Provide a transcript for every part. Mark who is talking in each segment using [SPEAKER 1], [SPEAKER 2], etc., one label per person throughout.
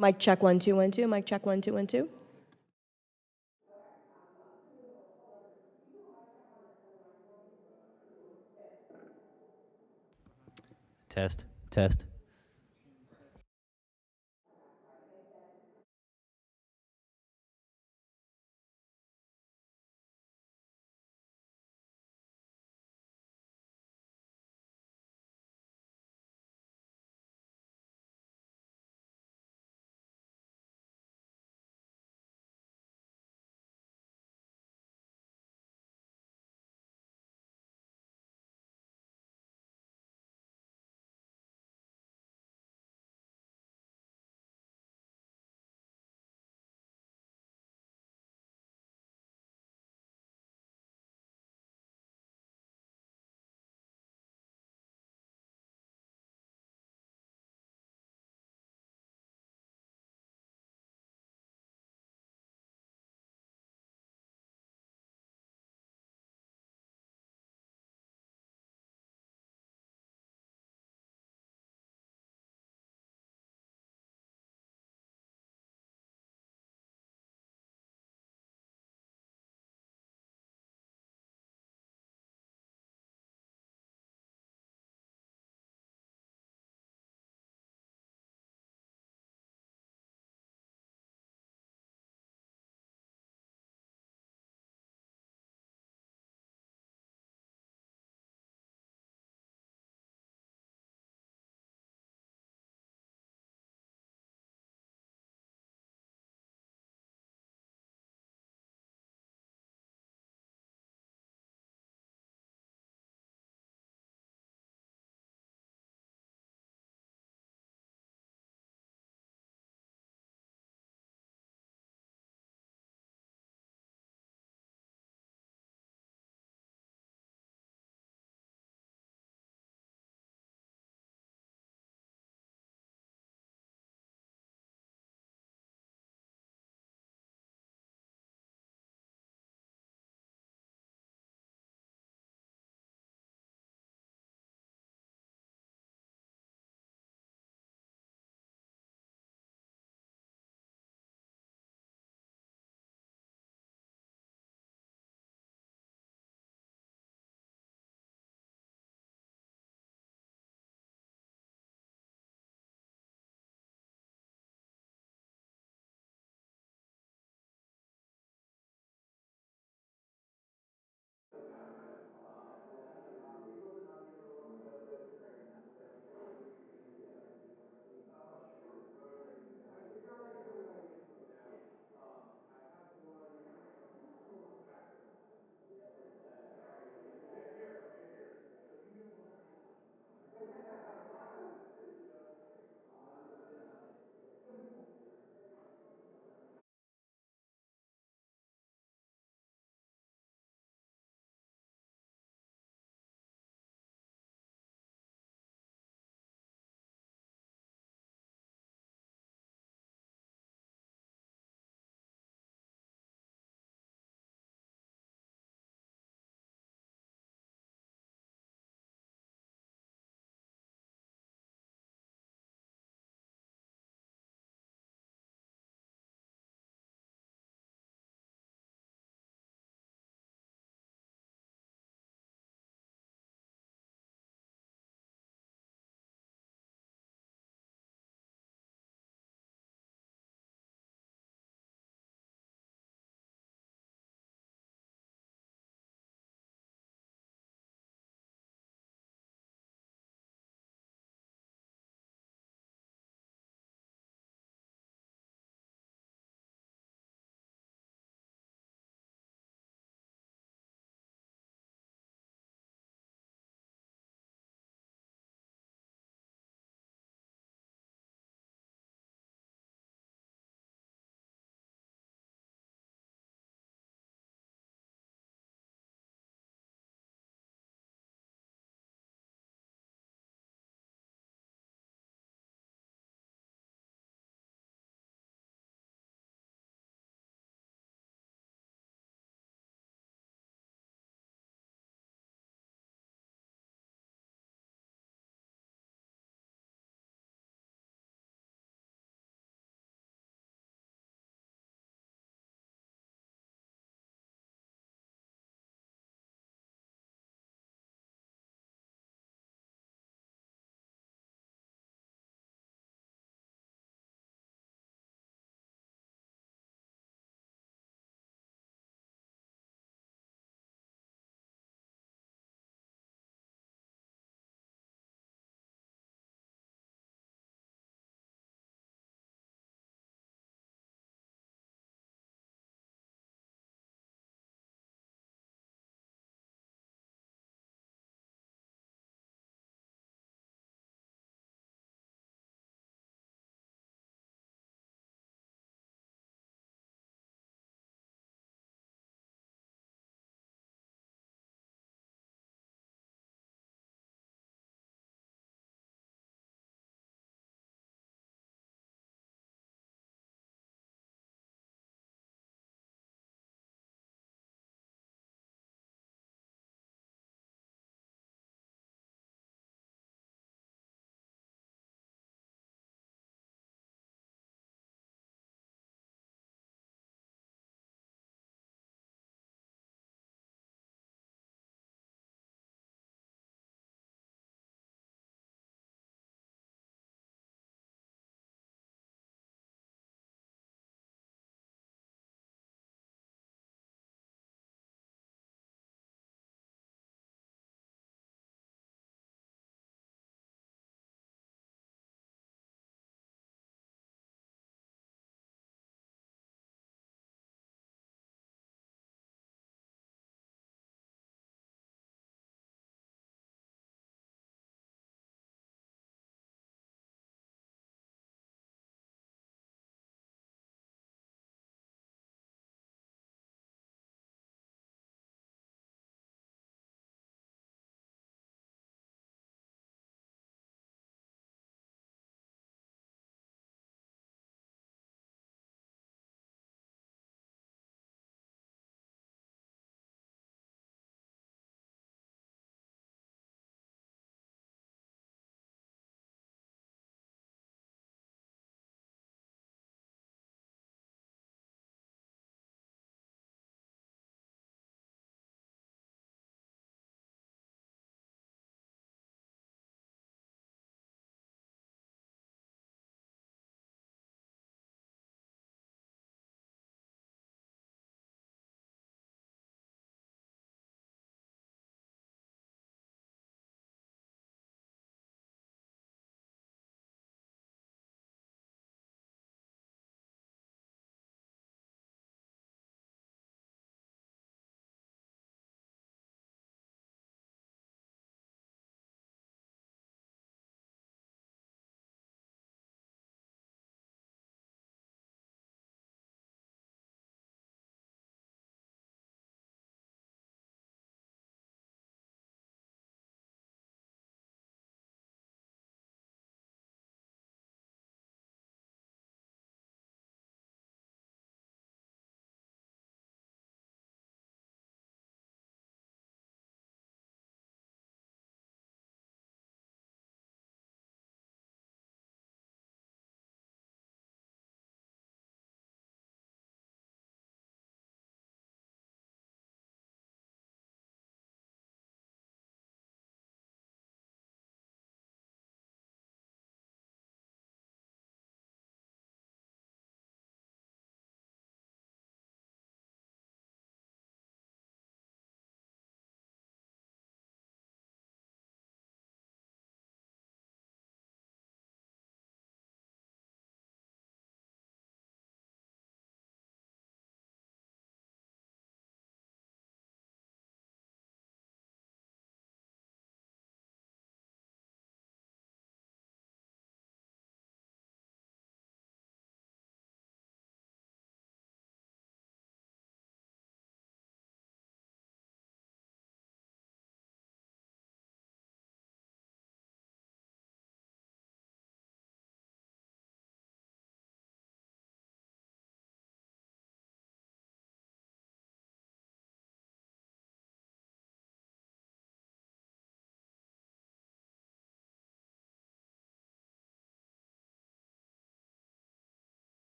[SPEAKER 1] Mic check 1 2 1 2. Mic check 1 2 1 2.
[SPEAKER 2] Test, test.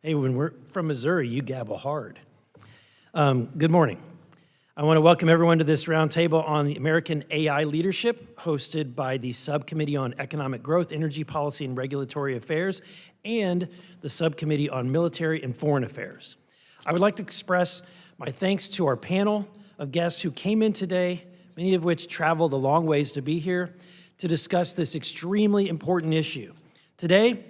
[SPEAKER 3] Hey, when we're from Missouri, you gabble hard. Good morning. I want to welcome everyone to this roundtable on the American AI leadership, hosted by the Subcommittee on Economic Growth, Energy Policy, and Regulatory Affairs, and the Subcommittee on Military and Foreign Affairs. I would like to express my thanks to our panel of guests who came in today, many of which traveled a long ways to be here, to discuss this extremely important issue. Today,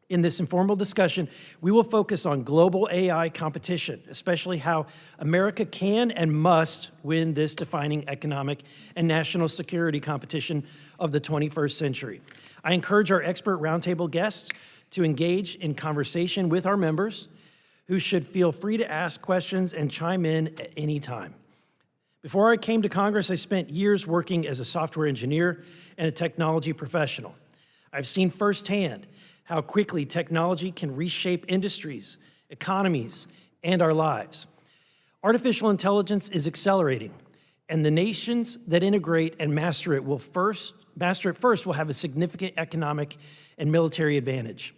[SPEAKER 3] in this informal discussion, we will focus on global AI competition, especially how America can and must win this defining economic and national security competition of the 21st century. I encourage our expert roundtable guests to engage in conversation with our members, who should feel free to ask questions and chime in at any time. Before I came to Congress, I spent years working as a software engineer and a technology professional. I've seen firsthand how quickly technology can reshape industries, economies, and our lives. Artificial intelligence is accelerating, and the nations that integrate and master it first will have a significant economic and military advantage.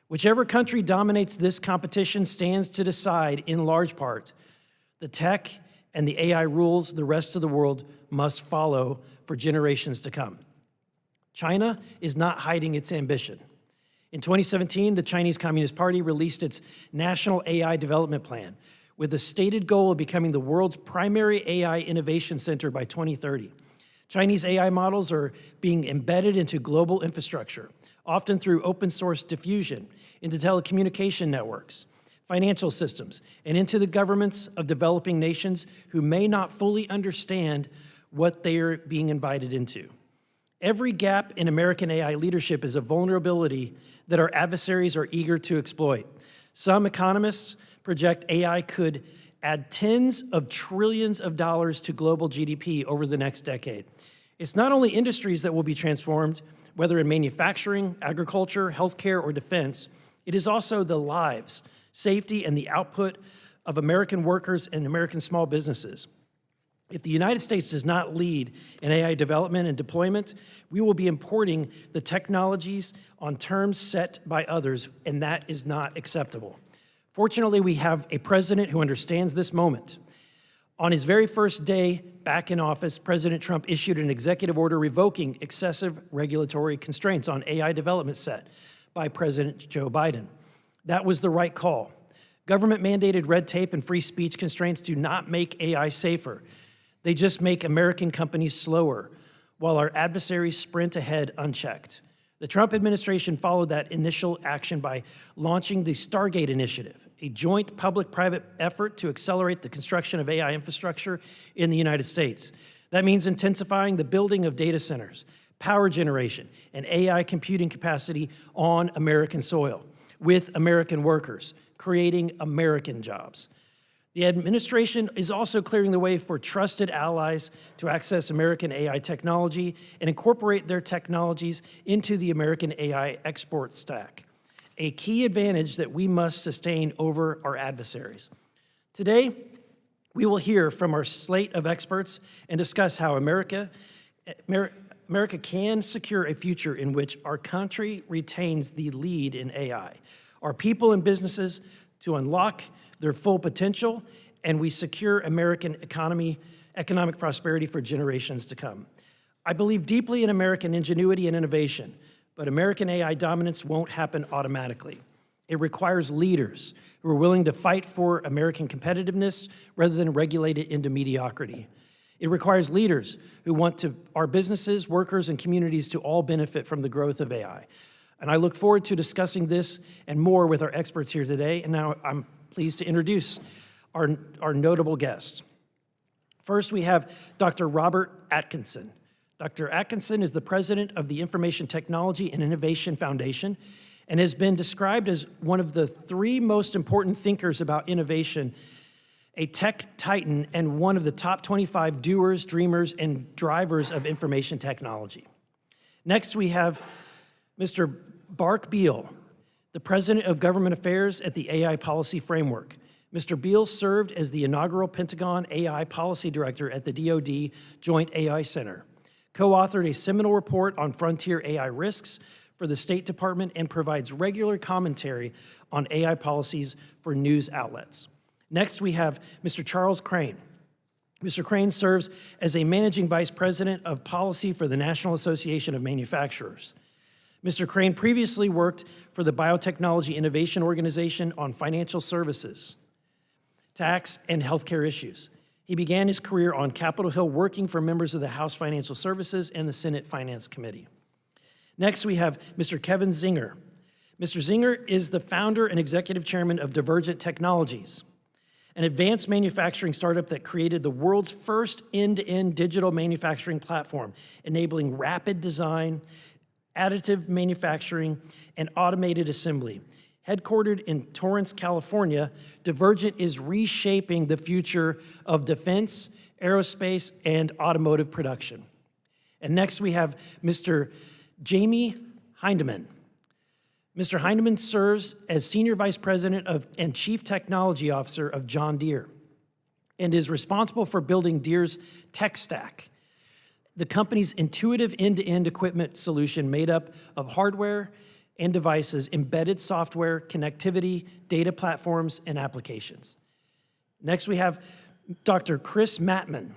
[SPEAKER 3] Whichever country dominates this competition stands to decide, in large part, the tech and the AI rules the rest of the world must follow for generations to come. China is not hiding its ambition. In 2017, the Chinese Communist Party released its National AI Development Plan with the stated goal of becoming the world's primary AI innovation center by 2030. Chinese AI models are being embedded into global infrastructure, often through open source diffusion, into telecommunication networks, financial systems, and into the governments of developing nations who may not fully understand what they are being invited into. Every gap in American AI leadership is a vulnerability that our adversaries are eager to exploit. Some economists project AI could add tens of trillions of dollars to global GDP over the next decade. It's not only industries that will be transformed, whether in manufacturing, agriculture, healthcare, or defense, it is also the lives, safety, and the output of American workers and American small businesses. If the United States does not lead in AI development and deployment, we will be importing the technologies on terms set by others, and that is not acceptable. Fortunately, we have a president who understands this moment. On his very first day back in office, President Trump issued an executive order revoking excessive regulatory constraints on AI development set by President Joe Biden. That was the right call. Government-mandated red tape and free speech constraints do not make AI safer. They just make American companies slower, while our adversaries sprint ahead unchecked. The Trump administration followed that initial action by launching the Stargate Initiative, a joint public-private effort to accelerate the construction of AI infrastructure in the United States. That means intensifying the building of data centers, power generation, and AI computing capacity on American soil with American workers, creating American jobs. The administration is also clearing the way for trusted allies to access American AI technology and incorporate their technologies into the American AI export stack, a key advantage that we must sustain over our adversaries. Today, we will hear from our slate of experts and discuss how America can secure a future in which our country retains the lead in AI, our people and businesses to unlock their full potential, and we secure American economic prosperity for generations to come. I believe deeply in American ingenuity and innovation, but American AI dominance won't happen automatically. It requires leaders who are willing to fight for American competitiveness rather than regulate it into mediocrity. It requires leaders who want our businesses, workers, and communities to all benefit from the growth of AI. And I look forward to discussing this and more with our experts here today. And now I'm pleased to introduce our notable guests. First, we have Dr. Robert Atkinson. Dr. Atkinson is the president of the Information Technology and Innovation Foundation and has been described as one of the three most important thinkers about innovation, a tech titan and one of the top 25 doers, dreamers, and drivers of information technology. Next, we have Mr. Beiel, the president of government affairs at the AI Policy Framework. Mr. Beiel served as the inaugural Pentagon AI Policy Director at the DoD Joint AI Center, co-authored a seminal report on frontier AI risks for the State Department and provides regular commentary on AI policies for news outlets. Next, we have Mr. Charles Crane. Mr. Crane serves as a Managing Vice President of Policy for the National Association of Manufacturers. Mr. Crane previously worked for the Biotechnology Innovation Organization on financial services, tax, and healthcare issues. He began his career on Capitol Hill working for members of the House Financial Services and the Senate Finance Committee. Next, we have Mr. Kevin Zinger. Mr. Zinger is the founder and executive chairman of Divergent Technologies, an advanced manufacturing startup that created the world's first end-to-end digital manufacturing platform, enabling rapid design, additive manufacturing, and automated assembly. Headquartered in Torrance, California, Divergent is reshaping the future of defense, aerospace, and automotive production. And next we have Mr. Jamie Heindman. Mr. Heindman serves as Senior Vice President and Chief Technology Officer of John Deere and is responsible for building Deere's tech stack, the company's intuitive end-to-end equipment solution made up of hardware and devices, embedded software, connectivity, data platforms, and applications. Next, we have Dr. Chris Mattman.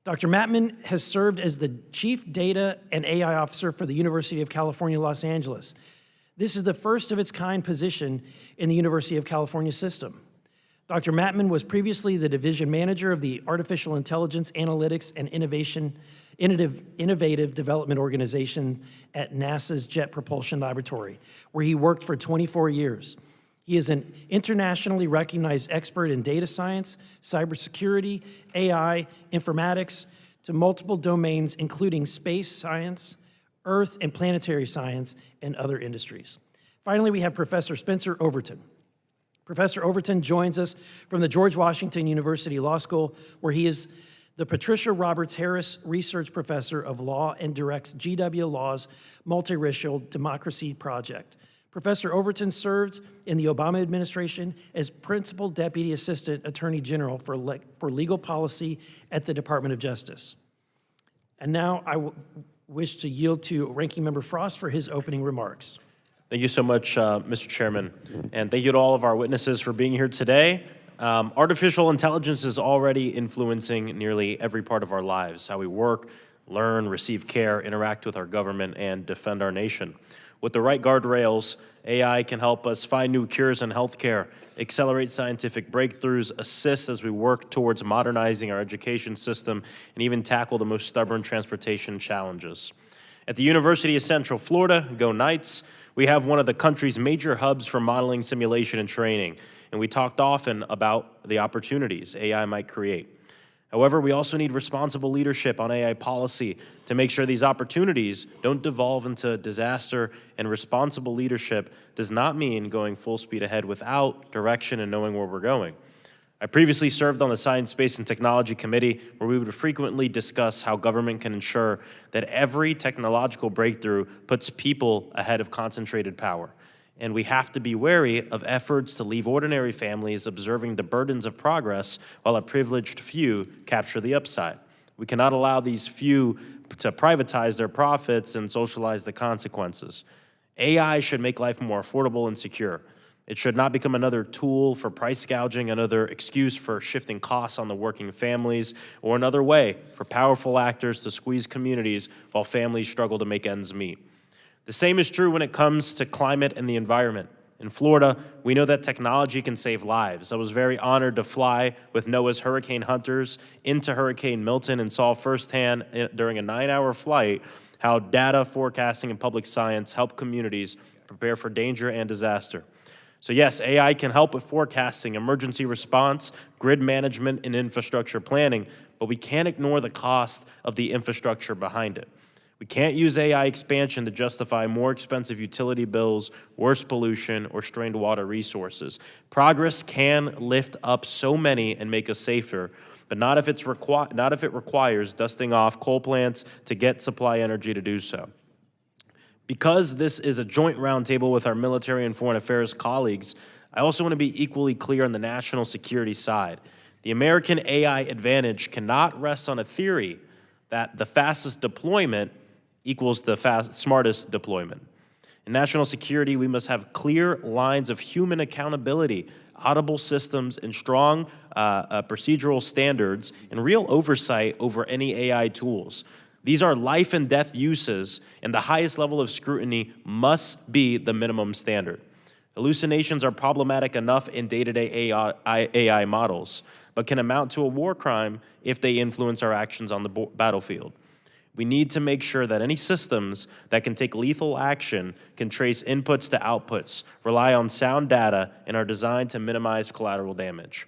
[SPEAKER 3] Dr. Mattman has served as the Chief Data and AI Officer for the University of California, Los Angeles. This is the first of its kind position in the University of California system. Dr. Mattman was previously the Division Manager of the Artificial Intelligence, Analytics, and Innovative Development Organization at NASA's Jet Propulsion Laboratory, where he worked for 24 years. He is an internationally recognized expert in data science, cybersecurity, AI, informatics, to multiple domains, including space science, earth and planetary science, and other industries. Finally, we have Professor Spencer Overton. Professor Overton joins us from the George Washington University Law School, where he is the Patricia Roberts Harris Research Professor of Law and directs GW Law's Multiracial Democracy Project. Professor Overton served in the Obama administration as Principal Deputy Assistant Attorney General for Legal Policy at the Department of Justice. And now I wish to yield to Ranking Member Frost for his opening remarks.
[SPEAKER 4] Thank you so much, Mr. Chairman, and thank you to all of our witnesses for being here today. Artificial intelligence is already influencing nearly every part of our lives, how we work, learn, receive care, interact with our government, and defend our nation. With the right guardrails, AI can help us find new cures in healthcare, accelerate scientific breakthroughs, assist as we work towards modernizing our education system, and even tackle the most stubborn transportation challenges. At the University of Central Florida, go Knights, we have one of the country's major hubs for modeling, simulation, and training, and we talked often about the opportunities AI might create. However, we also need responsible leadership on AI policy to make sure these opportunities don't devolve into disaster, and responsible leadership does not mean going full speed ahead without direction and knowing where we're going. I previously served on the Science, Space, and Technology Committee, where we would frequently discuss how government can ensure that every technological breakthrough puts people ahead of concentrated power. And we have to be wary of efforts to leave ordinary families observing the burdens of progress while a privileged few capture the upside. We cannot allow these few to privatize their profits and socialize the consequences. AI should make life more affordable and secure. It should not become another tool for price gouging, another excuse for shifting costs on the working families, or another way for powerful actors to squeeze communities while families struggle to make ends meet. The same is true when it comes to climate and the environment. In Florida, we know that technology can save lives. I was very honored to fly with NOAA's hurricane hunters into Hurricane Milton and saw firsthand during a 9-hour flight how data forecasting and public science help communities prepare for danger and disaster. So yes, AI can help with forecasting, emergency response, grid management, and infrastructure planning, but we can't ignore the cost of the infrastructure behind it. We can't use AI expansion to justify more expensive utility bills, worse pollution, or strained water resources. Progress can lift up so many and make us safer, but not if it requires dusting off coal plants to get supply energy to do so. Because this is a joint roundtable with our military and foreign affairs colleagues, I also want to be equally clear on the national security side. The American AI advantage cannot rest on a theory that the fastest deployment equals the smartest deployment. In national security, we must have clear lines of human accountability, audible systems, and strong procedural standards, and real oversight over any AI tools. These are life and death uses, and the highest level of scrutiny must be the minimum standard. Hallucinations are problematic enough in day-to-day AI models, but can amount to a war crime if they influence our actions on the battlefield. We need to make sure that any systems that can take lethal action can trace inputs to outputs, rely on sound data, and are designed to minimize collateral damage.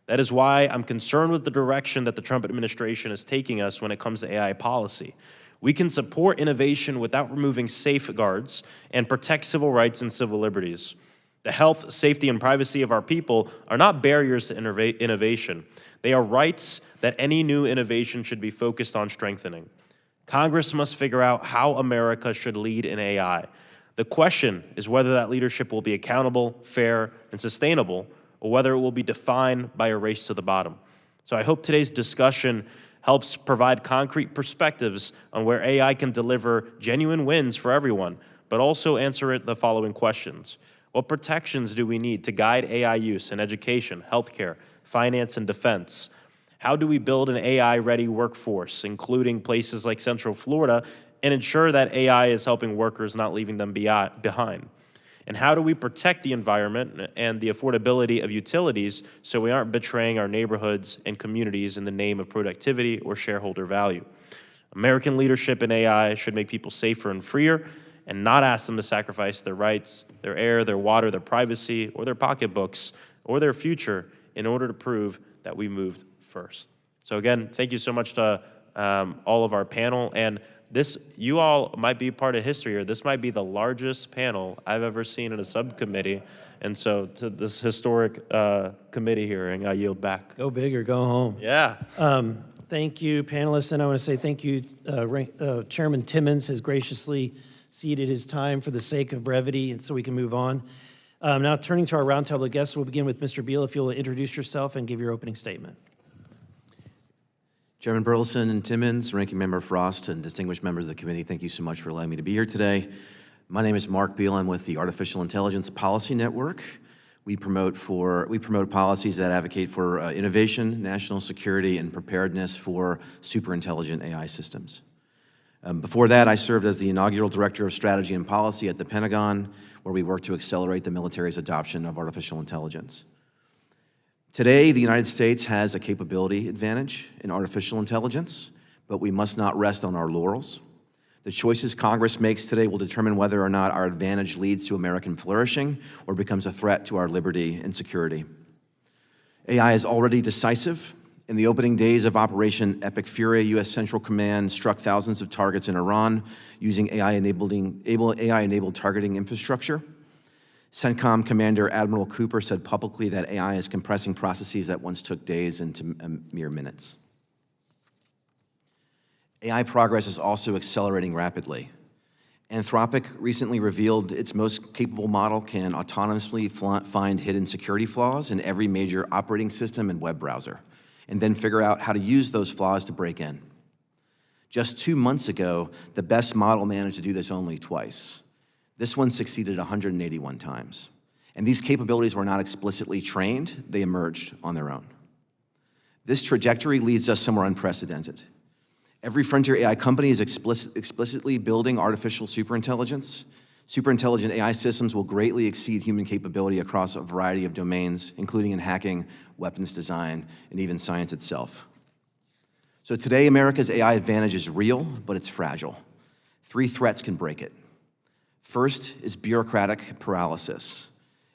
[SPEAKER 4] That is why I'm concerned with the direction that the Trump administration is taking us when it comes to AI policy. We can support innovation without removing safeguards and protect civil rights and civil liberties. The health, safety, and privacy of our people are not barriers to innovation. They are rights that any new innovation should be focused on strengthening. Congress must figure out how America should lead in AI. The question is whether that leadership will be accountable, fair, and sustainable, or whether it will be defined by a race to the bottom. So I hope today's discussion helps provide concrete perspectives on where AI can deliver genuine wins for everyone, but also answer the following questions. What protections do we need to guide AI use in education, healthcare, finance, and defense? How do we build an AI-ready workforce, including places like Central Florida, and ensure that AI is helping workers, not leaving them behind? And how do we protect the environment and the affordability of utilities so we aren't betraying our neighborhoods and communities in the name of productivity or shareholder value? American leadership in AI should make people safer and freer and not ask them to sacrifice their rights, their air, their water, their privacy, or their pocketbooks, or their future in order to prove that we moved first. So again, thank you so much to all of our panel. And this, you all might be part of history here. This might be the largest panel I've ever seen in a subcommittee. And so to this historic committee hearing, I yield back.
[SPEAKER 3] Go big or go home.
[SPEAKER 4] Yeah.
[SPEAKER 3] Thank you, panelists, and I want to say thank you. Chairman Timmons has graciously ceded his time for the sake of brevity, and so we can move on. Now, turning to our roundtable guests, we'll begin with Mr. Beiel, if you'll introduce yourself and give your opening statement.
[SPEAKER 5] Chairman Burleson and Timmons, Ranking Member Frost, and distinguished members of the committee, thank you so much for allowing me to be here today. My name is Mark Beiel. I'm with the Artificial Intelligence Policy Network. We promote policies that advocate for innovation, national security, and preparedness for superintelligent AI systems. Before that, I served as the inaugural Director of Strategy and Policy at the Pentagon, where we work to accelerate the military's adoption of artificial intelligence. Today, the United States has a capability advantage in artificial intelligence, but we must not rest on our laurels. The choices Congress makes today will determine whether or not our advantage leads to American flourishing or becomes a threat to our liberty and security. AI is already decisive. In the opening days of Operation Epic Fury, U.S. Central Command struck thousands of targets in Iran using AI-enabled targeting infrastructure. CENTCOM Commander Admiral Cooper said publicly that AI is compressing processes that once took days into mere minutes. AI progress is also accelerating rapidly. Anthropic recently revealed its most capable model can autonomously find hidden security flaws in every major operating system and web browser, and then figure out how to use those flaws to break in. Just 2 months ago, the best model managed to do this only twice. This one succeeded 181 times. And these capabilities were not explicitly trained, they emerged on their own. This trajectory leads us somewhere unprecedented. Every frontier AI company is explicitly building artificial superintelligence. Superintelligent AI systems will greatly exceed human capability across a variety of domains, including in hacking, weapons design, and even science itself. So today, America's AI advantage is real, but it's fragile. 3 threats can break it. First is bureaucratic paralysis.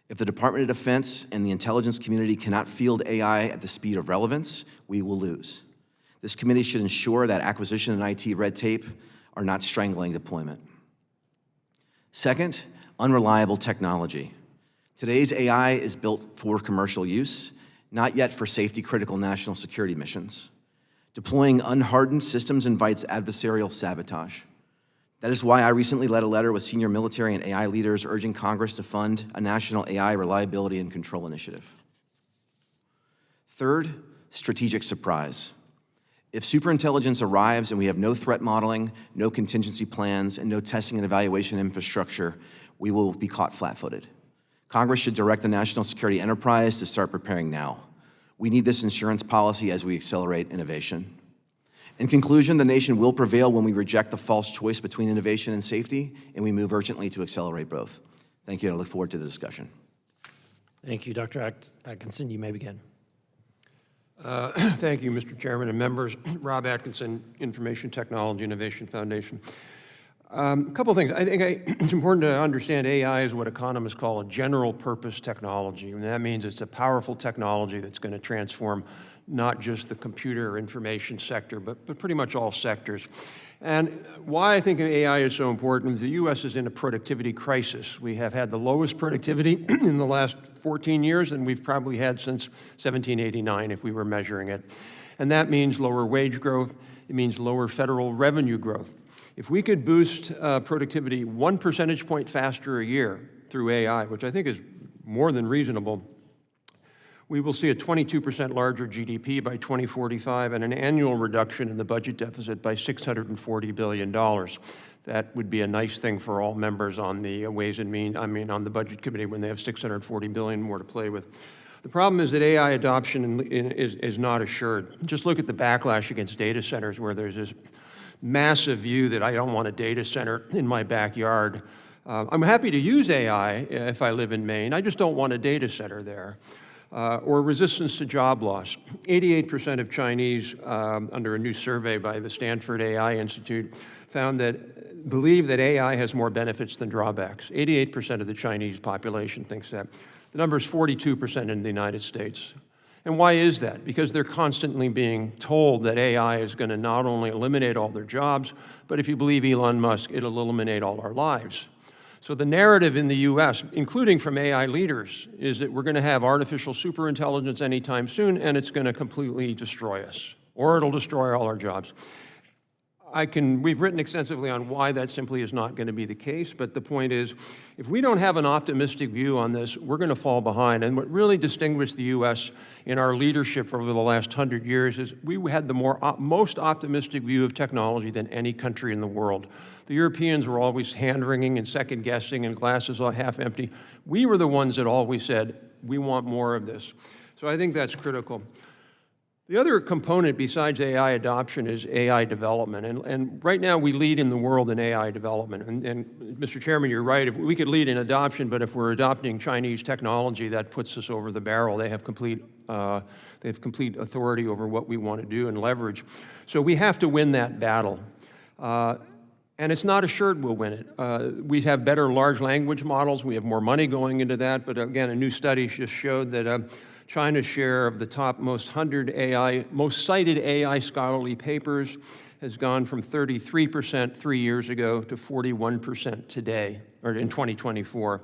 [SPEAKER 5] If the Department of Defense and the intelligence community cannot field AI at the speed of relevance, we will lose. This committee should ensure that acquisition and IT red tape are not strangling deployment. Second, unreliable technology. Today's AI is built for commercial use, not yet for safety-critical national security missions. Deploying unhardened systems invites adversarial sabotage. That is why I recently led a letter with senior military and AI leaders urging Congress to fund a national AI reliability and control initiative. Third, strategic surprise. If superintelligence arrives and we have no threat modeling, no contingency plans, and no testing and evaluation infrastructure, we will be caught flat-footed. Congress should direct the national security enterprise to start preparing now. We need this insurance policy as we accelerate innovation. In conclusion, the nation will prevail when we reject the false choice between innovation and safety, and we move urgently to accelerate both. Thank you, and I look forward to the discussion.
[SPEAKER 3] Thank you, Dr. Atkinson. You may begin.
[SPEAKER 6] Thank you, Mr. Chairman and members. Rob Atkinson, Information Technology Innovation Foundation. A couple of things. I think it's important to understand AI is what economists call a general purpose technology. And that means it's a powerful technology that's going to transform not just the computer or information sector, but pretty much all sectors. And why I think AI is so important is the U.S. is in a productivity crisis. We have had the lowest productivity in the last 14 years than we've probably had since 1789 if we were measuring it. And that means lower wage growth. It means lower federal revenue growth. If we could boost productivity 1 percentage point faster a year through AI, which I think is more than reasonable, we will see a 22% larger GDP by 2045 and an annual reduction in the budget deficit by $640 billion. That would be a nice thing for all members on the Ways and Means, on the Budget Committee when they have $640 billion more to play with. The problem is that AI adoption is not assured. Just look at the backlash against data centers where there's this massive view that I don't want a data center in my backyard. I'm happy to use AI if I live in Maine. I just don't want a data center there. Or resistance to job loss. 88% of Chinese, under a new survey by the Stanford AI Institute, believe that AI has more benefits than drawbacks. 88% of the Chinese population thinks that. The number is 42% in the United States. And why is that? Because they're constantly being told that AI is going to not only eliminate all their jobs, but if you believe Elon Musk, it'll eliminate all our lives. So the narrative in the U.S., including from AI leaders, is that we're going to have artificial superintelligence anytime soon, and it's going to completely destroy us, or it'll destroy all our jobs. We've written extensively on why that simply is not going to be the case, but the point is, if we don't have an optimistic view on this, we're going to fall behind. And what really distinguished the U.S. in our leadership over the last 100 years is we had the most optimistic view of technology than any country in the world. The Europeans were always hand-wringing and second-guessing and glasses half empty. We were the ones that always said, we want more of this. So I think that's critical. The other component besides AI adoption is AI development. And right now we lead in the world in AI development. And Mr. Chairman, you're right. If we could lead in adoption, but if we're adopting Chinese technology, that puts us over the barrel. They have complete authority over what we want to do and leverage. So we have to win that battle. And it's not assured we'll win it. We have better large language models. We have more money going into that. But again, a new study just showed that China's share of the top most cited AI scholarly papers has gone from 33% 3 years ago to 41% today, or in 2024.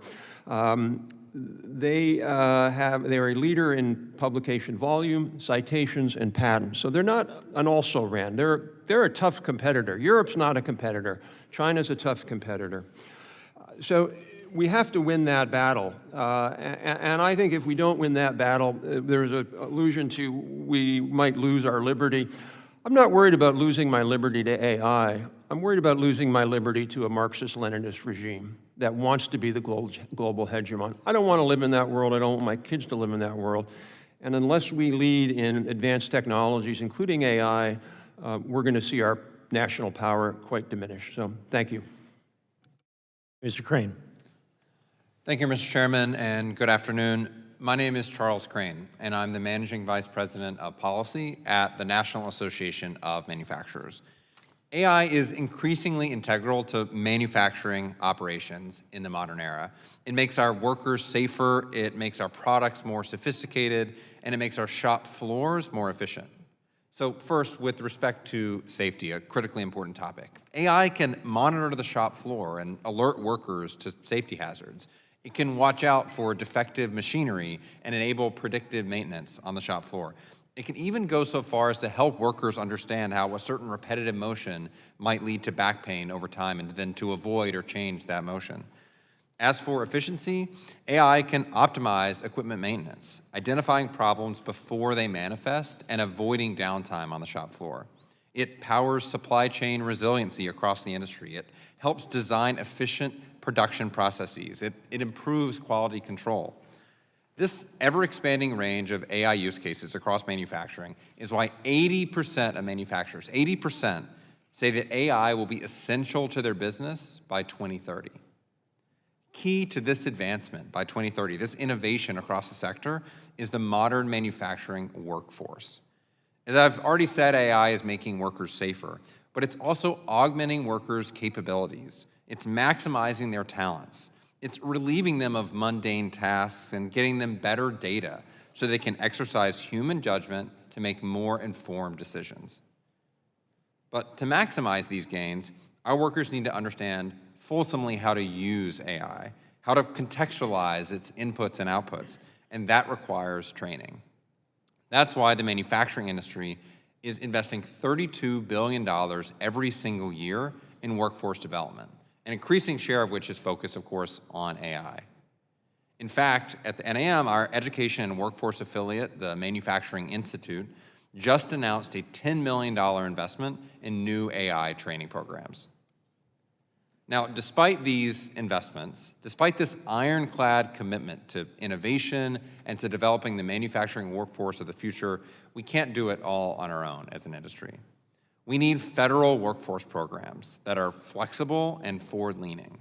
[SPEAKER 6] They're a leader in publication volume, citations, and patents. So they're not an also-ran. They're a tough competitor. Europe's not a competitor. China's a tough competitor. So we have to win that battle. And I think if we don't win that battle, there's an allusion to we might lose our liberty. I'm not worried about losing my liberty to AI. I'm worried about losing my liberty to a Marxist-Leninist regime that wants to be the global hegemon. I don't want to live in that world. I don't want my kids to live in that world. And unless we lead in advanced technologies, including AI, we're going to see our national power quite diminish. So thank you.
[SPEAKER 3] Mr. Crane.
[SPEAKER 7] Thank you, Mr. Chairman, and good afternoon. My name is Charles Crane, and I'm the Managing Vice President of Policy at the National Association of Manufacturers. AI is increasingly integral to manufacturing operations in the modern era. It makes our workers safer, it makes our products more sophisticated, and it makes our shop floors more efficient. So first, with respect to safety, a critically important topic. AI can monitor the shop floor and alert workers to safety hazards. It can watch out for defective machinery and enable predictive maintenance on the shop floor. It can even go so far as to help workers understand how a certain repetitive motion might lead to back pain over time and then to avoid or change that motion. As for efficiency, AI can optimize equipment maintenance, identifying problems before they manifest and avoiding downtime on the shop floor. It powers supply chain resiliency across the industry. It helps design efficient production processes. It improves quality control. This ever-expanding range of AI use cases across manufacturing is why 80% of manufacturers, 80%, say that AI will be essential to their business by 2030. Key to this advancement by 2030, this innovation across the sector, is the modern manufacturing workforce. As I've already said, AI is making workers safer, but it's also augmenting workers' capabilities. It's maximizing their talents. It's relieving them of mundane tasks and getting them better data so they can exercise human judgment to make more informed decisions. But to maximize these gains, our workers need to understand fulsomely how to use AI, how to contextualize its inputs and outputs, and that requires training. That's why the manufacturing industry is investing $32 billion every single year in workforce development, an increasing share of which is focused, of course, on AI. In fact, at the NAM, our education and workforce affiliate, the Manufacturing Institute, just announced a $10 million investment in new AI training programs. Now, despite these investments, despite this ironclad commitment to innovation and to developing the manufacturing workforce of the future, we can't do it all on our own as an industry. We need federal workforce programs that are flexible and forward-leaning.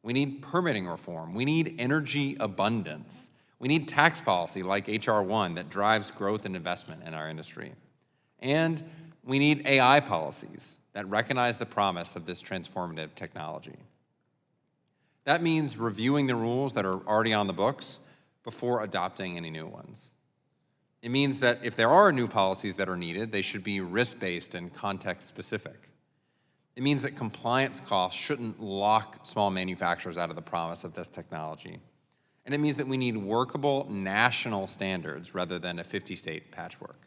[SPEAKER 7] We need permitting reform. We need energy abundance. We need tax policy like H.R. 1 that drives growth and investment in our industry. And we need AI policies that recognize the promise of this transformative technology. That means reviewing the rules that are already on the books before adopting any new ones. It means that if there are new policies that are needed, they should be risk-based and context-specific. It means that compliance costs shouldn't lock small manufacturers out of the promise of this technology. And it means that we need workable national standards rather than a 50-state patchwork.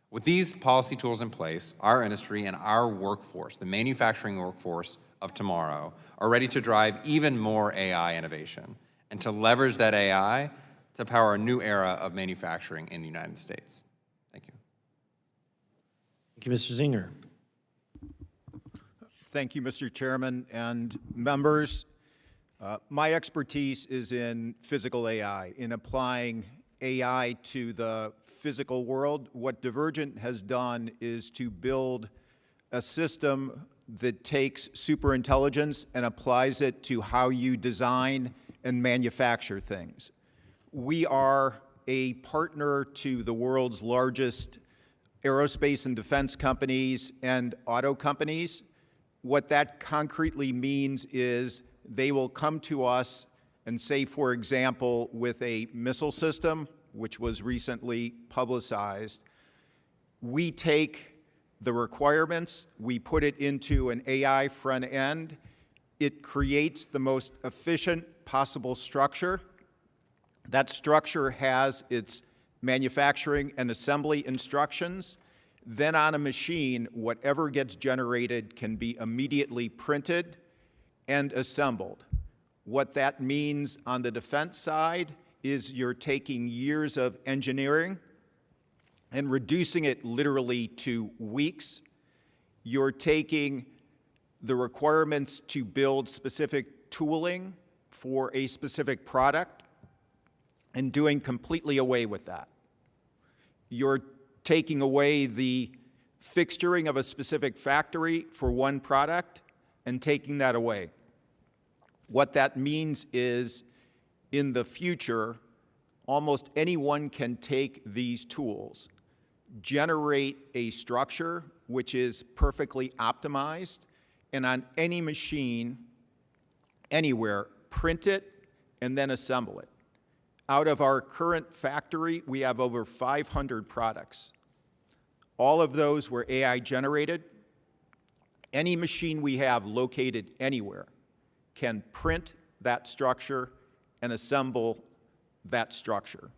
[SPEAKER 7] With these policy tools in place, our industry and our workforce, the manufacturing workforce of tomorrow, are ready to drive even more AI innovation and to leverage that AI to power a new era of manufacturing in the United States. Thank you.
[SPEAKER 3] Thank you, Mr. Zinger.
[SPEAKER 8] Thank you, Mr. Chairman and members. My expertise is in physical AI, in applying AI to the physical world. What Divergent has done is to build a system that takes superintelligence and applies it to how you design and manufacture things. We are a partner to the world's largest aerospace and defense companies and auto companies. What that concretely means is they will come to us and say, for example, with a missile system, which was recently publicized, we take the requirements, we put it into an AI front end, it creates the most efficient possible structure. That structure has its manufacturing and assembly instructions. Then on a machine, whatever gets generated can be immediately printed and assembled. What that means on the defense side is you're taking years of engineering and reducing it literally to weeks. You're taking the requirements to build specific tooling for a specific product and doing completely away with that. You're taking away the fixturing of a specific factory for one product and taking that away. What that means is, in the future, almost anyone can take these tools, generate a structure which is perfectly optimized, and on any machine, anywhere, print it and then assemble it. Out of our current factory, we have over 500 products. All of those were AI generated. Any machine we have located anywhere can print that structure and assemble that structure.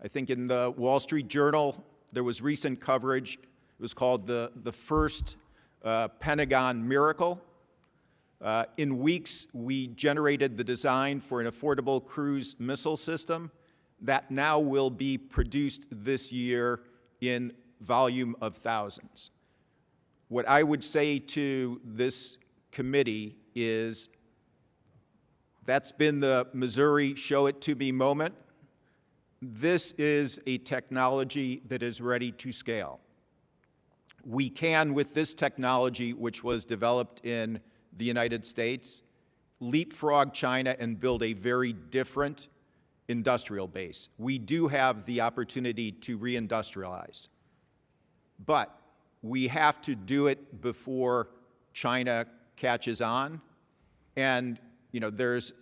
[SPEAKER 8] I think in the Wall Street Journal, there was recent coverage. It was called the first Pentagon miracle. In weeks, we generated the design for an affordable cruise missile system that now will be produced this year in volume of thousands. What I would say to this committee is That's been the Missouri Show It To Me moment. This is a technology that is ready to scale. We can, with this technology, which was developed in the United States, leapfrog China and build a very different industrial base. We do have the opportunity to reindustrialize, but we have to do it before China catches on. And there's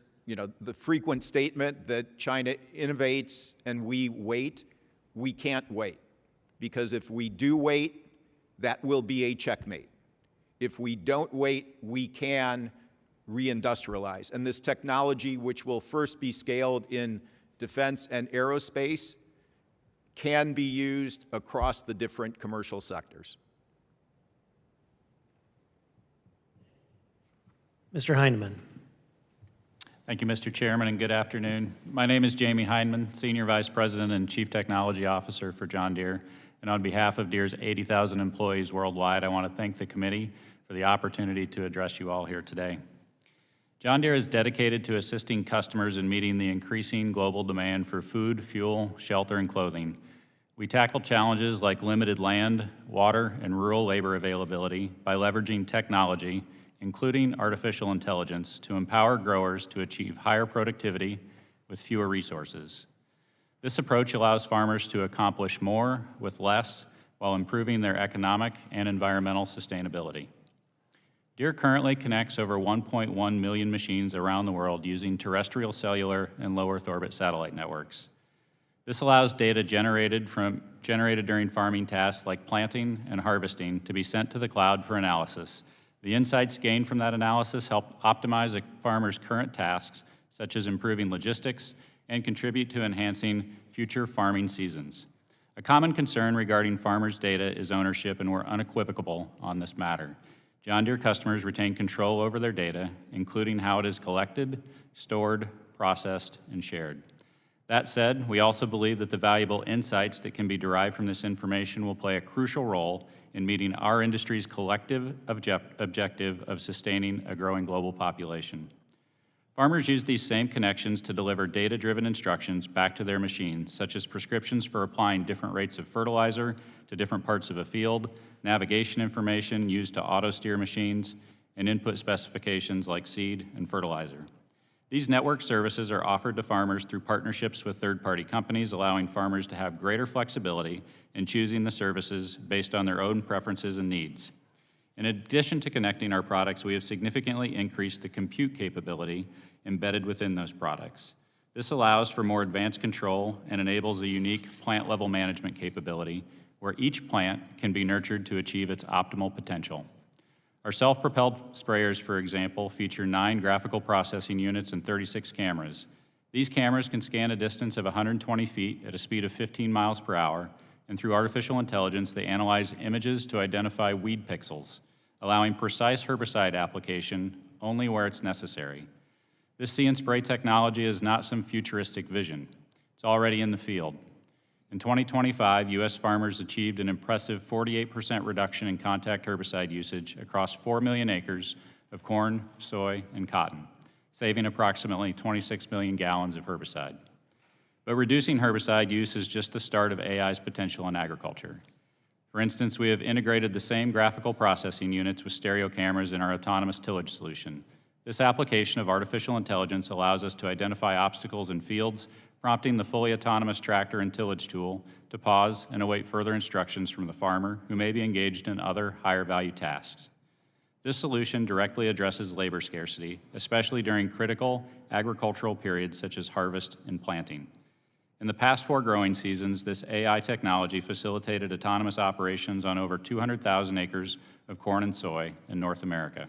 [SPEAKER 8] the frequent statement that China innovates and we wait. We can't wait, because if we do wait, that will be a checkmate. If we don't wait, we can reindustrialize. And this technology, which will first be scaled in defense and aerospace, can be used across the different commercial sectors.
[SPEAKER 3] Mr. Heindman.
[SPEAKER 2] Thank you, Mr. Chairman, and good afternoon. My name is Jamie Heindman, Senior Vice President and Chief Technology Officer for John Deere. And on behalf of Deere's 80,000 employees worldwide, I want to thank the committee for the opportunity to address you all here today. John Deere is dedicated to assisting customers in meeting the increasing global demand for food, fuel, shelter, and clothing. We tackle challenges like limited land, water, and rural labor availability by leveraging technology, including artificial intelligence, to empower growers to achieve higher productivity with fewer resources. This approach allows farmers to accomplish more with less while improving their economic and environmental sustainability. Deere currently connects over 1.1 million machines around the world using terrestrial, cellular, and low Earth orbit satellite networks. This allows data generated during farming tasks like planting and harvesting to be sent to the cloud for analysis. The insights gained from that analysis help optimize a farmer's current tasks, such as improving logistics, and contribute to enhancing future farming seasons. A common concern regarding farmers' data is ownership, and we're unequivocal on this matter. John Deere customers retain control over their data, including how it is collected, stored, processed, and shared. That said, we also believe that the valuable insights that can be derived from this information will play a crucial role in meeting our industry's collective objective of sustaining a growing global population. Farmers use these same connections to deliver data-driven instructions back to their machines, such as prescriptions for applying different rates of fertilizer to different parts of a field, navigation information used to auto-steer machines, and input specifications like seed and fertilizer. These network services are offered to farmers through partnerships with third-party companies, allowing farmers to have greater flexibility in choosing the services based on their own preferences and needs. In addition to connecting our products, we have significantly increased the compute capability embedded within those products. This allows for more advanced control and enables a unique plant-level management capability where each plant can be nurtured to achieve its optimal potential. Our self-propelled sprayers, for example, feature 9 graphical processing units and 36 cameras. These cameras can scan a distance of 120 feet at a speed of 15 miles per hour, and through artificial intelligence, they analyze images to identify weed pixels, allowing precise herbicide application only where it's necessary. This See and Spray technology is not some futuristic vision. It's already in the field. In 2025, U.S. farmers achieved an impressive 48% reduction in contact herbicide usage across 4 million acres of corn, soy, and cotton, saving approximately 26 million gallons of herbicide. But reducing herbicide use is just the start of AI's potential in agriculture. For instance, we have integrated the same graphical processing units with stereo cameras in our autonomous tillage solution. This application of artificial intelligence allows us to identify obstacles in fields, prompting the fully autonomous tractor and tillage tool to pause and await further instructions from the farmer who may be engaged in other higher value tasks. This solution directly addresses labor scarcity, especially during critical agricultural periods such as harvest and planting. In the past 4 growing seasons, this AI technology facilitated autonomous operations on over 200,000 acres of corn and soy in North America.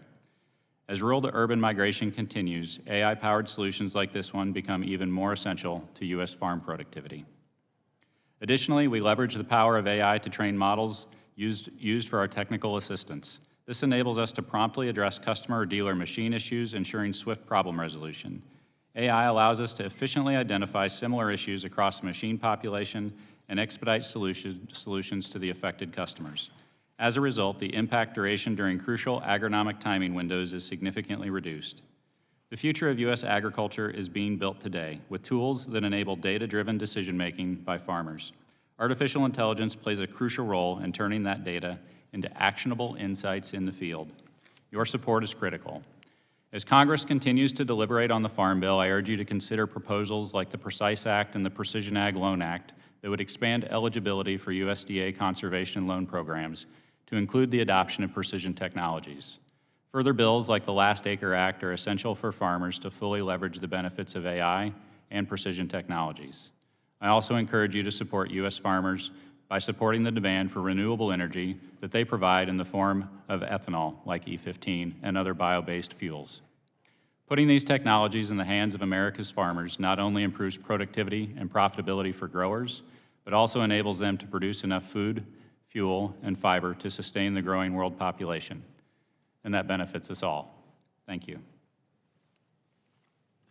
[SPEAKER 2] As rural to urban migration continues, AI-powered solutions like this one become even more essential to U.S. farm productivity. Additionally, we leverage the power of AI to train models used for our technical assistance. This enables us to promptly address customer or dealer machine issues, ensuring swift problem resolution. AI allows us to efficiently identify similar issues across the machine population and expedite solutions to the affected customers. As a result, the impact duration during crucial agronomic timing windows is significantly reduced. The future of U.S. agriculture is being built today with tools that enable data-driven decision-making by farmers. Artificial intelligence plays a crucial role in turning that data into actionable insights in the field. Your support is critical. As Congress continues to deliberate on the Farm Bill, I urge you to consider proposals like the Precise Act and the Precision Ag Loan Act that would expand eligibility for USDA conservation loan programs to include the adoption of precision technologies. Further bills like the Last Acre Act are essential for farmers to fully leverage the benefits of AI and precision technologies. I also encourage you to support U.S. farmers by supporting the demand for renewable energy that they provide in the form of ethanol, like E15, and other bio-based fuels. Putting these technologies in the hands of America's farmers not only improves productivity and profitability for growers, but also enables them to produce enough food, fuel, and fiber to sustain the growing world population. And that benefits us all. Thank you.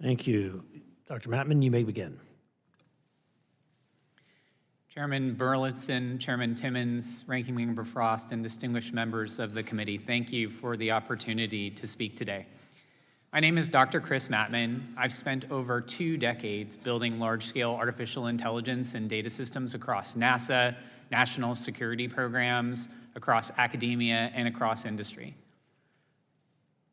[SPEAKER 3] Thank you. Dr. Mattman, you may begin.
[SPEAKER 9] Chairman Burleson, Chairman Timmons, Ranking Member Frost, and distinguished members of the committee, thank you for the opportunity to speak today. My name is Dr. Chris Mattman. I've spent over 2 decades building large-scale artificial intelligence and data systems across NASA, national security programs, across academia, and across industry.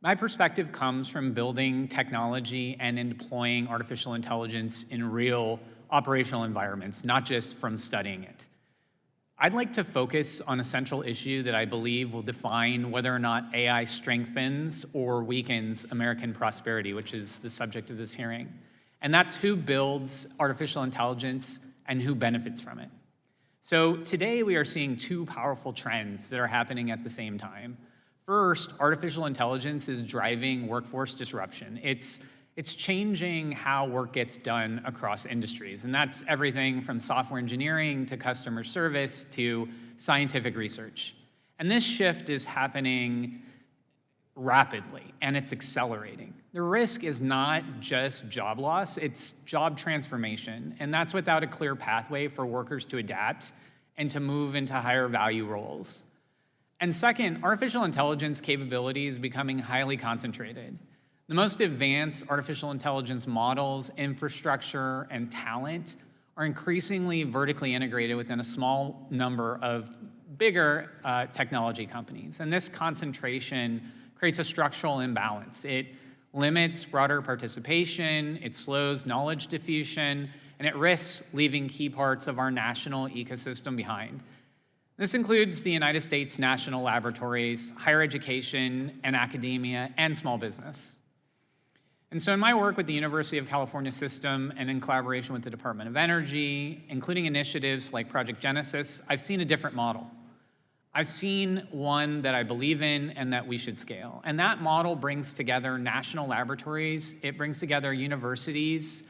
[SPEAKER 9] My perspective comes from building technology and in deploying artificial intelligence in real operational environments, not just from studying it. I'd like to focus on a central issue that I believe will define whether or not AI strengthens or weakens American prosperity, which is the subject of this hearing. And that's who builds artificial intelligence and who benefits from it. So today we are seeing 2 powerful trends that are happening at the same time. First, artificial intelligence is driving workforce disruption. It's changing how work gets done across industries, and that's everything from software engineering to customer service to scientific research. And this shift is happening rapidly, and it's accelerating. The risk is not just job loss, it's job transformation, and that's without a clear pathway for workers to adapt and to move into higher value roles. And second, artificial intelligence capability is becoming highly concentrated. The most advanced artificial intelligence models, infrastructure, and talent are increasingly vertically integrated within a small number of bigger technology companies. And this concentration creates a structural imbalance. It limits broader participation, it slows knowledge diffusion, and it risks leaving key parts of our national ecosystem behind. This includes the United States national laboratories, higher education and academia, and small business. And so in my work with the University of California system and in collaboration with the Department of Energy, including initiatives like Project Genesis, I've seen a different model. I've seen one that I believe in and that we should scale. And that model brings together national laboratories, it brings together universities,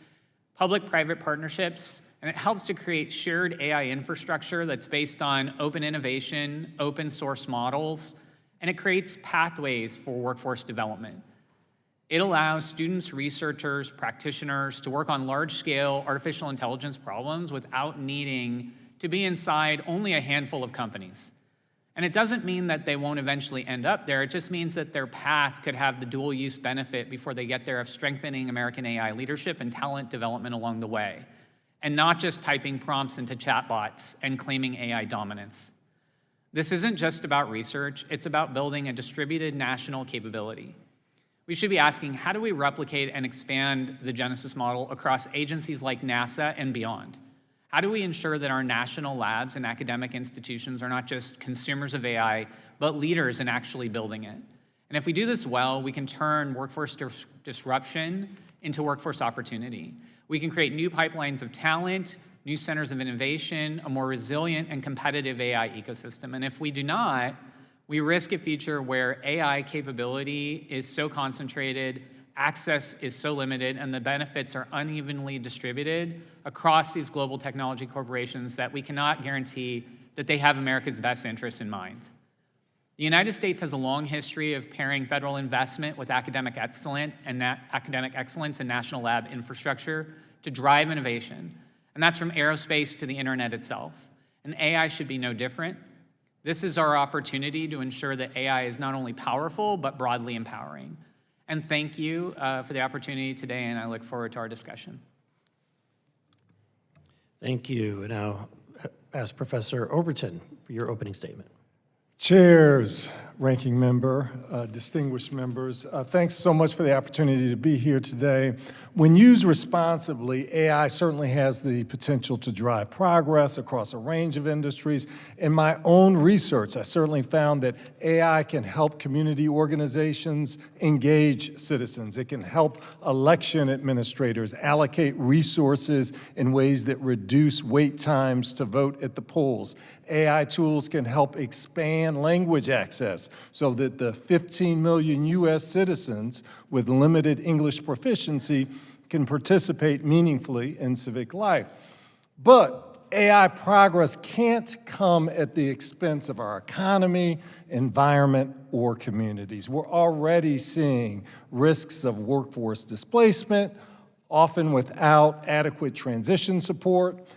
[SPEAKER 9] public-private partnerships, and it helps to create shared AI infrastructure that's based on open innovation, open source models, and it creates pathways for workforce development. It allows students, researchers, practitioners to work on large-scale artificial intelligence problems without needing to be inside only a handful of companies. And it doesn't mean that they won't eventually end up there, it just means that their path could have the dual-use benefit before they get there of strengthening American AI leadership and talent development along the way, and not just typing prompts into chatbots and claiming AI dominance. This isn't just about research, it's about building a distributed national capability. We should be asking, how do we replicate and expand the Genesis model across agencies like NASA and beyond? How do we ensure that our national labs and academic institutions are not just consumers of AI, but leaders in actually building it? And if we do this well, we can turn workforce disruption into workforce opportunity. We can create new pipelines of talent, new centers of innovation, a more resilient and competitive AI ecosystem. And if we do not, we risk a future where AI capability is so concentrated, access is so limited, and the benefits are unevenly distributed across these global technology corporations that we cannot guarantee that they have America's best interests in mind. The United States has a long history of pairing federal investment with academic excellence and national lab infrastructure to drive innovation. And that's from aerospace to the internet itself. And AI should be no different. This is our opportunity to ensure that AI is not only powerful, but broadly empowering. And thank you for the opportunity today, and I look forward to our discussion.
[SPEAKER 3] Thank you. And now ask Professor Overton for your opening statement.
[SPEAKER 10] Chairs, ranking member, distinguished members, thanks so much for the opportunity to be here today. When used responsibly, AI certainly has the potential to drive progress across a range of industries. In my own research, I certainly found that AI can help community organizations engage citizens. It can help election administrators allocate resources in ways that reduce wait times to vote at the polls. AI tools can help expand language access so that the 15 million U.S. citizens with limited English proficiency can participate meaningfully in civic life. But AI progress can't come at the expense of our economy, environment, or communities. We're already seeing risks of workforce displacement, often without adequate transition support.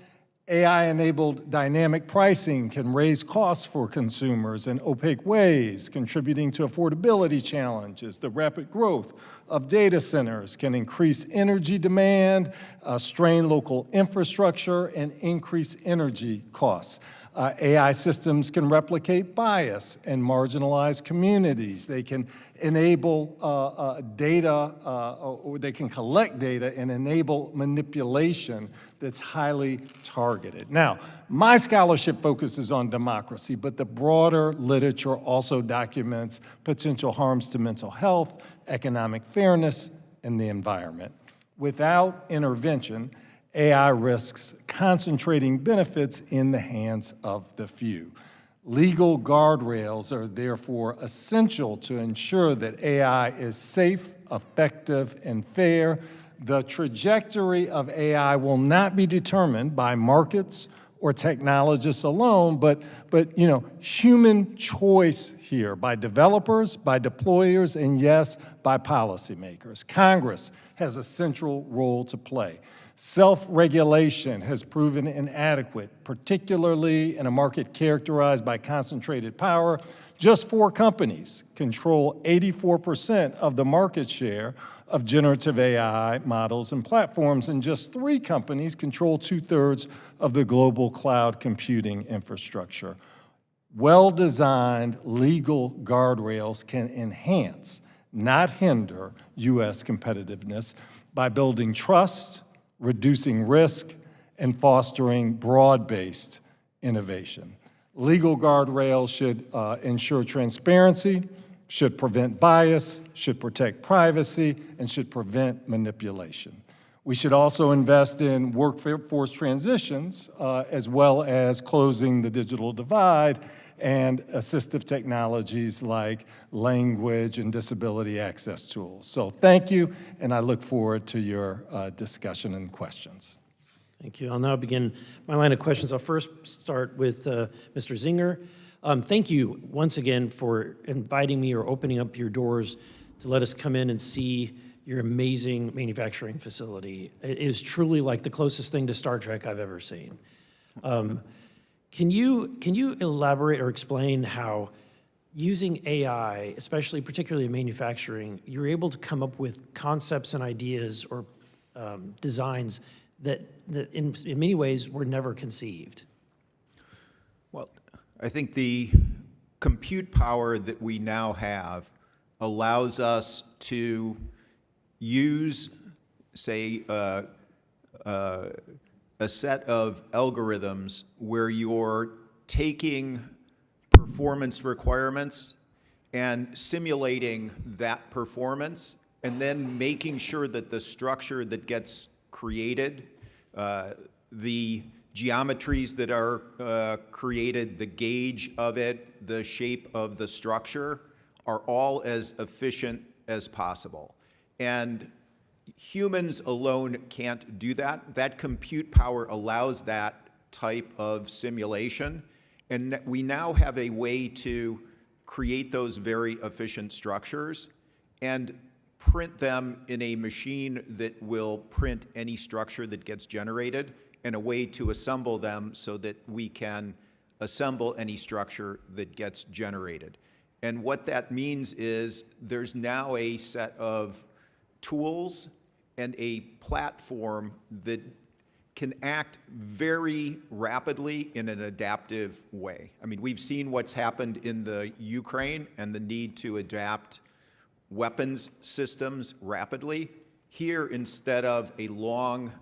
[SPEAKER 10] AI-enabled dynamic pricing can raise costs for consumers in opaque ways, contributing to affordability challenges. The rapid growth of data centers can increase energy demand, strain local infrastructure, and increase energy costs. AI systems can replicate bias and marginalize communities. They can enable or they can collect data and enable manipulation that's highly targeted. Now, my scholarship focuses on democracy, but the broader literature also documents potential harms to mental health, economic fairness, and the environment. Without intervention, AI risks concentrating benefits in the hands of the few. Legal guardrails are therefore essential to ensure that AI is safe, effective, and fair. The trajectory of AI will not be determined by markets or technologists alone, but human choice here by developers, by deployers, and yes, by policymakers. Congress has a central role to play. Self-regulation has proven inadequate, particularly in a market characterized by concentrated power. Just 4 companies control 84% of the market share of generative AI models and platforms, and just 3 companies control 2/3 of the global cloud computing infrastructure. Well-designed legal guardrails can enhance, not hinder, U.S. competitiveness by building trust, reducing risk, and fostering broad-based innovation. Legal guardrails should ensure transparency, should prevent bias, should protect privacy, and should prevent manipulation. We should also invest in workforce transitions as well as closing the digital divide and assistive technologies like language and disability access tools. So thank you, and I look forward to your discussion and questions.
[SPEAKER 3] Thank you. I'll now begin my line of questions. I'll first start with Mr. Zinger. Thank you once again for inviting me or opening up your doors to let us come in and see your amazing manufacturing facility. It is truly like the closest thing to Star Trek I've ever seen. Can you elaborate or explain how using AI, particularly in manufacturing, you're able to come up with concepts and ideas or designs that in many ways were never conceived?
[SPEAKER 8] Well, I think the compute power that we now have allows us to use, say, a set of algorithms where you're taking performance requirements and simulating that performance and then making sure that the structure that gets created, the geometries that are created, the gauge of it, the shape of the structure are all as efficient as possible. And humans alone can't do that. That compute power allows that type of simulation. And we now have a way to create those very efficient structures and print them in a machine that will print any structure that gets generated, and a way to assemble them so that we can assemble any structure that gets generated. And what that means is there's now a set of tools and a platform that can act very rapidly in an adaptive way. I mean, we've seen what's happened in the Ukraine and the need to adapt weapons systems rapidly. Here, instead of a long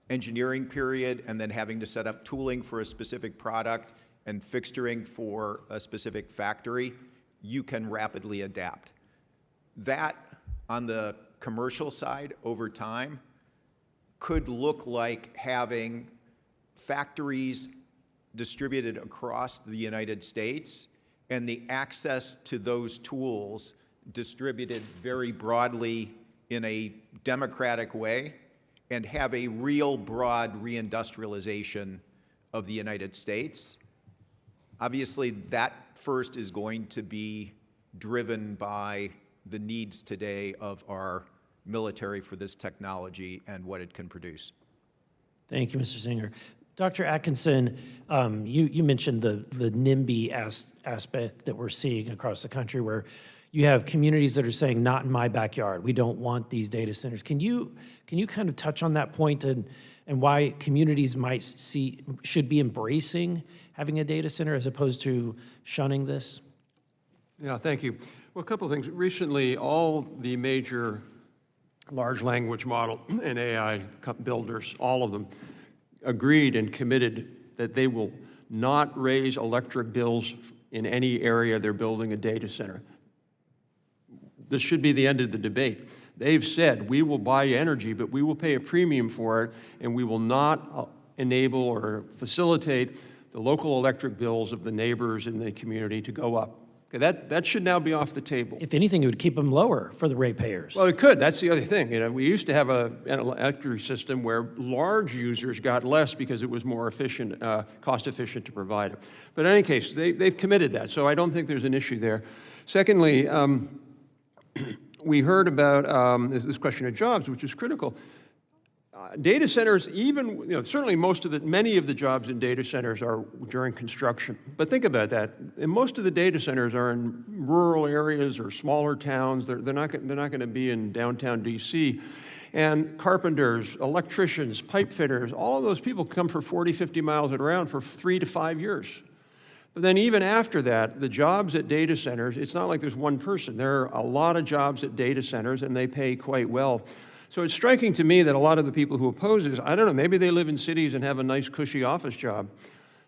[SPEAKER 8] engineering period and then having to set up tooling for a specific product and fixturing for a specific factory, you can rapidly adapt. That, on the commercial side over time, could look like having factories distributed across the United States and the access to those tools distributed very broadly in a democratic way, and have a real broad reindustrialization of the United States. Obviously, that first is going to be driven by the needs today of our military for this technology and what it can produce.
[SPEAKER 3] Thank you, Mr. Zinger. Dr. Atkinson, you mentioned the NIMBY aspect that we're seeing across the country, where you have communities that are saying, not in my backyard, we don't want these data centers. Can you kind of touch on that point and why communities should be embracing having a data center as opposed to shunning this?
[SPEAKER 6] Yeah, thank you. Well, a couple of things. Recently, all the major large language model and AI builders, all of them, agreed and committed that they will not raise electric bills in any area they're building a data center. This should be the end of the debate. They've said, we will buy energy, but we will pay a premium for it, and we will not enable or facilitate the local electric bills of the neighbors in the community to go up. Okay, that should now be off the table.
[SPEAKER 3] If anything, it would keep them lower for the ratepayers.
[SPEAKER 6] Well, it could. That's the other thing. You know, we used to have an electric system where large users got less because it was more efficient, cost efficient to provide it. But in any case, they've committed that, so I don't think there's an issue there. Secondly, we heard about this question of jobs, which is critical. Data centers, even, certainly many of the jobs in data centers are during construction. But think about that. And most of the data centers are in rural areas or smaller towns. They're not going to be in downtown DC. And carpenters, electricians, pipe fitters, all of those people come for 40, 50 miles around for 3 to 5 years. But then even after that, the jobs at data centers, it's not like there's one person. There are a lot of jobs at data centers, and they pay quite well. So it's striking to me that a lot of the people who oppose this, I don't know, maybe they live in cities and have a nice, cushy office job.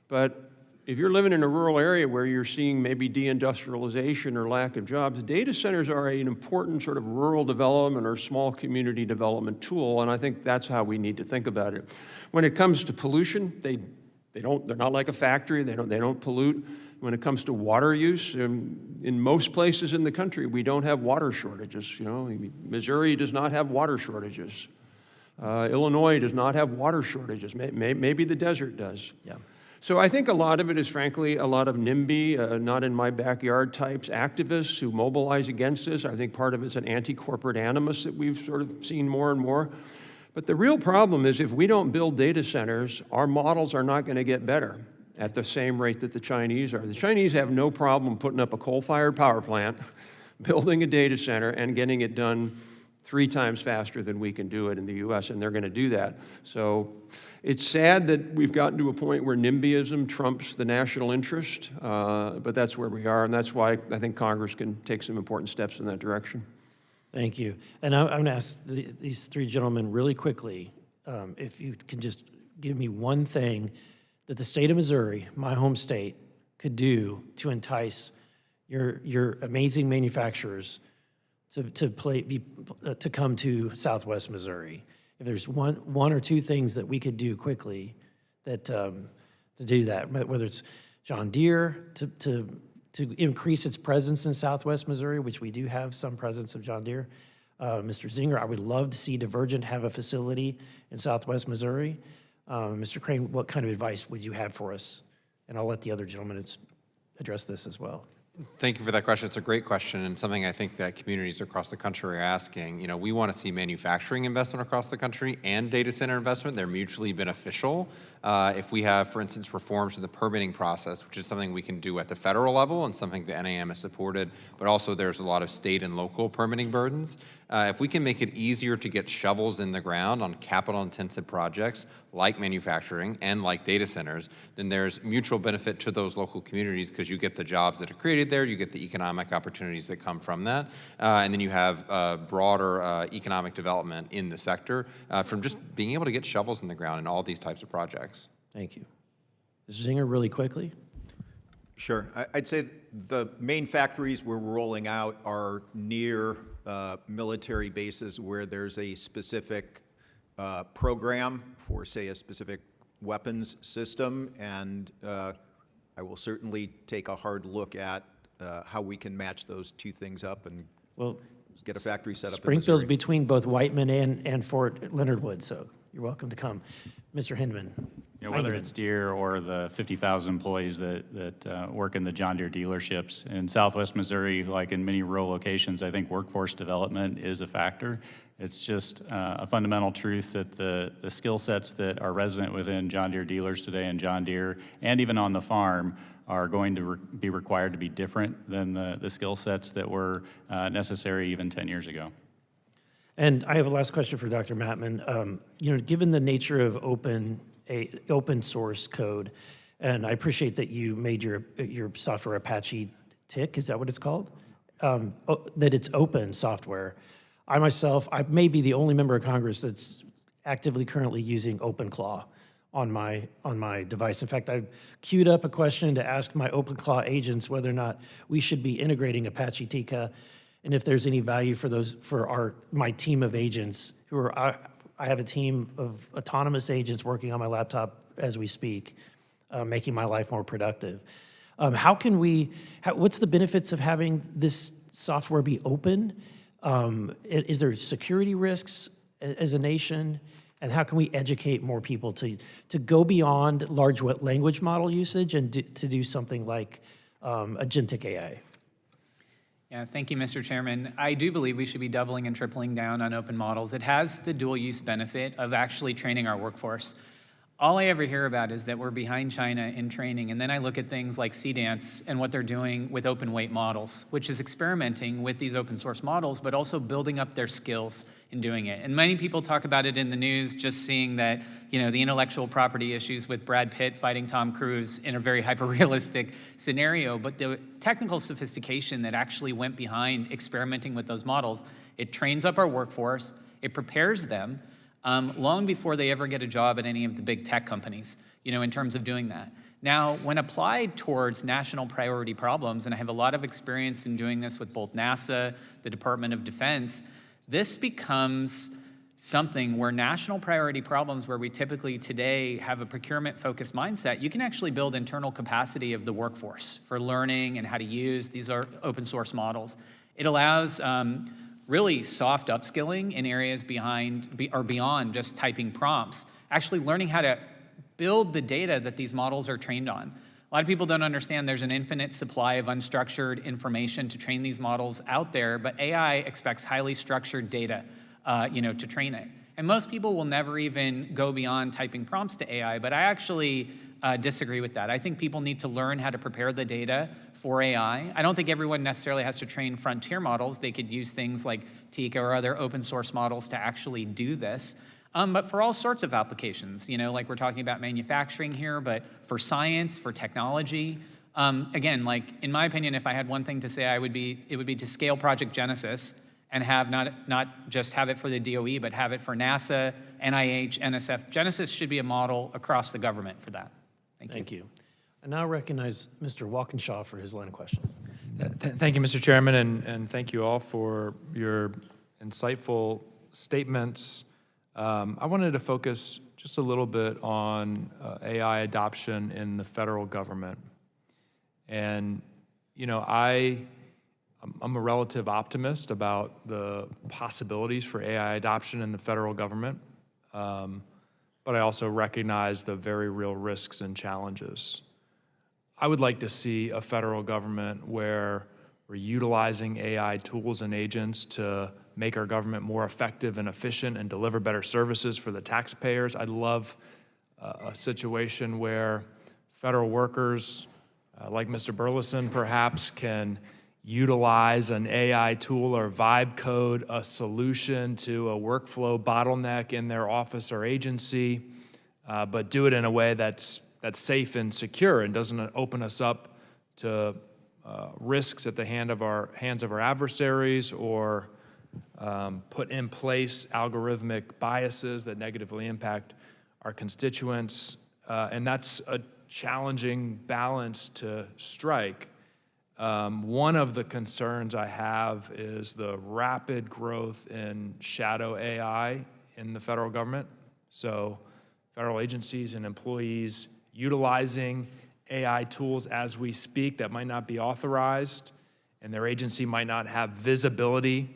[SPEAKER 6] But if you're living in a rural area where you're seeing maybe deindustrialization or lack of jobs, data centers are an important sort of rural development or small community development tool, and I think that's how we need to think about it. When it comes to pollution, they're not like a factory, they don't pollute. When it comes to water use, in most places in the country, we don't have water shortages. Missouri does not have water shortages. Illinois does not have water shortages. Maybe the desert does.
[SPEAKER 3] Yeah.
[SPEAKER 6] So I think a lot of it is, frankly, a lot of NIMBY, not in my backyard types, activists who mobilize against this. I think part of it's an anti-corporate animus that we've sort of seen more and more. But the real problem is if we don't build data centers, our models are not going to get better at the same rate that the Chinese are. The Chinese have no problem putting up a coal-fired power plant, building a data center, and getting it done 3 times faster than we can do it in the US, and they're going to do that. So it's sad that we've gotten to a point where NIMBYism trumps the national interest, but that's where we are, and that's why I think Congress can take some important steps in that direction.
[SPEAKER 3] Thank you. And I'm going to ask these 3 gentlemen really quickly, if you can just give me one thing that the state of Missouri, my home state, could do to entice your amazing manufacturers to come to Southwest Missouri. If there's one or 2 things that we could do quickly that to do that, whether it's John Deere to increase its presence in Southwest Missouri, which we do have some presence of John Deere. Mr. Zinger, I would love to see Divergent have a facility in Southwest Missouri. Mr. Crane, what kind of advice would you have for us? And I'll let the other gentlemen address this as well.
[SPEAKER 7] Thank you for that question. It's a great question and something I think that communities across the country are asking. You know, we want to see manufacturing investment across the country and data center investment. They're mutually beneficial. If we have, for instance, reforms to the permitting process, which is something we can do at the federal level and something the NAM has supported, but also there's a lot of state and local permitting burdens. If we can make it easier to get shovels in the ground on capital-intensive projects like manufacturing and like data centers, then there's mutual benefit to those local communities because you get the jobs that are created there, you get the economic opportunities that come from that, and then you have broader economic development in the sector from just being able to get shovels in the ground in all these types of projects.
[SPEAKER 3] Thank you. Mr. Zinger, really quickly.
[SPEAKER 8] Sure. I'd say the main factories we're rolling out are near military bases where there's a specific program for, say, a specific weapons system, and I will certainly take a hard look at how we can match those two things up and get a factory set up in
[SPEAKER 3] Springfield's
[SPEAKER 8] Missouri.
[SPEAKER 3] between both Whiteman and Fort Leonard Wood, so you're welcome to come. Mr. Heindman.
[SPEAKER 2] You know, whether
[SPEAKER 3] Heindman.
[SPEAKER 2] it's Deere or the 50,000 employees that work in the John Deere dealerships. In Southwest Missouri, like in many rural locations, I think workforce development is a factor. It's just a fundamental truth that the skill sets that are resident within John Deere dealers today and John Deere, and even on the farm, are going to be required to be different than the skill sets that were necessary even 10 years ago.
[SPEAKER 3] And I have a last question for Dr. Mattman. You know, given the nature of open source code, and I appreciate that you made your software Apache TIC, is that what it's called? That it's open software. I myself, I may be the only member of Congress that's actively currently using OpenClaw on my device. In fact, I've queued up a question to ask my OpenClaw agents whether or not we should be integrating Apache Tika, and if there's any value for my team of agents who are. I have a team of autonomous agents working on my laptop as we speak, making my life more productive. What's the benefits of having this software be open? Is there security risks as a nation? And how can we educate more people to go beyond large language model usage and to do something like agentic AI?
[SPEAKER 9] Yeah, thank you, Mr. Chairman. I do believe we should be doubling and tripling down on open models. It has the dual use benefit of actually training our workforce. All I ever hear about is that we're behind China in training, and then I look at things like CDance and what they're doing with open weight models, which is experimenting with these open source models, but also building up their skills in doing it. And many people talk about it in the news, just seeing that, you know, the intellectual property issues with Brad Pitt fighting Tom Cruise in a very hyper-realistic scenario, but the technical sophistication that actually went behind experimenting with those models, it trains up our workforce, it prepares them, long before they ever get a job at any of the big tech companies, you know, in terms of doing that. Now, when applied towards national priority problems, and I have a lot of experience in doing this with both NASA, the Department of Defense, this becomes something where national priority problems, where we typically today have a procurement-focused mindset, you can actually build internal capacity of the workforce for learning and how to use these open source models. It allows really soft upskilling in areas beyond just typing prompts, actually learning how to build the data that these models are trained on. A lot of people don't understand there's an infinite supply of unstructured information to train these models out there, but AI expects highly structured data to train it. And most people will never even go beyond typing prompts to AI, but I actually disagree with that. I think people need to learn how to prepare the data for AI. I don't think everyone necessarily has to train frontier models. They could use things like Tika or other open source models to actually do this. But for all sorts of applications, you know, like we're talking about manufacturing here, but for science, for technology. Again, like in my opinion, if I had one thing to say, it would be to scale Project Genesis and have not just have it for the DOE, but have it for NASA, NIH, NSF. Genesis should be a model across the government for that.
[SPEAKER 3] Thank you. I now recognize Mr. Walkinshaw for his line of questioning.
[SPEAKER 11] Thank you, Mr. Chairman, and thank you all for your insightful statements. I wanted to focus just a little bit on AI adoption in the federal government. And, you know, I'm a relative optimist about the possibilities for AI adoption in the federal government, but I also recognize the very real risks and challenges. I would like to see a federal government where we're utilizing AI tools and agents to make our government more effective and efficient and deliver better services for the taxpayers. I'd love a situation where federal workers, like Mr. Burleson perhaps, can utilize an AI tool or vibe code a solution to a workflow bottleneck in their office or agency, but do it in a way that's safe and secure and doesn't open us up to risks at the hands of our adversaries, or put in place algorithmic biases that negatively impact our constituents. And that's a challenging balance to strike. One of the concerns I have is the rapid growth in shadow AI in the federal government. So federal agencies and employees utilizing AI tools as we speak that might not be authorized, and their agency might not have visibility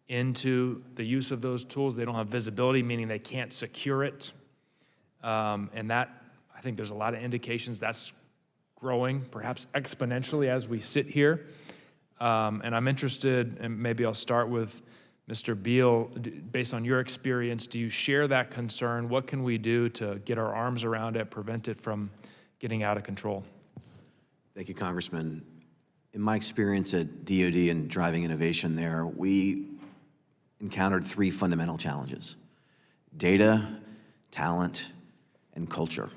[SPEAKER 11] into the use of those tools. They don't have visibility, meaning they can't secure it. And that, I think there's a lot of indications that's growing, perhaps exponentially as we sit here. And I'm interested, and maybe I'll start with Mr. Beiel. Based on your experience, do you share that concern? What can we do to get our arms around it, prevent it from getting out of control?
[SPEAKER 5] Thank you, Congressman. In my experience at DoD and driving innovation there, we encountered three fundamental challenges: data, talent, and culture.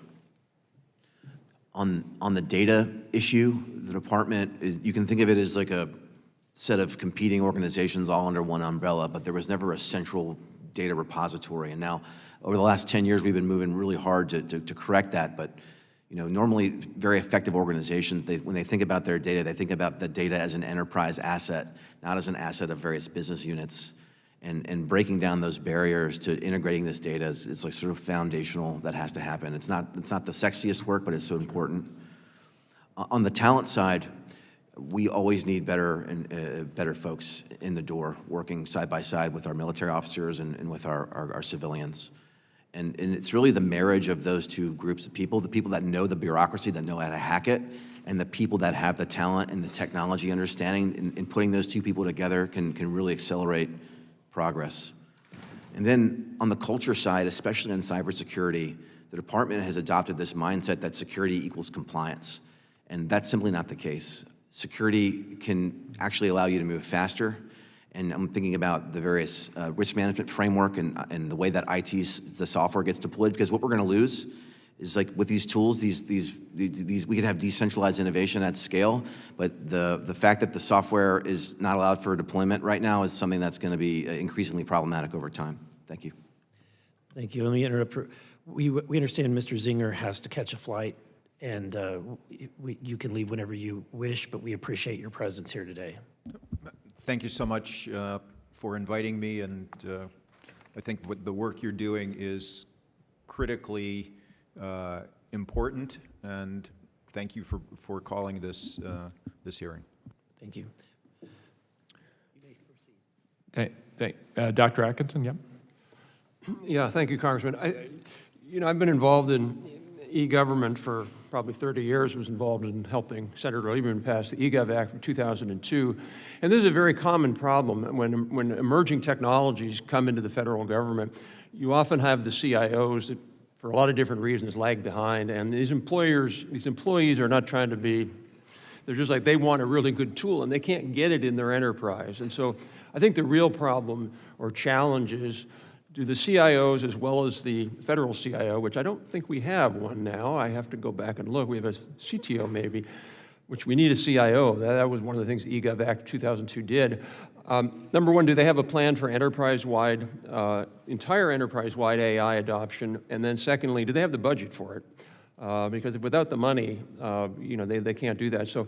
[SPEAKER 5] On the data issue, the department, you can think of it as like a set of competing organizations all under one umbrella, but there was never a central data repository. And now, over the last 10 years, we've been moving really hard to correct that. But normally very effective organizations, when they think about their data, they think about the data as an enterprise asset, not as an asset of various business units. And breaking down those barriers to integrating this data is like sort of foundational. That has to happen. It's not the sexiest work, but it's so important. On the talent side, we always need better folks in the door, working side by side with our military officers and with our civilians. And it's really the marriage of those two groups of people, the people that know the bureaucracy, that know how to hack it, and the people that have the talent and the technology understanding. And putting those two people together can really accelerate progress. And then on the culture side, especially in cybersecurity, the department has adopted this mindset that security equals compliance. And that's simply not the case. Security can actually allow you to move faster. And I'm thinking about the various risk management framework and the way that the software gets deployed, because what we're gonna lose is, like, with these tools, these we can have decentralized innovation at scale, but the fact that the software is not allowed for deployment right now is something that's gonna be increasingly problematic over time. Thank you.
[SPEAKER 3] Thank you. Let me interrupt. We understand Mr. Zinger has to catch a flight, and you can leave whenever you wish, but we appreciate your presence here today.
[SPEAKER 8] Thank you so much for inviting me, and I think what the work you're doing is critically important, and thank you for calling this hearing.
[SPEAKER 3] Thank you.
[SPEAKER 11] Dr. Atkinson, yep.
[SPEAKER 6] Yeah, thank you, Congressman. I've been involved in e-government for probably 30 years, was involved in helping Senator Lieberman pass the eGov Act of 2002. And this is a very common problem. When emerging technologies come into the federal government, you often have the CIOs that, for a lot of different reasons, lag behind. And these employees are not trying to be, they're just like, they want a really good tool and they can't get it in their enterprise. And so I think the real problem or challenge is, do the CIOs, as well as the federal CIO, which I don't think we have one now, I have to go back and look, we have a CTO maybe, which we need a CIO. That was one of the things the eGov Act 2002 did. Number one, do they have a plan for enterprise-wide, entire enterprise-wide AI adoption? And then secondly, do they have the budget for it? Because without the money, they can't do that. So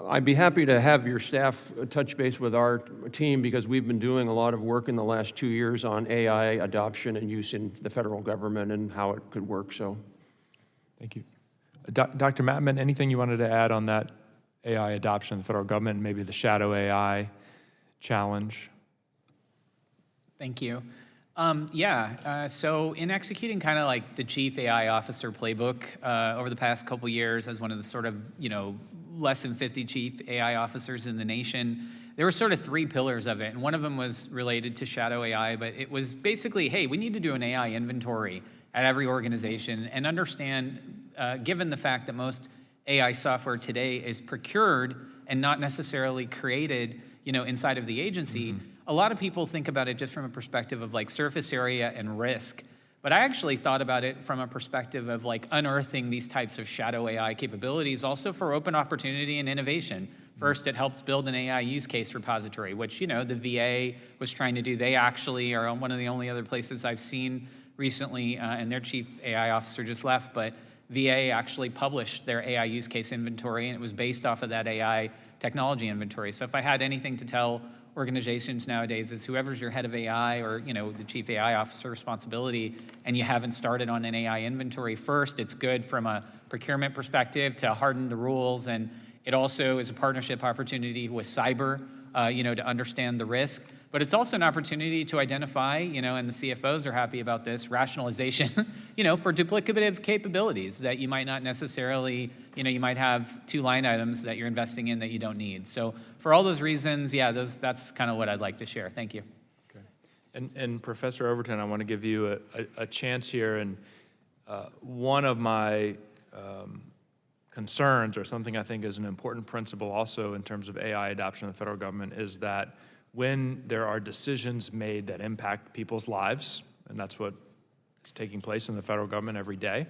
[SPEAKER 6] I'd be happy to have your staff touch base with our team, because we've been doing a lot of work in the last 2 years on AI adoption and use in the federal government and how it could work. So,
[SPEAKER 11] thank you. Dr. Mattman, anything you wanted to add on that AI adoption in the federal government and maybe the shadow AI challenge?
[SPEAKER 9] Thank you. So in executing kind of like the chief AI officer playbook over the past couple years as one of the sort of, less than 50 chief AI officers in the nation, there were sort of three pillars of it. And one of them was related to shadow AI, but it was basically, hey, we need to do an AI inventory at every organization and understand, given the fact that most AI software today is procured and not necessarily created, inside of the agency, a lot of people think about it just from a perspective of like surface area and risk. But I actually thought about it from a perspective of like unearthing these types of shadow AI capabilities also for open opportunity and innovation. First, it helped build an AI use case repository, which, the VA was trying to do. They actually are one of the only other places I've seen recently, and their chief AI officer just left, but VA actually published their AI use case inventory, and it was based off of that AI technology inventory. So if I had anything to tell organizations nowadays, is whoever's your head of AI or the chief AI officer responsibility, and you haven't started on an AI inventory first, it's good from a procurement perspective to harden the rules, and it also is a partnership opportunity with cyber, to understand the risk. But it's also an opportunity to identify, and the CFOs are happy about this, rationalization, for duplicative capabilities that you might not necessarily, you might have two line items that you're investing in that you don't need. So for all those reasons, that's kind of what I'd like to share. Thank you.
[SPEAKER 11] Okay. And Professor Overton, I want to give you a chance here. And one of my concerns, or something I think is an important principle also in terms of AI adoption in the federal government, is that when there are decisions made that impact people's lives, and that's what is taking place in the federal government every day,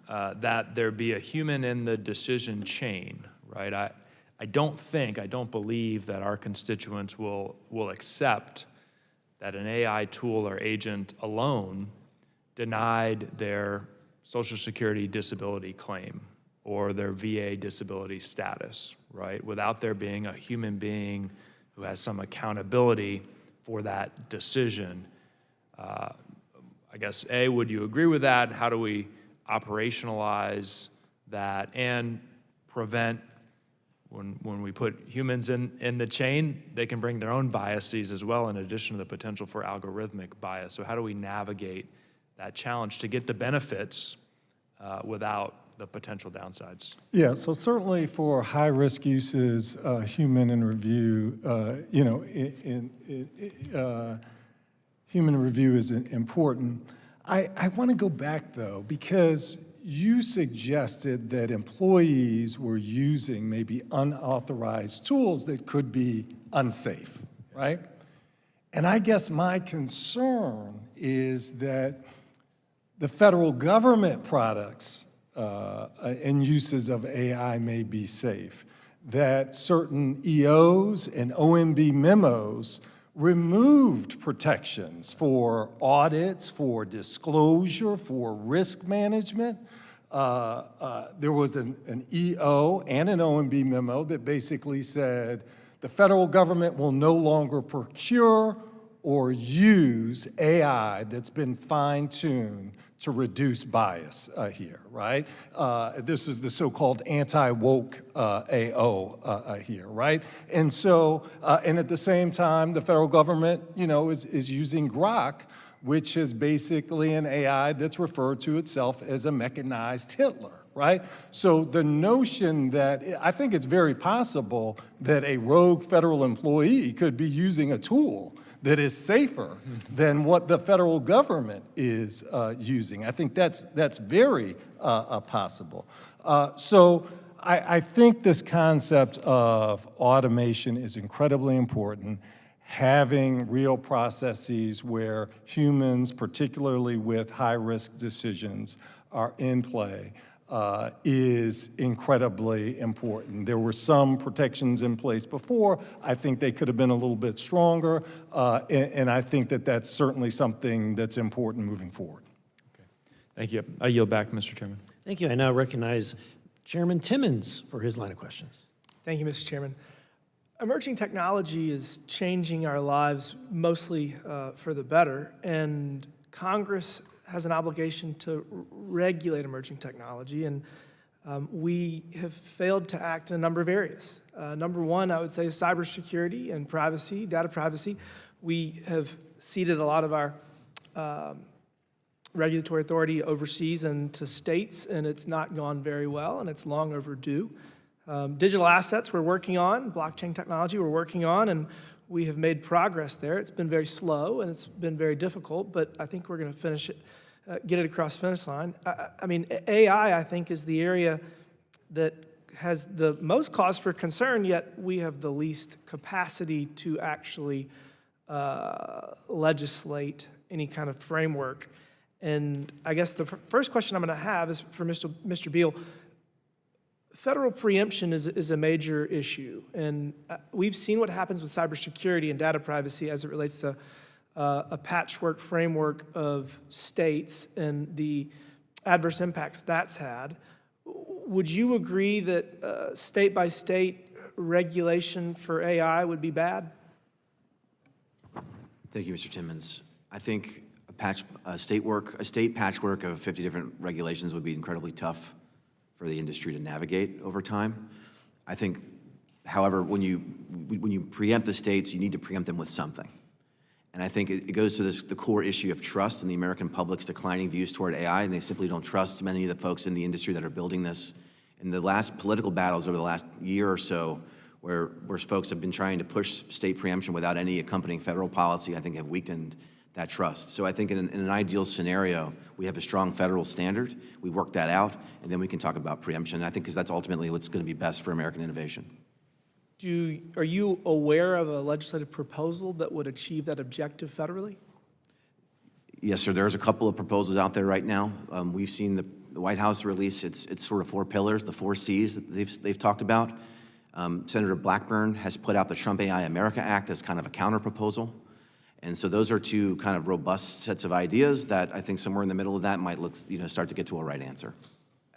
[SPEAKER 11] that there be a human in the decision chain, right? I don't believe that our constituents will accept that an AI tool or agent alone denied their Social Security disability claim or their VA disability status, right? Without there being a human being who has some accountability for that decision. I guess, A, would you agree with that? How do we operationalize that and prevent, when we put humans in the chain, they can bring their own biases as well, in addition to the potential for algorithmic bias. So how do we navigate that challenge to get the benefits without the potential downsides?
[SPEAKER 10] Yeah, so certainly for high-risk uses, human in review, human review is important. I want to go back, though, because you suggested that employees were using maybe unauthorized tools that could be unsafe, right? And I guess my concern is that the federal government products and uses of AI may be safe, that certain EOs and OMB memos removed protections for audits, for disclosure, for risk management. There was an EO and an OMB memo that basically said the federal government will no longer procure or use AI that's been fine-tuned to reduce bias here, right? This is the so-called anti-woke AO here, right? And so, and at the same time, the federal government, is using Grok, which is basically an AI that's referred to itself as a mechanized Hitler, right? So the notion that, I think it's very possible that a rogue federal employee could be using a tool that is safer than what the federal government is using. I think that's very possible. So I think this concept of automation is incredibly important. Having real processes where humans, particularly with high-risk decisions, are in play is incredibly important. There were some protections in place before. I think they could have been a little bit stronger, and I think that that's certainly something that's important moving forward.
[SPEAKER 11] Okay. Thank you. I yield back, Mr. Chairman.
[SPEAKER 3] Thank you. I now recognize Chairman Timmons for his line of questions.
[SPEAKER 12] Thank you, Mr. Chairman. Emerging technology is changing our lives mostly for the better, and Congress has an obligation to regulate emerging technology, and we have failed to act in a number of areas. Number one, I would say, is cybersecurity and privacy, data privacy. We have ceded a lot of our regulatory authority overseas and to states, and it's not gone very well, and it's long overdue. Digital assets we're working on, blockchain technology we're working on, and we have made progress there. It's been very slow, and it's been very difficult, but I think we're going to finish it, get it across the finish line. I mean, AI, I think, is the area that has the most cause for concern, yet we have the least capacity to actually legislate any kind of framework. And I guess the first question I'm going to have is for Mr. Beiel. Federal preemption is a major issue, and we've seen what happens with cybersecurity and data privacy as it relates to a patchwork framework of states and the adverse impacts that's had. Would you agree that state-by-state regulation for AI would be bad?
[SPEAKER 5] Thank you, Mr. Timmons. I think a state patchwork of 50 different regulations would be incredibly tough for the industry to navigate over time. I think, however, when you preempt the states, you need to preempt them with something. And I think it goes to the core issue of trust in the American public's declining views toward AI, and they simply don't trust many of the folks in the industry that are building this. In the last political battles over the last year or so, where folks have been trying to push state preemption without any accompanying federal policy, I think have weakened that trust. So I think in an ideal scenario, we have a strong federal standard, we work that out, and then we can talk about preemption. I think because that's ultimately what's going to be best for American innovation.
[SPEAKER 12] Are you aware of a legislative proposal that would achieve that objective federally?
[SPEAKER 5] Yes, sir. There's a couple of proposals out there right now. We've seen the White House release its sort of 4 pillars, the 4 C's that they've talked about. Senator Blackburn has put out the Trump AI America Act as kind of a counter proposal. And so those are 2 kind of robust sets of ideas that I think somewhere in the middle of that might start to get to a right answer.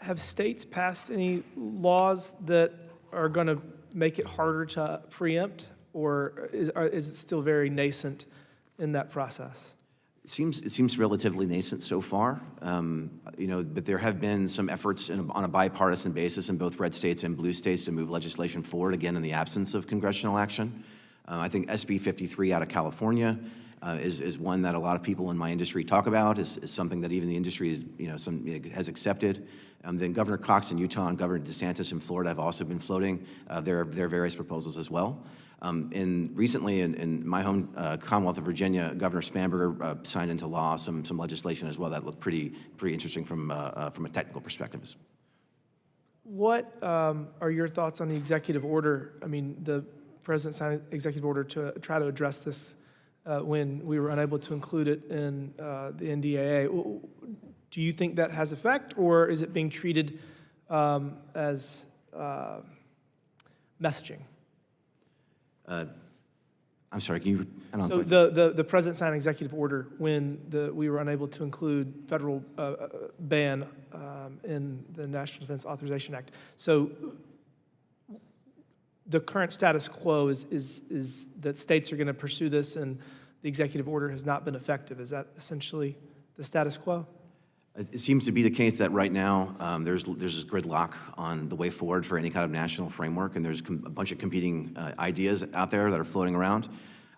[SPEAKER 12] Have states passed any laws that are going to make it harder to preempt, or is it still very nascent in that process?
[SPEAKER 5] It seems relatively nascent so far, but there have been some efforts on a bipartisan basis in both red states and blue states to move legislation forward, again, in the absence of congressional action. I think SB 53 out of California is one that a lot of people in my industry talk about, is something that even the industry has accepted. Then Governor Cox in Utah and Governor DeSantis in Florida have also been floating their various proposals as well. And recently in my home Commonwealth of Virginia, Governor Spanberger signed into law some legislation as well that looked pretty interesting from a technical perspective.
[SPEAKER 12] What are your thoughts on the executive order? I mean, the President signed an executive order to try to address this when we were unable to include it in the NDAA. Do you think that has effect, or is it being treated as messaging?
[SPEAKER 5] I'm sorry, can you?
[SPEAKER 12] So the President signed an executive order when we were unable to include federal ban in the National Defense Authorization Act. So the current status quo is that states are going to pursue this, and the executive order has not been effective. Is that essentially the status quo?
[SPEAKER 5] It seems to be the case that right now there's this gridlock on the way forward for any kind of national framework, and there's a bunch of competing ideas out there that are floating around.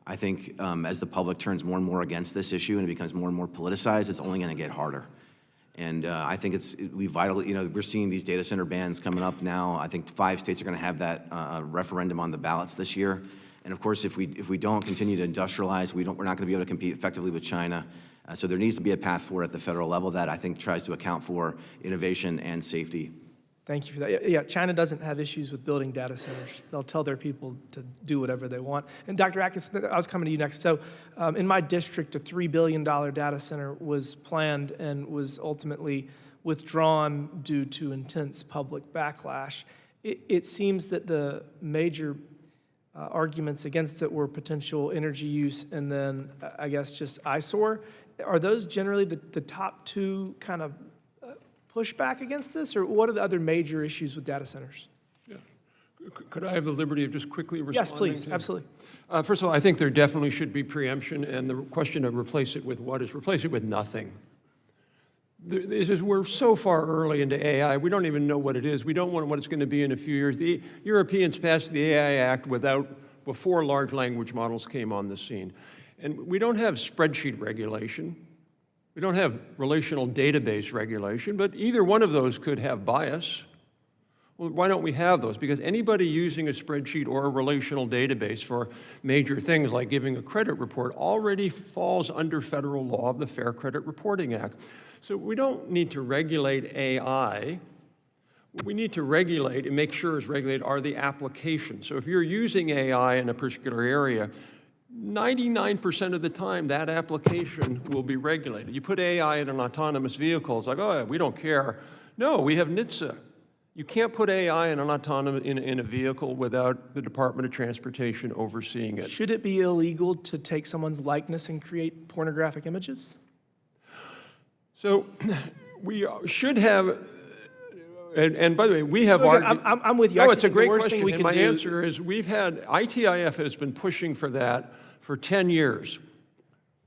[SPEAKER 5] I think as the public turns more and more against this issue and it becomes more and more politicized, it's only going to get harder. And I think we vitally, we're seeing these data center bans coming up now. I think 5 states are going to have that referendum on the ballots this year. And of course, if we don't continue to industrialize, we're not going to be able to compete effectively with China. So there needs to be a path forward at the federal level that I think tries to account for innovation and safety.
[SPEAKER 12] Thank you for that. Yeah, China doesn't have issues with building data centers. They'll tell their people to do whatever they want. And Dr. Atkinson, I was coming to you next. So in my district, a $3 billion data center was planned and was ultimately withdrawn due to intense public backlash. It seems that the major arguments against it were potential energy use and then, I guess, just eyesore. Are those generally the top 2 kind of pushback against this, or what are the other major issues with data centers?
[SPEAKER 6] Yeah. Could I have the liberty of just quickly responding?
[SPEAKER 12] Yes, please, absolutely.
[SPEAKER 6] First of all, I think there definitely should be preemption, and the question of replace it with what is replace it with nothing. We're so far early into AI, we don't even know what it is. We don't know what it's going to be in a few years. The Europeans passed the AI Act before large language models came on the scene. And we don't have spreadsheet regulation. We don't have relational database regulation, but either one of those could have bias. Well, why don't we have those? Because anybody using a spreadsheet or a relational database for major things like giving a credit report already falls under federal law of the Fair Credit Reporting Act. So we don't need to regulate AI. What we need to regulate and make sure is regulated are the applications. So if you're using AI in a particular area, 99% of the time, that application will be regulated. You put AI in an autonomous vehicle, it's like, oh, we don't care. No, we have NHTSA. You can't put AI in an autonomous in a vehicle without the Department of Transportation overseeing it.
[SPEAKER 12] Should it be illegal to take someone's likeness and create pornographic images?
[SPEAKER 6] So we should have, and by the way, we have
[SPEAKER 12] Look,
[SPEAKER 6] argued.
[SPEAKER 12] I'm with you.
[SPEAKER 6] No,
[SPEAKER 12] Actually,
[SPEAKER 6] it's a
[SPEAKER 12] the
[SPEAKER 6] great
[SPEAKER 12] worst thing
[SPEAKER 6] question,
[SPEAKER 12] we
[SPEAKER 6] and
[SPEAKER 12] can
[SPEAKER 6] my
[SPEAKER 12] do-
[SPEAKER 6] answer is ITIF has been pushing for that for 10 years,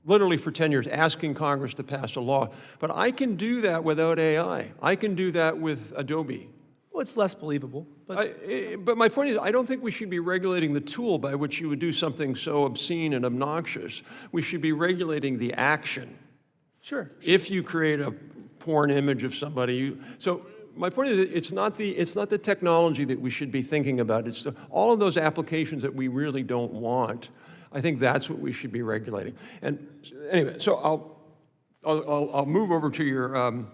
[SPEAKER 6] literally for 10 years, asking Congress to pass a law. But I can do that without AI. I can do that with Adobe.
[SPEAKER 12] Well, it's less believable, but
[SPEAKER 6] But my point is, I don't think we should be regulating the tool by which you would do something so obscene and obnoxious. We should be regulating the action.
[SPEAKER 12] sure.
[SPEAKER 6] If you create a porn image of somebody, so my point is, it's not the technology that we should be thinking about. It's all of those applications that we really don't want. I think that's what we should be regulating. And anyway, so I'll move over to your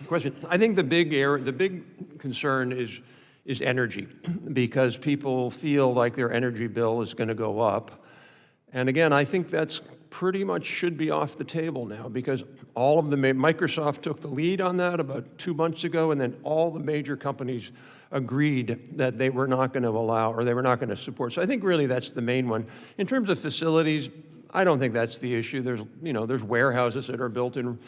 [SPEAKER 6] question. I think the big concern is energy, because people feel like their energy bill is going to go up. And again, I think that's pretty much should be off the table now, because all of the Microsoft took the lead on that about 2 months ago, and then all the major companies agreed that they were not going to allow, or they were not going to support. So I think really that's the main one. In terms of facilities, I don't think that's the issue. There's warehouses that are built in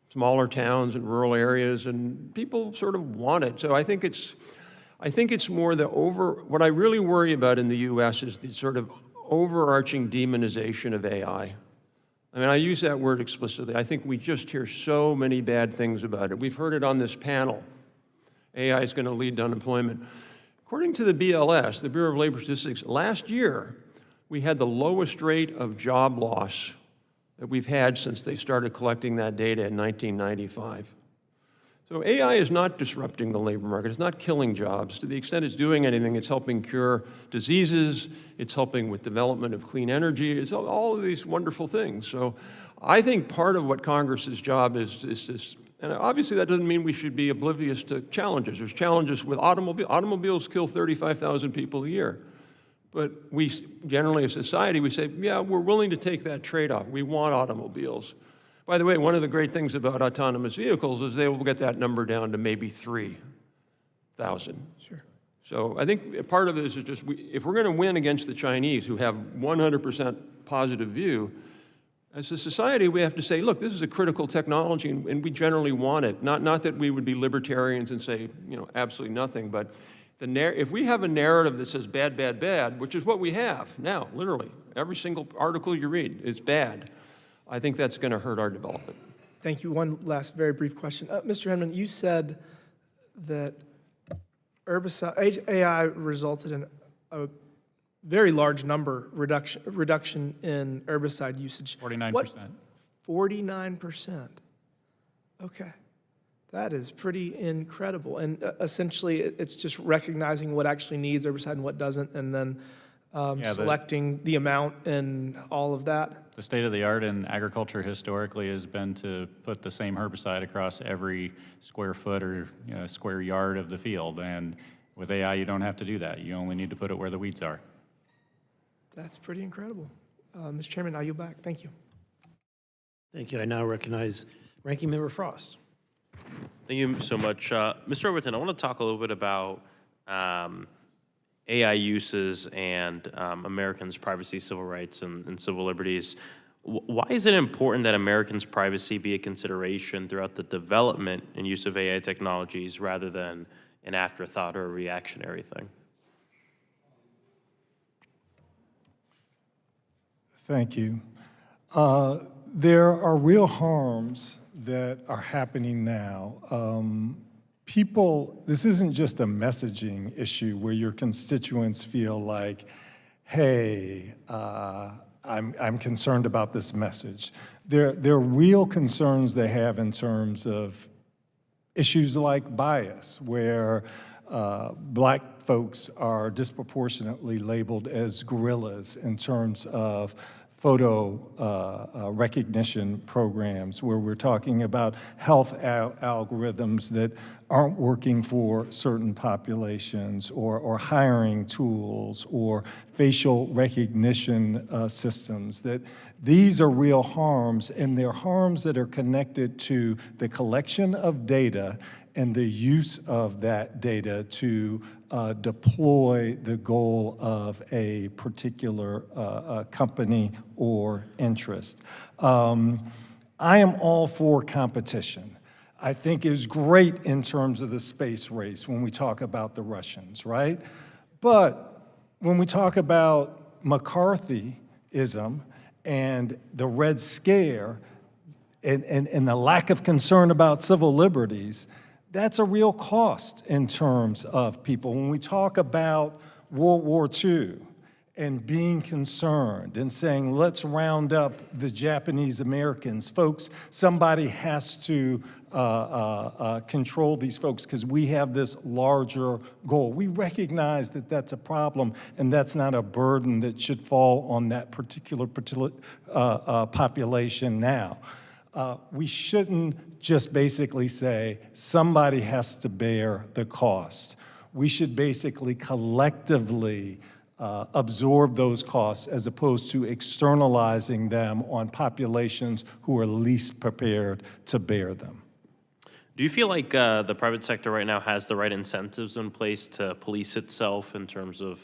[SPEAKER 6] smaller towns and rural areas, and people sort of want it. So I think it's more what I really worry about in the U.S. is the sort of overarching demonization of AI. I mean, I use that word explicitly. I think we just hear so many bad things about it. We've heard it on this panel. AI is going to lead to unemployment. According to the BLS, the Bureau of Labor Statistics, last year we had the lowest rate of job loss that we've had since they started collecting that data in 1995. So AI is not disrupting the labor market. It's not killing jobs. To the extent it's doing anything, it's helping cure diseases. It's helping with development of clean energy. It's all of these wonderful things. So I think part of what Congress's job is this, and obviously that doesn't mean we should be oblivious to challenges. There's challenges with automobiles. Automobiles kill 35,000 people a year. But we generally, as a society, we say, yeah, we're willing to take that trade-off. We want automobiles. By the way, one of the great things about autonomous vehicles is they will get that number down to maybe 3,000.
[SPEAKER 12] Sure.
[SPEAKER 6] So I think part of this is just, if we're going to win against the Chinese, who have 100% positive view, as a society, we have to say, look, this is a critical technology, and we generally want it. Not that we would be libertarians and say, absolutely nothing, but if we have a narrative that says bad, bad, bad, which is what we have now, literally, every single article you read is bad, I think that's going to hurt our development.
[SPEAKER 12] Thank you. One last very brief question. Mr. Heindman, you said that AI resulted in a very large reduction in herbicide usage.
[SPEAKER 2] 49%.
[SPEAKER 12] 49%. Okay. That is pretty incredible. And essentially, it's just recognizing what actually needs herbicide and what doesn't, and then selecting the amount and all of that.
[SPEAKER 2] The state of the art in agriculture historically has been to put the same herbicide across every square foot or square yard of the field. And with AI, you don't have to do that. You only need to put it where the weeds are.
[SPEAKER 12] That's pretty incredible. Mr. Chairman, I yield back. Thank you.
[SPEAKER 3] Thank you. I now recognize Ranking Member Frost.
[SPEAKER 4] Thank you so much. Mr. Overton, I want to talk a little bit about AI uses and Americans' privacy, civil rights, and civil liberties. Why is it important that Americans' privacy be a consideration throughout the development and use of AI technologies rather than an afterthought or a reactionary thing?
[SPEAKER 10] Thank you. There are real harms that are happening now. This isn't just a messaging issue where your constituents feel like, hey, I'm concerned about this message. There are real concerns they have in terms of issues like bias, where black folks are disproportionately labeled as gorillas in terms of photo recognition programs, where we're talking about health algorithms that aren't working for certain populations, or hiring tools, or facial recognition systems. That these are real harms, and they're harms that are connected to the collection of data and the use of that data to deploy the goal of a particular company or interest. I am all for competition. I think is great in terms of the space race when we talk about the Russians, right? But when we talk about McCarthyism and the Red Scare and the lack of concern about civil liberties, that's a real cost in terms of people. When we talk about World War II and being concerned and saying, let's round up the Japanese Americans, folks, somebody has to control these folks because we have this larger goal. We recognize that that's a problem, and that's not a burden that should fall on that particular population now. We shouldn't just basically say somebody has to bear the cost. We should basically collectively absorb those costs as opposed to externalizing them on populations who are least prepared to bear them.
[SPEAKER 4] Do you feel like the private sector right now has the right incentives in place to police itself in terms of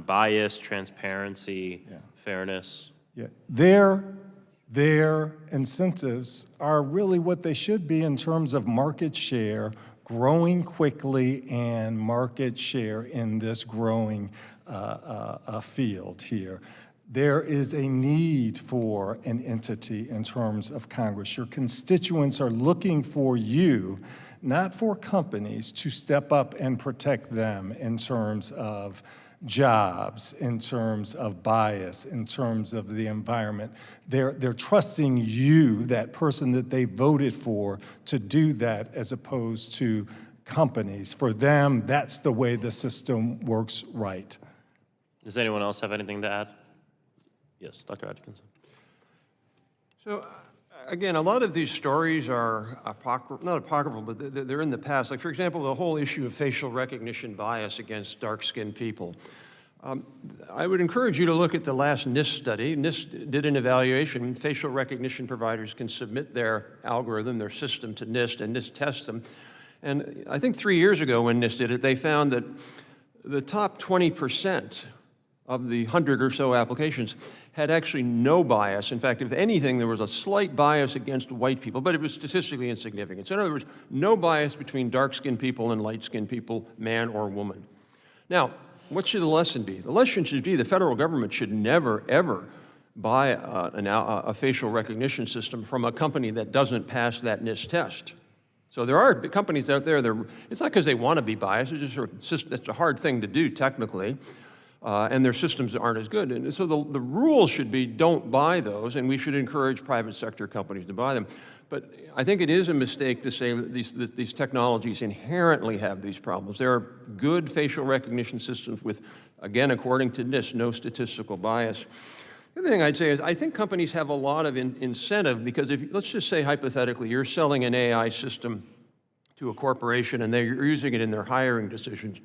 [SPEAKER 4] bias, transparency, fairness?
[SPEAKER 10] Yeah. Their incentives are really what they should be in terms of market share, growing quickly, and market share in this growing field here. There is a need for an entity in terms of Congress. Your constituents are looking for you, not for companies, to step up and protect them in terms of jobs, in terms of bias, in terms of the environment. They're trusting you, that person that they voted for, to do that as opposed to companies. For them, that's the way the system works right.
[SPEAKER 4] Does anyone else have anything to add? Yes, Dr. Atkinson.
[SPEAKER 6] So, again, a lot of these stories are not apocryphal, but they're in the past. Like, for example, the whole issue of facial recognition bias against dark-skinned people. I would encourage you to look at the last NIST study. NIST did an evaluation. Facial recognition providers can submit their algorithm, their system, to NIST, and NIST tests them. And I think 3 years ago when NIST did it, they found that the top 20% of the 100 or so applications had actually no bias. In fact, if anything, there was a slight bias against white people, but it was statistically insignificant. So in other words, no bias between dark-skinned people and light-skinned people, man or woman. Now, what should the lesson be? The lesson should be the federal government should never, ever buy a facial recognition system from a company that doesn't pass that NIST test. So there are companies out there, it's not because they want to be biased, it's a hard thing to do technically. And their systems aren't as good. And so the rule should be don't buy those, and we should encourage private sector companies to buy them. But I think it is a mistake to say that these technologies inherently have these problems. There are good facial recognition systems with, again, according to NIST, no statistical bias. The other thing I'd say is I think companies have a lot of incentive because let's just say hypothetically you're selling an AI system to a corporation and they're using it in their hiring decisions.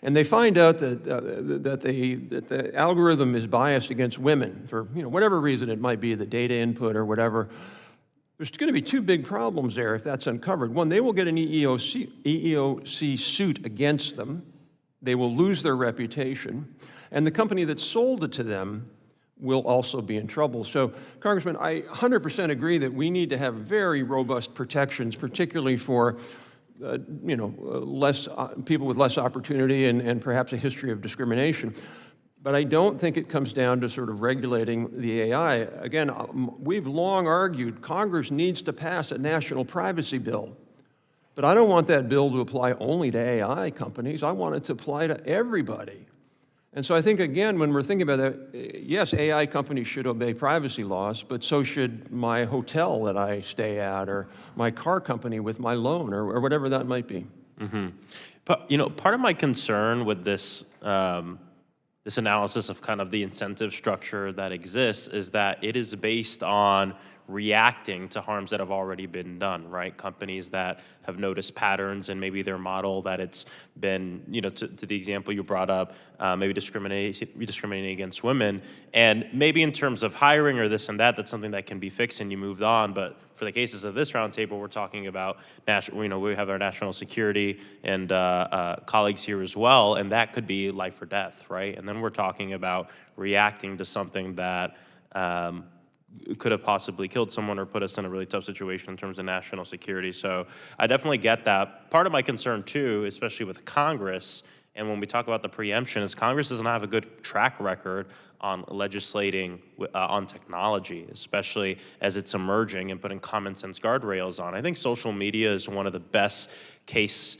[SPEAKER 6] And they find out that the algorithm is biased against women for whatever reason it might be, the data input or whatever. There's going to be two big problems there if that's uncovered. One, they will get an EEOC suit against them. They will lose their reputation. And the company that sold it to them will also be in trouble. So, Congressman, I 100% agree that we need to have very robust protections, particularly for people with less opportunity and perhaps a history of discrimination. But I don't think it comes down to sort of regulating the AI. Again, we've long argued Congress needs to pass a national privacy bill. But I don't want that bill to apply only to AI companies. I want it to apply to everybody. And so I think, again, when we're thinking about that, yes, AI companies should obey privacy laws, but so should my hotel that I stay at, or my car company with my loan, or whatever that might be.
[SPEAKER 4] But, part of my concern with this, this analysis of kind of the incentive structure that exists is that it is based on reacting to harms that have already been done, right? Companies that have noticed patterns and maybe their model that it's been, to the example you brought up, maybe discriminating against women. And maybe in terms of hiring or this and that, that's something that can be fixed and you moved on. But for the cases of this roundtable, we're talking about we have our national security and colleagues here as well, and that could be life or death, right? And then we're talking about reacting to something that could have possibly killed someone or put us in a really tough situation in terms of national security. So I definitely get that. Part of my concern too, especially with Congress, and when we talk about the preemption, is Congress doesn't have a good track record on legislating on technology, especially as it's emerging and putting common sense guardrails on. I think social media is one of the best case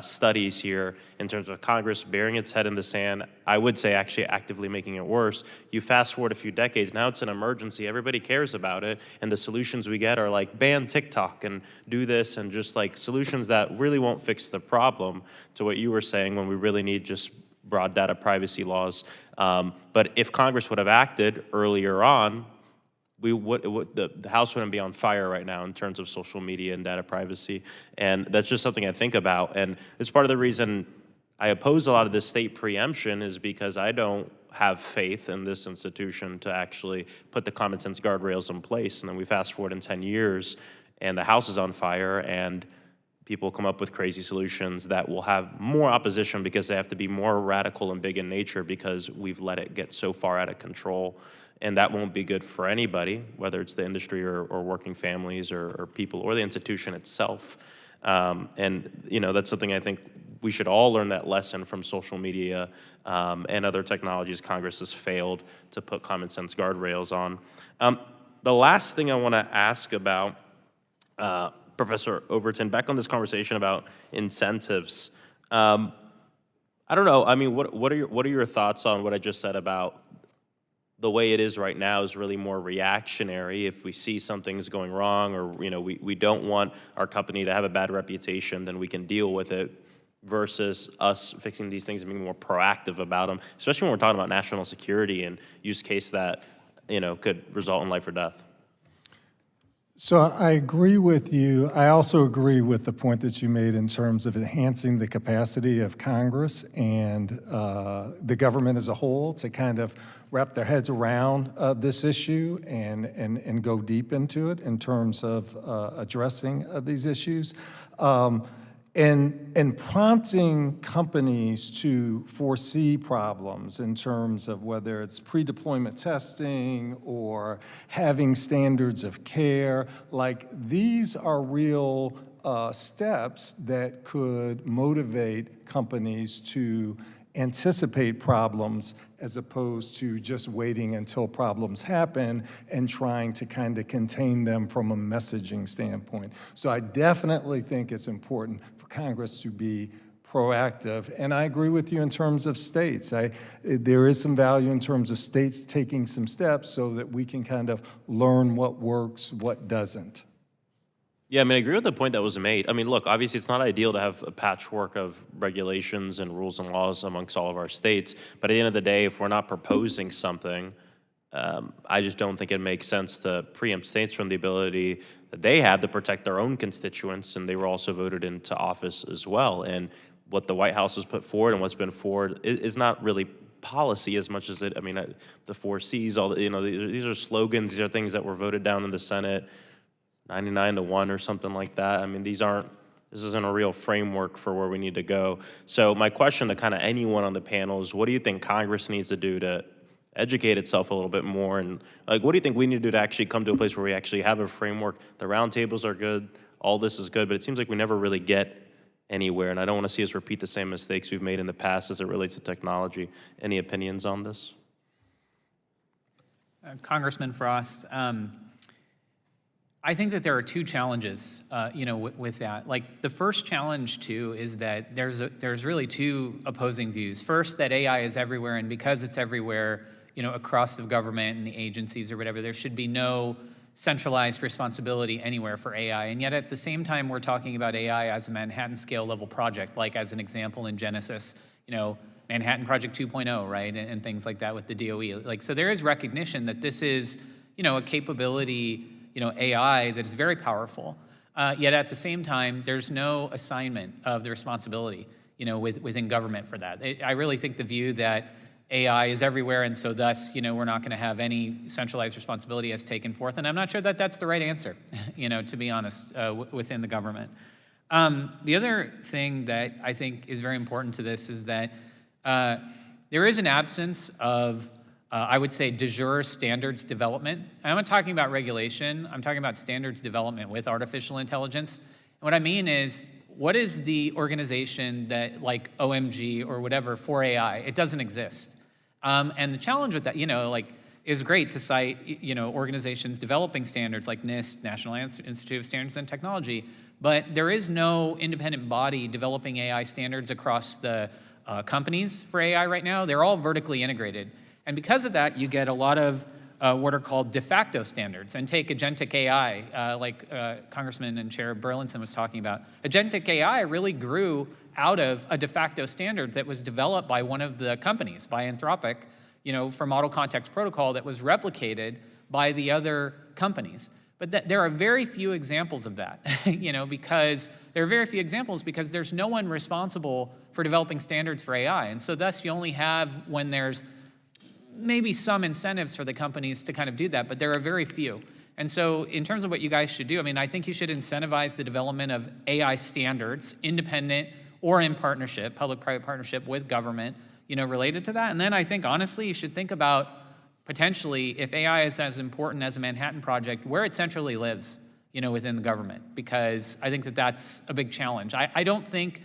[SPEAKER 4] studies here in terms of Congress burying its head in the sand. I would say actually actively making it worse. You fast forward a few decades, now it's an emergency, everybody cares about it, and the solutions we get are like ban TikTok and do this, and just like solutions that really won't fix the problem, to what you were saying, when we really need just broad data privacy laws. But if Congress would have acted earlier on, the House wouldn't be on fire right now in terms of social media and data privacy. And that's just something I think about. And it's part of the reason I oppose a lot of this state preemption, is because I don't have faith in this institution to actually put the common sense guardrails in place. And then we fast forward in 10 years and the House is on fire and people come up with crazy solutions that will have more opposition because they have to be more radical and big in nature because we've let it get so far out of control. And that won't be good for anybody, whether it's the industry or working families or people or the institution itself. And that's something I think we should all learn, that lesson from social media and other technologies Congress has failed to put common sense guardrails on. The last thing I want to ask about, Professor Overton, back on this conversation about incentives. I don't know. I mean, what are your thoughts on what I just said about the way it is right now is really more reactionary? If we see something's going wrong, or we don't want our company to have a bad reputation, then we can deal with it, versus us fixing these things and being more proactive about them, especially when we're talking about national security and use case that could result in life or death.
[SPEAKER 10] So I agree with you. I also agree with the point that you made in terms of enhancing the capacity of Congress and the government as a whole to kind of wrap their heads around this issue and go deep into it in terms of addressing these issues. And prompting companies to foresee problems in terms of whether it's pre-deployment testing or having standards of care, like these are real steps that could motivate companies to anticipate problems as opposed to just waiting until problems happen and trying to kind of contain them from a messaging standpoint. So I definitely think it's important for Congress to be proactive. And I agree with you in terms of states. There is some value in terms of states taking some steps so that we can kind of learn what works, what doesn't.
[SPEAKER 4] Yeah, I agree with the point that was made. Look, obviously it's not ideal to have a patchwork of regulations and rules and laws amongst all of our states, but at the end of the day, if we're not proposing something, I just don't think it makes sense to preempt states from the ability that they have to protect their own constituents, and they were also voted into office as well. And what the White House has put forward and what's been forward is not really policy as much as it, the 4 Cs, these are slogans, these are things that were voted down in the Senate 99-1 or something like that. This isn't a real framework for where we need to go. So my question to kind of anyone on the panel is, what do you think Congress needs to do to educate itself a little bit more? And what do you think we need to do to actually come to a place where we actually have a framework? The roundtables are good, all this is good, but it seems like we never really get anywhere, and I don't want to see us repeat the same mistakes we've made in the past as it relates to technology. Any opinions on this?
[SPEAKER 9] Congressman Frost, I think that there are two challenges, with that. Like the first challenge too is that there's really two opposing views. First, that AI is everywhere, and because it's everywhere, across the government and the agencies or whatever, there should be no centralized responsibility anywhere for AI. And yet at the same time, we're talking about AI as a Manhattan scale level project, like as an example in Genesis, Manhattan Project 2.0, right? And things like that with the DOE. So there is recognition that this is, a capability, AI that is very powerful. Yet at the same time, there's no assignment of the responsibility, within government for that. I really think the view that AI is everywhere, and so thus, we're not going to have any centralized responsibility as taken forth. And I'm not sure that that's the right answer, to be honest, within the government. The other thing that I think is very important to this is that there is an absence of, I would say, de jure standards development. And I'm not talking about regulation. I'm talking about standards development with artificial intelligence. And what I mean is, what is the organization that, like OMG or whatever, for AI? It doesn't exist. And the challenge with that, is great to cite, organizations developing standards like NIST, National Institute of Standards and Technology, but there is no independent body developing AI standards across the companies for AI right now. They're all vertically integrated. And because of that, you get a lot of what are called de facto standards. And take agentic AI, like Congressman and Chair Burlinson was talking about. Agentic AI really grew out of a de facto standard that was developed by one of the companies, by Anthropic, for Model Context Protocol, that was replicated by the other companies. But there are very few examples of that, because there are very few examples because there's no one responsible for developing standards for AI. And so thus you only have, when there's maybe some incentives for the companies to kind of do that, but there are very few. And so in terms of what you guys should do, I think you should incentivize the development of AI standards, independent or in partnership, public-private partnership with government, related to that. And then I think, honestly, you should think about potentially, if AI is as important as a Manhattan Project, where it centrally lives, within the government, because I think that that's a big challenge. I don't think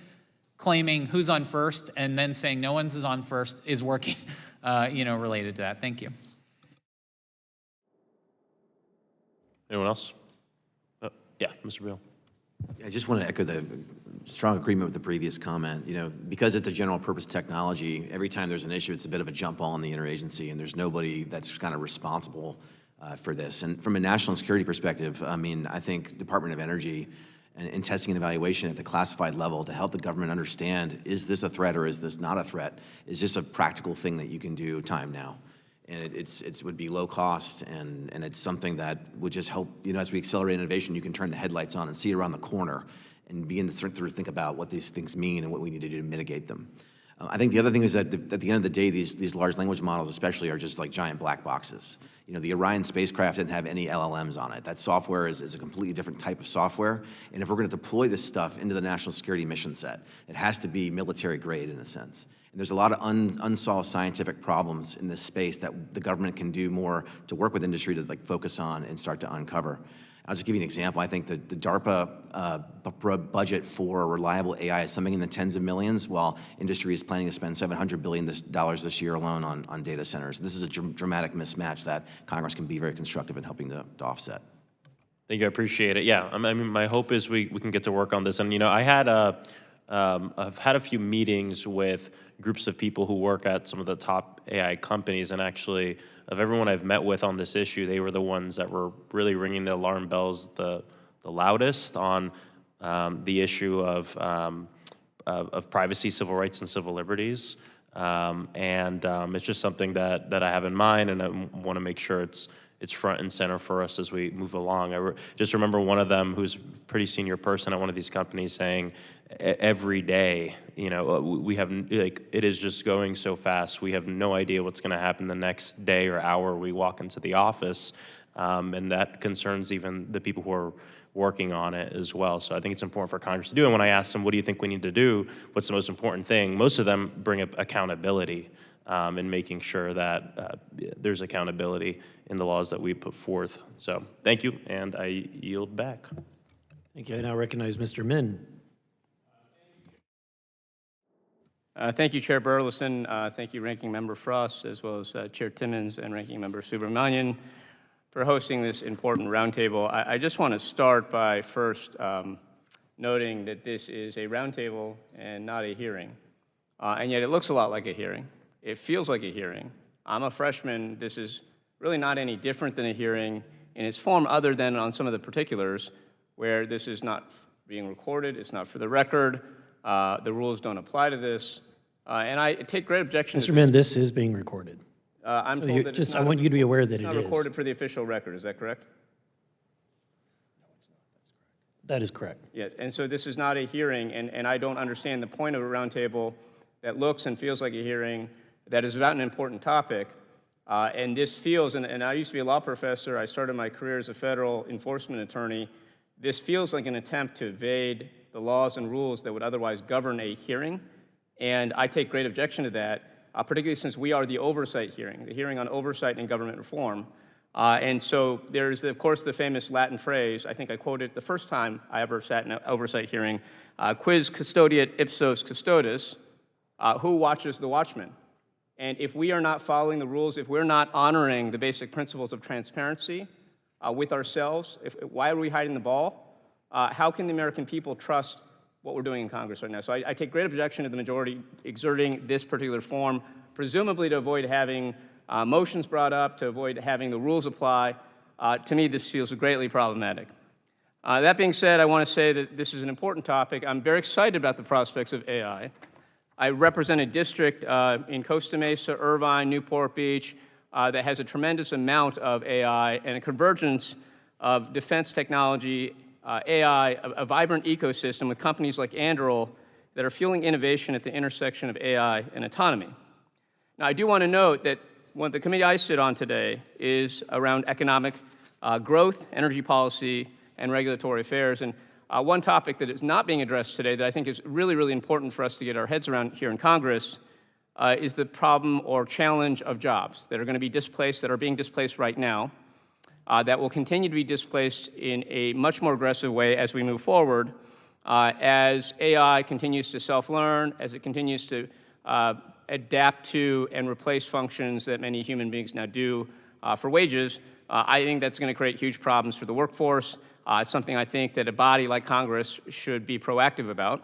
[SPEAKER 9] claiming who's on first and then saying no one's is on first is working, related to that. Thank you.
[SPEAKER 4] Anyone else? Yeah, Mr. Beiel.
[SPEAKER 5] I just want to echo the strong agreement with the previous comment. Because it's a general purpose technology, every time there's an issue, it's a bit of a jump ball in the interagency, and there's nobody that's kind of responsible for this. And from a national security perspective, I think Department of Energy and testing and evaluation at the classified level to help the government understand, is this a threat or is this not a threat? Is this a practical thing that you can do time now? And it would be low cost, and it's something that would just help, as we accelerate innovation, you can turn the headlights on and see around the corner and begin to think about what these things mean and what we need to do to mitigate them. I think the other thing is that at the end of the day, these large language models especially are just like giant black boxes. The Orion spacecraft didn't have any LLMs on it. That software is a completely different type of software. And if we're going to deploy this stuff into the national security mission set, it has to be military grade in a sense. And there's a lot of unsolved scientific problems in this space that the government can do more to work with industry to focus on and start to uncover. I'll just give you an example. I think the DARPA budget for reliable AI is something in the tens of millions, while industry is planning to spend $700 billion this year alone on data centers. This is a dramatic mismatch that Congress can be very constructive in helping to offset.
[SPEAKER 4] Thank you, I appreciate it. Yeah, my hope is we can get to work on this. And I've had a few meetings with groups of people who work at some of the top AI companies, and actually, of everyone I've met with on this issue, they were the ones that were really ringing the alarm bells the loudest on the issue of privacy, civil rights, and civil liberties. It's just something that I have in mind, and I want to make sure it's front and center for us as we move along. I just remember one of them, who's a pretty senior person at one of these companies, saying, every day, we have, it is just going so fast. We have no idea what's going to happen the next day or hour we walk into the office. And that concerns even the people who are working on it as well. So I think it's important for Congress to do. And when I ask them, what do you think we need to do? What's the most important thing? Most of them bring up accountability. And making sure that there's accountability in the laws that we put forth. So thank you, and I yield back.
[SPEAKER 3] Thank you. I now recognize Mr. Min.
[SPEAKER 13] Thank you, Chair Burleson. Thank you, Ranking Member Frost, as well as Chair Timmons and Ranking Member Subramanian. for hosting this important roundtable. I just want to start by first noting that this is a roundtable and not a hearing. And yet it looks a lot like a hearing. It feels like a hearing. I'm a freshman. This is really not any different than a hearing in its form, other than on some of the particulars where this is not being recorded, it's not for the record, the rules don't apply to this, and I take great objection to
[SPEAKER 3] Mr. Mann, this is being recorded.
[SPEAKER 13] I'm
[SPEAKER 3] So
[SPEAKER 13] told
[SPEAKER 3] you-
[SPEAKER 13] that
[SPEAKER 3] just- I want you to be aware that
[SPEAKER 13] it's
[SPEAKER 3] it
[SPEAKER 13] not
[SPEAKER 3] is.
[SPEAKER 13] recorded for the official record, is that correct?
[SPEAKER 3] That is correct.
[SPEAKER 13] Yeah, and so this is not a hearing, and I don't understand the point of a roundtable that looks and feels like a hearing that is about an important topic. And this feels, and I used to be a law professor, I started my career as a federal enforcement attorney. This feels like an attempt to evade the laws and rules that would otherwise govern a hearing. And I take great objection to that, particularly since we are the oversight hearing, the hearing on oversight and government reform. And so there's, of course, the famous Latin phrase, I think I quoted the first time I ever sat in an oversight hearing, quis custodiet ipsos custodes, who watches the watchman? And if we are not following the rules, if we're not honoring the basic principles of transparency with ourselves, why are we hiding the ball? How can the American people trust what we're doing in Congress right now? So I take great objection to the majority exerting this particular form, presumably to avoid having motions brought up, to avoid having the rules apply. To me, this feels greatly problematic. That being said, I want to say that this is an important topic. I'm very excited about the prospects of AI. I represent a district in Costa Mesa, Irvine, Newport Beach that has a tremendous amount of AI and a convergence of defense technology, AI, a vibrant ecosystem with companies like Anduril that are fueling innovation at the intersection of AI and autonomy. Now, I do want to note that one, the committee I sit on today is around economic growth, energy policy, and regulatory affairs. And one topic that is not being addressed today that I think is really, really important for us to get our heads around here in Congress is the problem or challenge of jobs that are going to be displaced, that are being displaced right now, that will continue to be displaced in a much more aggressive way as we move forward, as AI continues to self-learn, as it continues to adapt to and replace functions that many human beings now do for wages. I think that's going to create huge problems for the workforce. It's something I think that a body like Congress should be proactive about.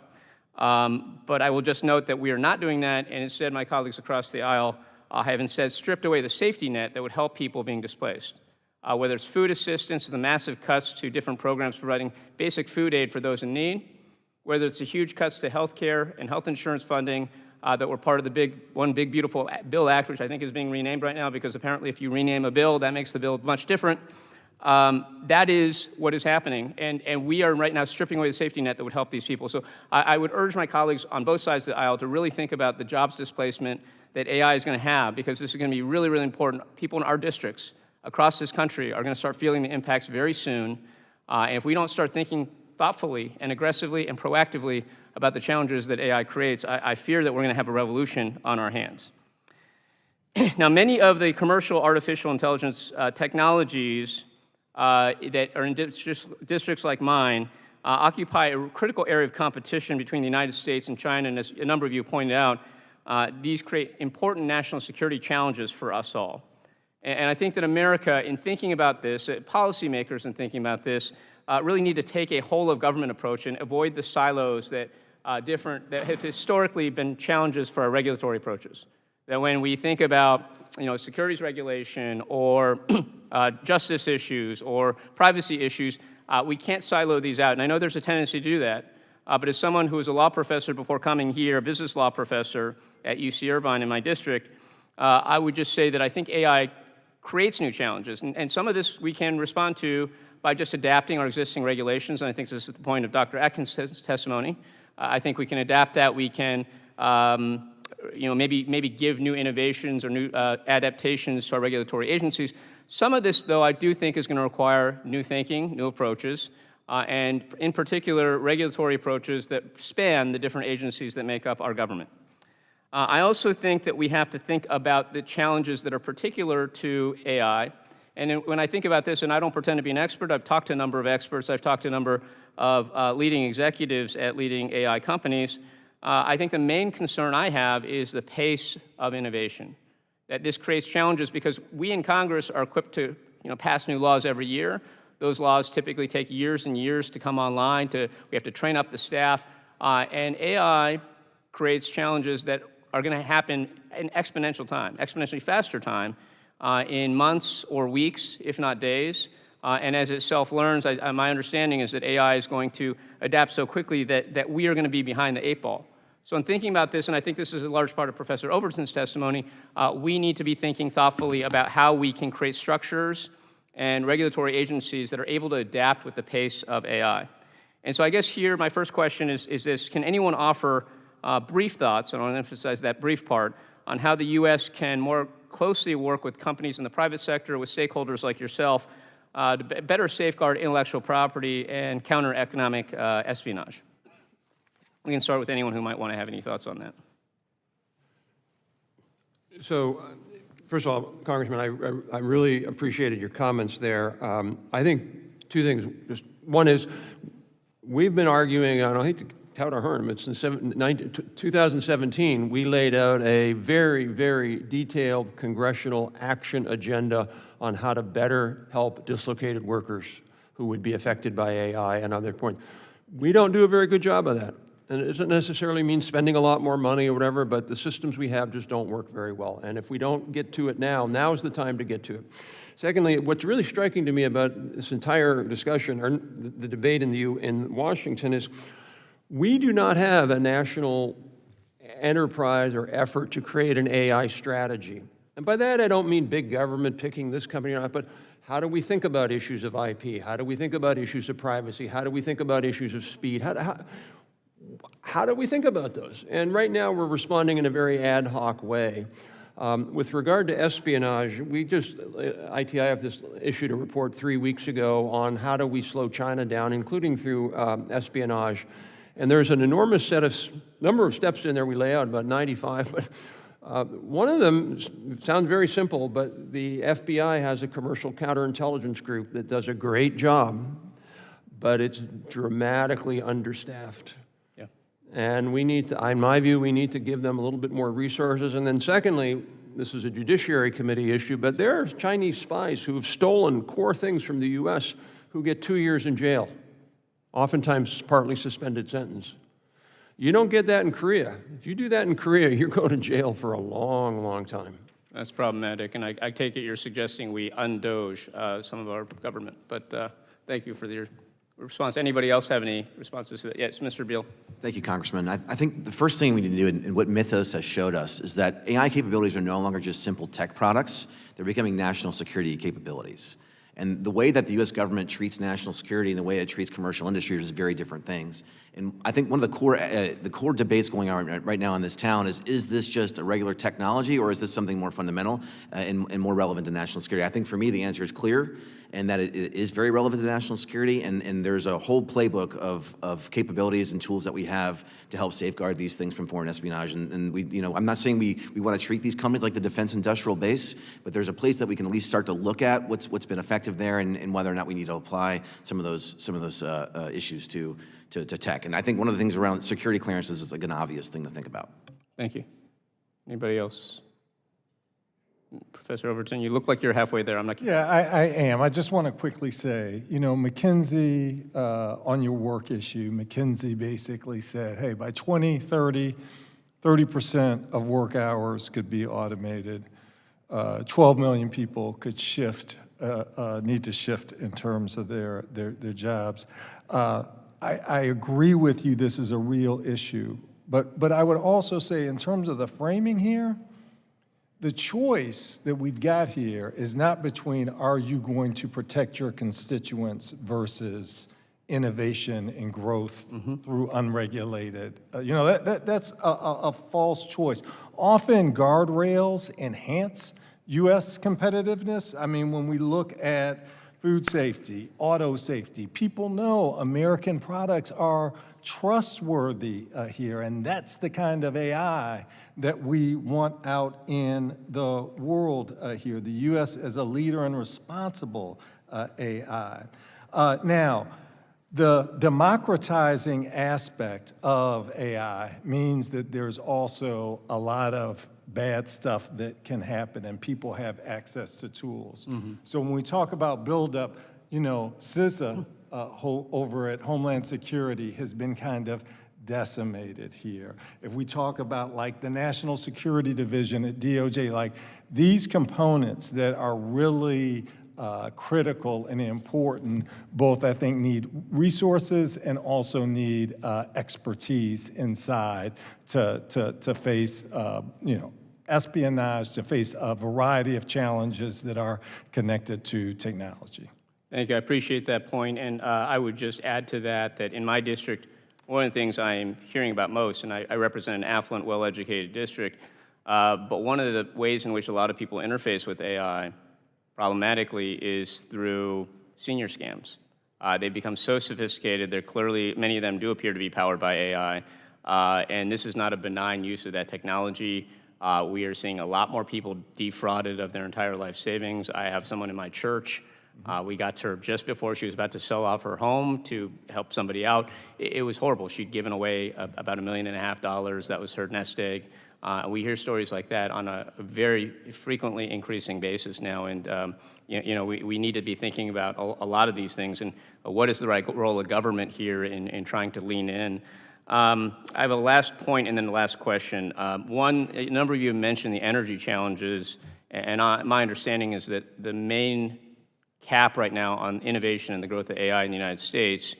[SPEAKER 13] But I will just note that we are not doing that, and instead my colleagues across the aisle have instead stripped away the safety net that would help people being displaced. Whether it's food assistance, the massive cuts to different programs providing basic food aid for those in need, whether it's the huge cuts to health care and health insurance funding that were part of the One Big Beautiful Bill Act, which I think is being renamed right now because apparently if you rename a bill, that makes the bill much different. That is what is happening, and we are right now stripping away the safety net that would help these people. So I would urge my colleagues on both sides of the aisle to really think about the jobs displacement that AI is going to have, because this is going to be really, really important. People in our districts across this country are going to start feeling the impacts very soon, and if we don't start thinking thoughtfully and aggressively and proactively about the challenges that AI creates, I fear that we're going to have a revolution on our hands. Now, many of the commercial artificial intelligence technologies that are in districts like mine occupy a critical area of competition between the United States and China, and as a number of you pointed out, these create important national security challenges for us all. And I think that America, in thinking about this, policymakers in thinking about this, really need to take a whole-of-government approach and avoid the silos that have historically been challenges for our regulatory approaches. That when we think about securities regulation or justice issues or privacy issues, we can't silo these out. And I know there's a tendency to do that, but as someone who was a law professor before coming here, a business law professor at UC Irvine in my district, I would just say that I think AI creates new challenges. And some of this we can respond to by just adapting our existing regulations, and I think this is the point of Dr. Atkinson's testimony. I think we can adapt that. We can maybe give new innovations or new adaptations to our regulatory agencies. Some of this, though, I do think is going to require new thinking, new approaches, and in particular, regulatory approaches that span the different agencies that make up our government. I also think that we have to think about the challenges that are particular to AI. And when I think about this, and I don't pretend to be an expert, I've talked to a number of experts, I've talked to a number of leading executives at leading AI companies. I think the main concern I have is the pace of innovation. That this creates challenges because we in Congress are equipped to pass new laws every year. Those laws typically take years and years to come online. We have to train up the staff. And AI creates challenges that are going to happen in exponential time, exponentially faster time, in months or weeks, if not days. And as it self-learns, my understanding is that AI is going to adapt so quickly that we are going to be behind the 8 ball. So in thinking about this, and I think this is a large part of Professor Overton's testimony, we need to be thinking thoughtfully about how we can create structures and regulatory agencies that are able to adapt with the pace of AI. And so I guess here my first question is this: can anyone offer brief thoughts, and I want to emphasize that brief part, on how the U.S. can more closely work with companies in the private sector, with stakeholders like yourself, to better safeguard intellectual property and counter economic espionage? We can start with anyone who might want to have any thoughts on that.
[SPEAKER 6] So, first of all, Congressman, I really appreciated your comments there. I think two things. Just one is, we've been arguing, and I hate to tout our horn, but since 2017, we laid out a very, very detailed congressional action agenda on how to better help dislocated workers who would be affected by AI and other points. We don't do a very good job of that. And it doesn't necessarily mean spending a lot more money or whatever, but the systems we have just don't work very well. And if we don't get to it now is the time to get to it. Secondly, what's really striking to me about this entire discussion, or the debate in Washington, is we do not have a national enterprise or effort to create an AI strategy. And by that, I don't mean big government picking this company or not, but how do we think about issues of IP? How do we think about issues of privacy? How do we think about issues of speed? How do we think about those? And right now, we're responding in a very ad hoc way. With regard to espionage, ITIF just issued a report 3 weeks ago on how do we slow China down, including through espionage. And there's an enormous number of steps in there we lay out, about 95. But one of them sounds very simple, but the FBI has a commercial counterintelligence group that does a great job, but it's dramatically understaffed. And we need to, in my view, we need to give them a little bit more resources. And then secondly, this is a Judiciary Committee issue, but there are Chinese spies who have stolen core things from the U.S. who get 2 years in jail, oftentimes partly suspended sentence. You don't get that in Korea. If you do that in Korea, you're going to jail for a long, long time.
[SPEAKER 13] That's problematic, and I take it you're suggesting we undoge some of our government. But thank you for your response. Anybody else have any responses to that? Yes, Mr. Beiel.
[SPEAKER 5] Thank you, Congressman. I think the first thing we need to do, and what Mythos has showed us, is that AI capabilities are no longer just simple tech products. They're becoming national security capabilities. And the way that the U.S. government treats national security and the way it treats commercial industry is very different things. And I think one of the core debates going on right now in this town is this just a regular technology, or is this something more fundamental and more relevant to national security? I think for me the answer is clear, and that it is very relevant to national security, and there's a whole playbook of capabilities and tools that we have to help safeguard these things from foreign espionage. And we, I'm not saying we want to treat these companies like the defense industrial base, but there's a place that we can at least start to look at what's been effective there, and whether or not we need to apply some of those issues to tech. And I think one of the things around security clearances is like an obvious thing to think about.
[SPEAKER 13] Thank you. Anybody else? Professor Overton, you look like you're halfway there. I'm not kidding.
[SPEAKER 10] Yeah, I am. I just want to quickly say, McKinsey, on your work issue, McKinsey basically said, hey, by 2030, 30% of work hours could be automated. 12 million people could need to shift in terms of their jobs. I agree with you, this is a real issue. But I would also say, in terms of the framing here, the choice that we've got here is not between are you going to protect your constituents versus innovation and growth through unregulated. That's a false choice. Often guardrails enhance U.S. competitiveness. I mean, when we look at food safety, auto safety, people know American products are trustworthy here, and that's the kind of AI that we want out in the world here. The U.S. as a leader in responsible AI. Now, the democratizing aspect of AI means that there's also a lot of bad stuff that can happen, and people have access to tools. So when we talk about buildup, you know, CISA over at Homeland Security has been kind of decimated here. If we talk about like the National Security Division at DOJ, like these components that are really critical and important, both I think need resources and also need expertise inside to face, you know, espionage, to face a variety of challenges that are connected to technology.
[SPEAKER 13] Thank you. I appreciate that point. And I would just add to that that in my district, one of the things I am hearing about most, and I represent an affluent, well-educated district, but one of the ways in which a lot of people interface with AI problematically is through senior scams. They become so sophisticated, they're clearly, many of them do appear to be powered by AI, and this is not a benign use of that technology. We are seeing a lot more people defrauded of their entire life savings. I have someone in my church, we got to her just before she was about to sell off her home to help somebody out. It was horrible. She'd given away about $1.5 million. That was her nest egg. We hear stories like that on a very frequently increasing basis now, and you know, we need to be thinking about a lot of these things, and what is the right role of government here in trying to lean in. I have a last point and then the last question. One, a number of you have mentioned the energy challenges, and my understanding is that the main cap right now on innovation and the growth of AI in the United States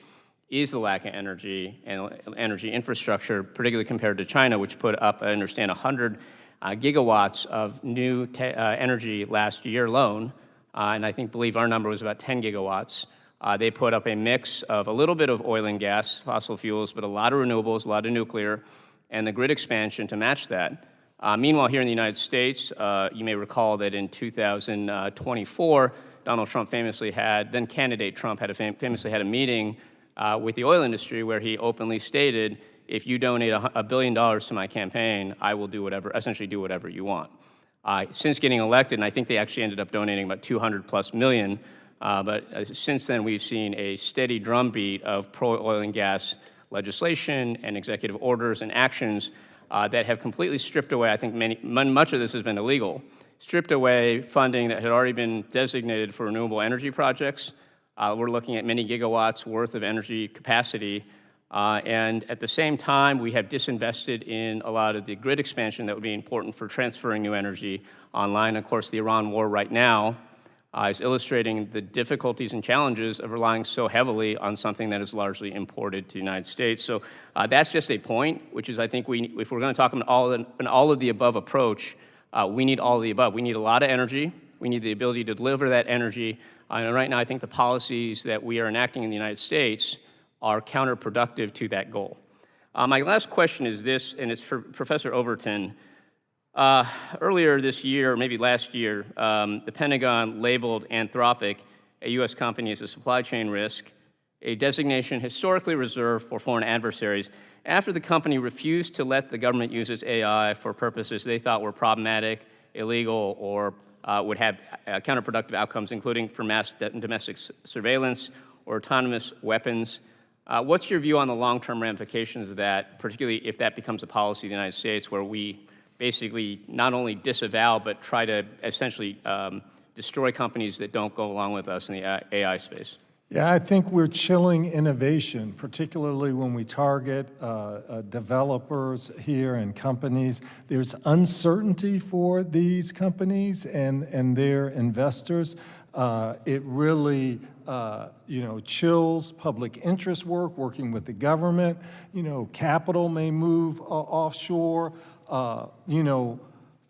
[SPEAKER 13] is the lack of energy and energy infrastructure, particularly compared to China, which put up, I understand, 100 gigawatts of new energy last year alone, and I believe our number was about 10 gigawatts. They put up a mix of a little bit of oil and gas, fossil fuels, but a lot of renewables, a lot of nuclear, and the grid expansion to match that. Meanwhile, here in the United States, you may recall that in 2024, Donald Trump famously had, then candidate Trump famously had a meeting with the oil industry where he openly stated, if you donate $1 billion to my campaign, I will do whatever, essentially do whatever you want. Since getting elected, and I think they actually ended up donating about $200+ million, but since then we've seen a steady drumbeat of pro-oil and gas legislation and executive orders and actions that have completely stripped away, I think much of this has been illegal, stripped away funding that had already been designated for renewable energy projects. We're looking at many gigawatts worth of energy capacity. And at the same time, we have disinvested in a lot of the grid expansion that would be important for transferring new energy online. Of course, the Iran war right now is illustrating the difficulties and challenges of relying so heavily on something that is largely imported to the United States. So that's just a point, which is I think if we're going to talk about an all of the above approach, we need all of the above. We need a lot of energy. We need the ability to deliver that energy. And right now, I think the policies that we are enacting in the United States are counterproductive to that goal. My last question is this, and it's for Professor Overton. Earlier this year, maybe last year, the Pentagon labeled Anthropic, a U.S. company, as a supply chain risk, a designation historically reserved for foreign adversaries, after the company refused to let the government use its AI for purposes they thought were problematic, illegal, or would have counterproductive outcomes, including for mass domestic surveillance or autonomous weapons. What's your view on the long-term ramifications of that, particularly if that becomes a policy in the United States where we basically not only disavow but try to essentially destroy companies that don't go along with us in the AI space?
[SPEAKER 10] Yeah, I think we're chilling innovation, particularly when we target developers here and companies. There's uncertainty for these companies and their investors. It really, chills public interest work, working with the government. Capital may move offshore.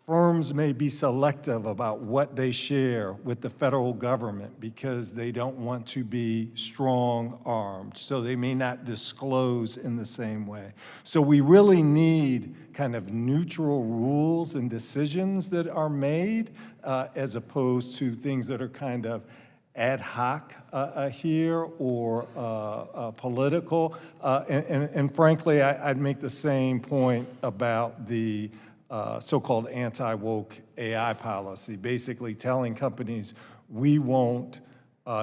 [SPEAKER 10] Firms may be selective about what they share with the federal government because they don't want to be strong-armed, so they may not disclose in the same way. So we really need kind of neutral rules and decisions that are made as opposed to things that are kind of ad hoc here or political. And frankly, I'd make the same point about the so-called anti-woke AI policy, basically telling companies, we won't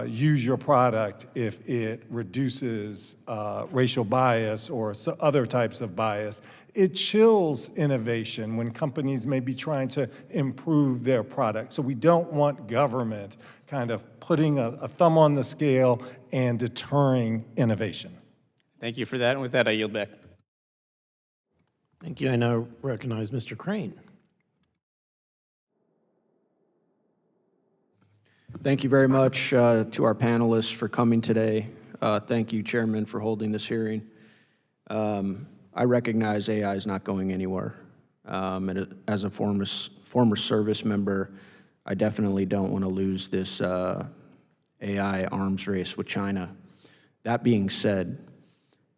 [SPEAKER 10] use your product if it reduces racial bias or other types of bias it chills innovation when companies may be trying to improve their product. So we don't want government kind of putting a thumb on the scale and deterring innovation.
[SPEAKER 13] Thank you for that. And with that, I yield back.
[SPEAKER 3] Thank you. I now recognize Mr. Crane.
[SPEAKER 14] Thank you very much to our panelists for coming today. Thank you, Chairman, for holding this hearing. I recognize AI is not going anywhere. And as a former service member, I definitely don't want to lose this AI arms race with China. That being said,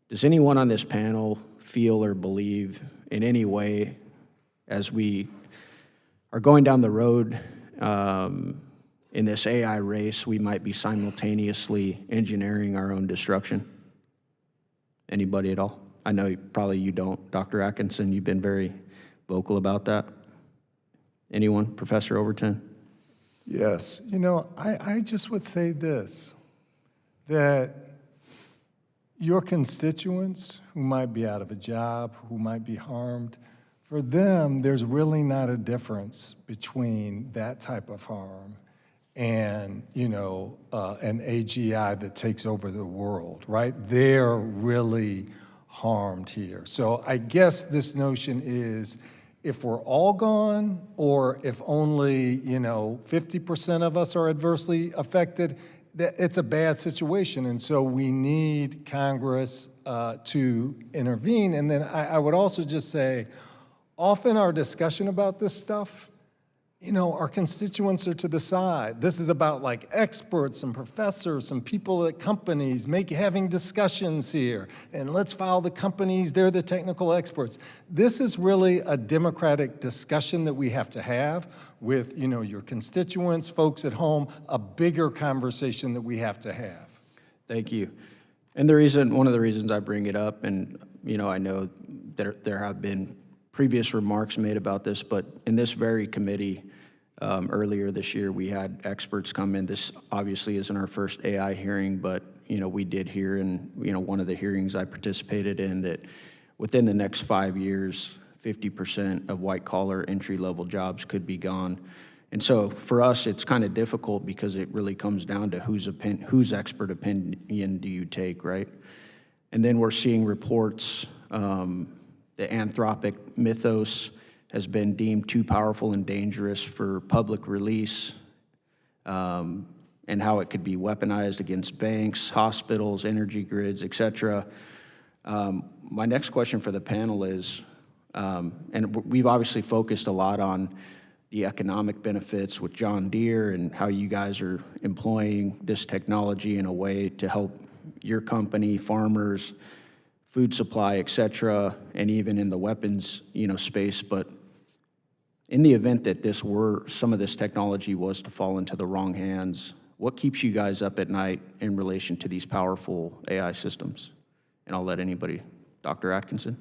[SPEAKER 14] does anyone on this panel feel or believe in any way, as we are going down the road in this AI race, we might be simultaneously engineering our own destruction? Anybody at all? I know probably you don't. Dr. Atkinson, you've been very vocal about that. Anyone? Professor Overton?
[SPEAKER 10] Yes. You know, I just would say this, that your constituents who might be out of a job, who might be harmed, for them, there's really not a difference between that type of harm and, you know, an AGI that takes over the world, right? They're really harmed here. So I guess this notion is, if we're all gone, or if only, you know, 50% of us are adversely affected, it's a bad situation. And so we need Congress to intervene. And then I would also just say, often our discussion about this stuff, you know, our constituents are to the side. This is about like experts and professors and people at companies having discussions here. And let's follow the companies, they're the technical experts. This is really a democratic discussion that we have to have with, you know, your constituents, folks at home, a bigger conversation that we have to have.
[SPEAKER 14] Thank you. And one of the reasons I bring it up, and, you know, I know there have been previous remarks made about this, but in this very committee, earlier this year, we had experts come in. This obviously isn't our first AI hearing, but, you know, we did hear in, you know, one of the hearings I participated in that within the next 5 years, 50% of white-collar entry-level jobs could be gone. And so for us, it's kind of difficult because it really comes down to whose expert opinion do you take, right? And then we're seeing reports, the Anthropic mythos has been deemed too powerful and dangerous for public release, and how it could be weaponized against banks, hospitals, energy grids, et cetera. My next question for the panel is, and we've obviously focused a lot on the economic benefits with John Deere and how you guys are employing this technology in a way to help your company, farmers, food supply, et cetera, and even in the weapons, you know, space. But in the event that some of this technology was to fall into the wrong hands, what keeps you guys up at night in relation to these powerful AI systems? And I'll let anybody, Dr. Atkinson.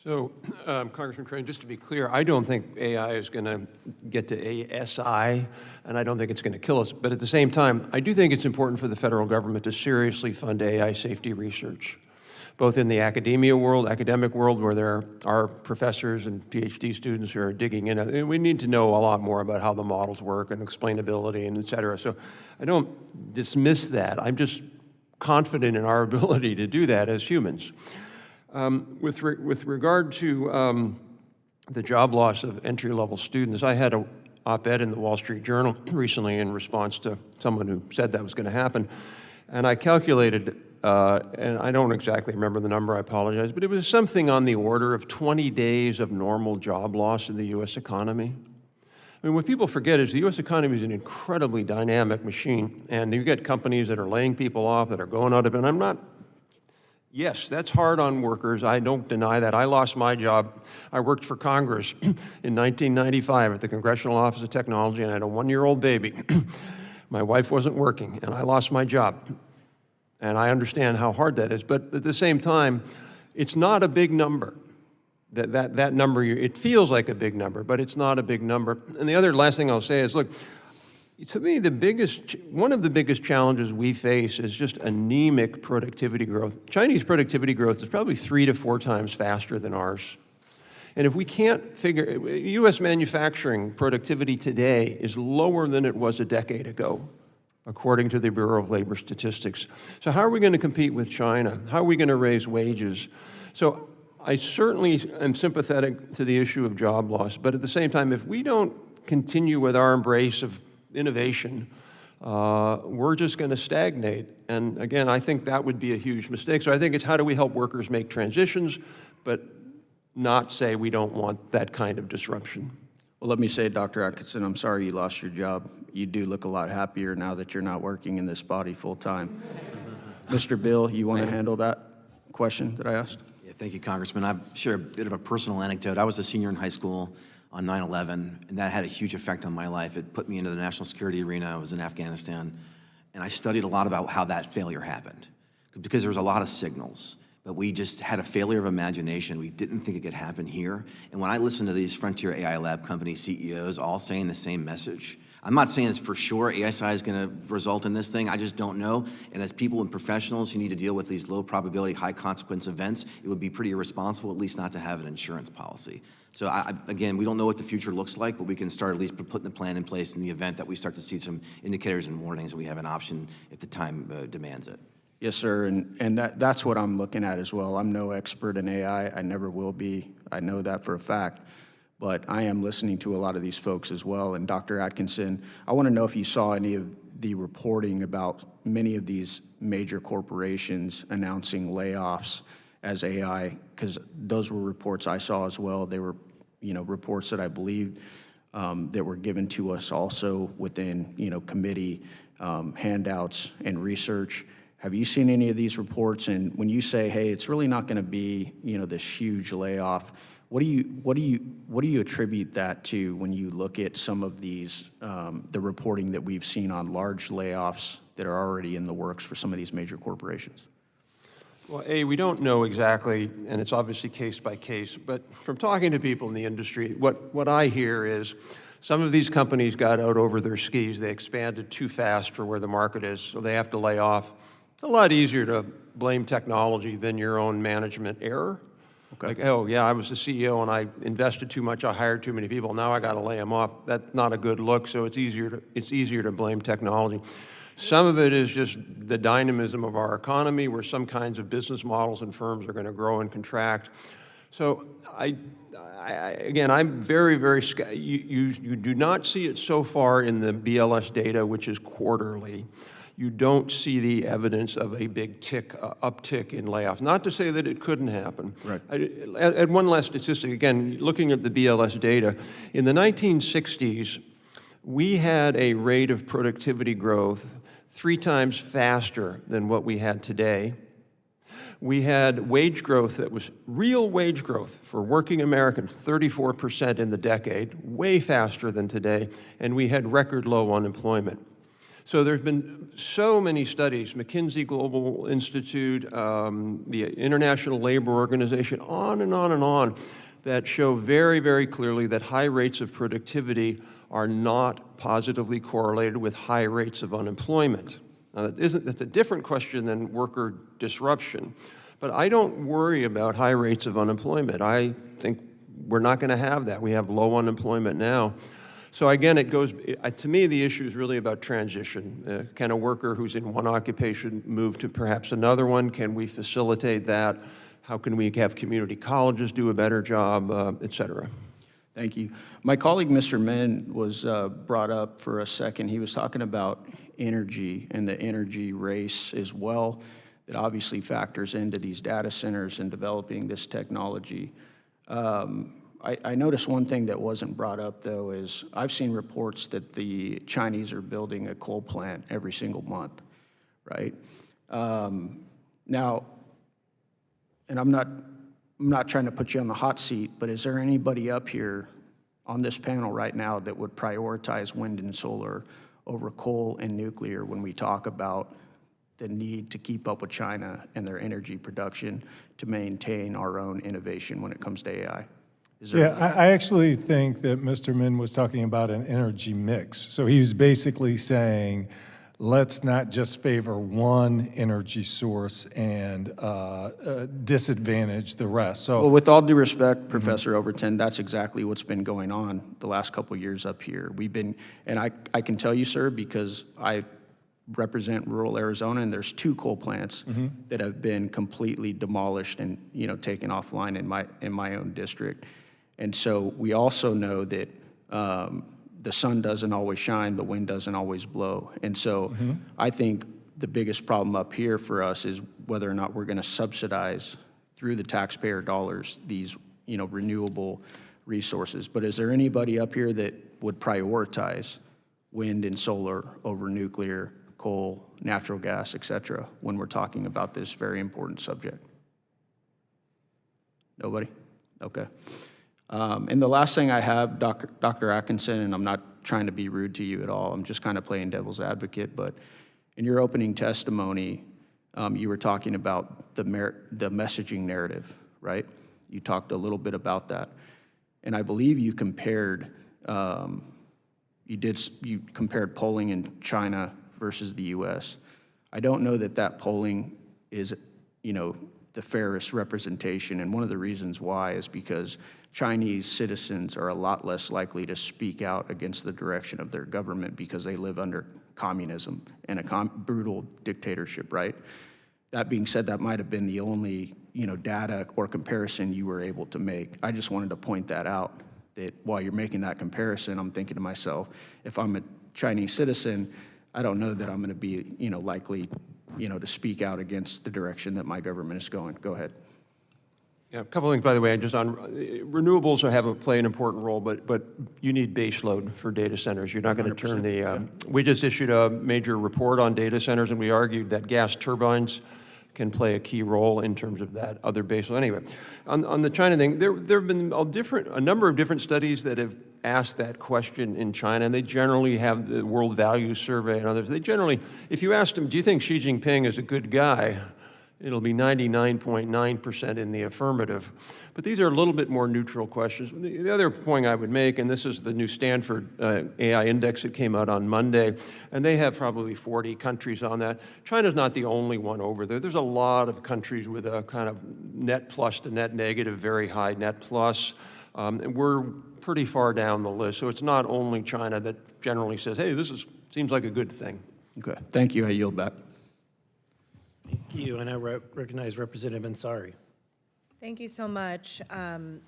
[SPEAKER 6] So, Congressman Crane, just to be clear, I don't think AI is going to get to ASI, and I don't think it's going to kill us. But at the same time, I do think it's important for the federal government to seriously fund AI safety research, both in the academic world, where there are professors and PhD students who are digging in. And we need to know a lot more about how the models work and explainability and et cetera. So I don't dismiss that. I'm just confident in our ability to do that as humans. With regard to the job loss of entry-level students, I had an op-ed in the Wall Street Journal recently in response to someone who said that was going to happen. And I calculated, and I don't exactly remember the number, I apologize, but it was something on the order of 20 days of normal job loss in the U.S. economy. I mean, what people forget is the U.S. economy is an incredibly dynamic machine, and you get companies that are laying people off, that are going out of it. Yes, that's hard on workers. I don't deny that. I lost my job. I worked for Congress in 1995 at the Congressional Office of Technology, and I had a 1-year-old baby. My wife wasn't working, and I lost my job. And I understand how hard that is. But at the same time, it's not a big number. That number, it feels like a big number, but it's not a big number. And the last thing I'll say is, look, To me, one of the biggest challenges we face is just anemic productivity growth. Chinese productivity growth is probably 3 to 4 times faster than ours. And if we can't figure, U.S. manufacturing productivity today is lower than it was a decade ago, according to the Bureau of Labor Statistics. So how are we going to compete with China? How are we going to raise wages? So I certainly am sympathetic to the issue of job loss, but at the same time, if we don't continue with our embrace of innovation, we're just going to stagnate. And again, I think that would be a huge mistake. So I think it's how do we help workers make transitions, but not say we don't want that kind of disruption.
[SPEAKER 14] Well, let me say, Dr. Atkinson, I'm sorry you lost your job. You do look a lot happier now that you're not working in this body full time. Mr. Bill, you want to handle that question that I asked?
[SPEAKER 5] Yeah, thank you, Congressman. I'll share a bit of a personal anecdote. I was a senior in high school on 9/11, and that had a huge effect on my life. It put me into the national security arena. I was in Afghanistan, and I studied a lot about how that failure happened, because there was a lot of signals. But we just had a failure of imagination. We didn't think it could happen here. And when I listen to these Frontier AI Lab company CEOs all saying the same message, I'm not saying it's for sure ASI is going to result in this thing. I just don't know. And as people and professionals who need to deal with these low probability, high consequence events, it would be pretty irresponsible at least not to have an insurance policy. So again, we don't know what the future looks like, but we can start at least putting the plan in place in the event that we start to see some indicators and warnings, and we have an option if the time demands it.
[SPEAKER 14] Yes, sir, and that's what I'm looking at as well. I'm no expert in AI. I never will be. I know that for a fact. But I am listening to a lot of these folks as well. And Dr. Atkinson, I want to know if you saw any of the reporting about many of these major corporations announcing layoffs as AI, because those were reports I saw as well. They were, reports that I believed that were given to us also within, committee handouts and research. Have you seen any of these reports? And when you say, hey, it's really not going to be, this huge layoff, what do you attribute that to when you look at some of these, the reporting that we've seen on large layoffs that are already in the works for some of these major corporations?
[SPEAKER 6] Well, we don't know exactly, and it's obviously case by case, but from talking to people in the industry, what I hear is some of these companies got out over their skis. They expanded too fast for where the market is, so they have to lay off. It's a lot easier to blame technology than your own management error. Okay. Like, oh yeah, I was the CEO and I invested too much, I hired too many people, now I got to lay them off. That's not a good look, so it's easier to blame technology. Some of it is just the dynamism of our economy, where some kinds of business models and firms are going to grow and contract. So again, I'm very, very, you do not see it so far in the BLS data, which is quarterly. You don't see the evidence of a big uptick in layoffs. Not to say that it couldn't happen. Right. At one last statistic, again, looking at the BLS data, in the 1960s, we had a rate of productivity growth 3 times faster than what we had today. We had wage growth that was real wage growth for working Americans, 34% in the decade, way faster than today, and we had record low unemployment. So there's been so many studies, McKinsey Global Institute, the International Labor Organization, on and on and on, that show very, very clearly that high rates of productivity are not positively correlated with high rates of unemployment. Now, that's a different question than worker disruption, but I don't worry about high rates of unemployment. I think we're not going to have that. We have low unemployment now. So again, to me, the issue is really about transition. Can a worker who's in one occupation move to perhaps another one? Can we facilitate that? How can we have community colleges do a better job, et cetera?
[SPEAKER 14] Thank you. My colleague, Mr. Min, was brought up for a second. He was talking about energy and the energy race as well. That obviously factors into these data centers and developing this technology. I noticed one thing that wasn't brought up, though, is I've seen reports that the Chinese are building a coal plant every single month, right? Now, and I'm not trying to put you on the hot seat, but is there anybody up here on this panel right now that would prioritize wind and solar over coal and nuclear when we talk about the need to keep up with China and their energy production to maintain our own innovation when it comes to AI?
[SPEAKER 3] Is there?
[SPEAKER 10] Yeah, I actually think that Mr. Min was talking about an energy mix. So he was basically saying, let's not just favor one energy source and disadvantage the rest. So,
[SPEAKER 14] Well, with all due respect, Professor Overton, that's exactly what's been going on the last couple years up here. We've been, and I can tell you, sir, because I represent rural Arizona, and there's 2 coal plants that have been completely demolished and, you know, taken offline in my own district. And so we also know that the sun doesn't always shine, the wind doesn't always blow. And so I think the biggest problem up here for us is whether or not we're going to subsidize through the taxpayer dollars these, you know, renewable resources. But is there anybody up here that would prioritize wind and solar over nuclear, coal, natural gas, et cetera, when we're talking about this very important subject? Nobody? Okay. And the last thing I have, Dr. Atkinson, and I'm not trying to be rude to you at all, I'm just kind of playing devil's advocate, but in your opening testimony, you were talking about the messaging narrative, right? You talked a little bit about that. And I believe you compared, you compared polling in China versus the US. I don't know that that polling is, you know, the fairest representation, and one of the reasons why is because Chinese citizens are a lot less likely to speak out against the direction of their government because they live under communism and a brutal dictatorship, right? That being said, that might have been the only, you know, data or comparison you were able to make. I just wanted to point that out, that while you're making that comparison, I'm thinking to myself, if I'm a Chinese citizen, I don't know that I'm going to be, you know, likely, you know, to speak out against the direction that my government is going. Go ahead.
[SPEAKER 6] Yeah, a couple things, by the way, just on renewables play an important role, but you need base load for data centers. You're not going to turn the, we just issued a major report on data centers, and we argued that gas turbines can play a key role in terms of that other base load. Anyway, on the China thing, there have been a number of different studies that have asked that question in China, and they generally have the World Values Survey and others. They generally, if you ask them, do you think Xi Jinping is a good guy? It'll be 99.9% in the affirmative. But these are a little bit more neutral questions. The other point I would make, and this is the new Stanford AI index that came out on Monday, and they have probably 40 countries on that. China's not the only one over there. There's a lot of countries with a kind of net plus to net negative, very high net plus. And we're pretty far down the list. So it's not only China that generally says, hey, seems like a good thing.
[SPEAKER 14] Okay, thank you. I yield back.
[SPEAKER 3] Thank you, and I recognize Representative Ansari.
[SPEAKER 1] Thank you so much.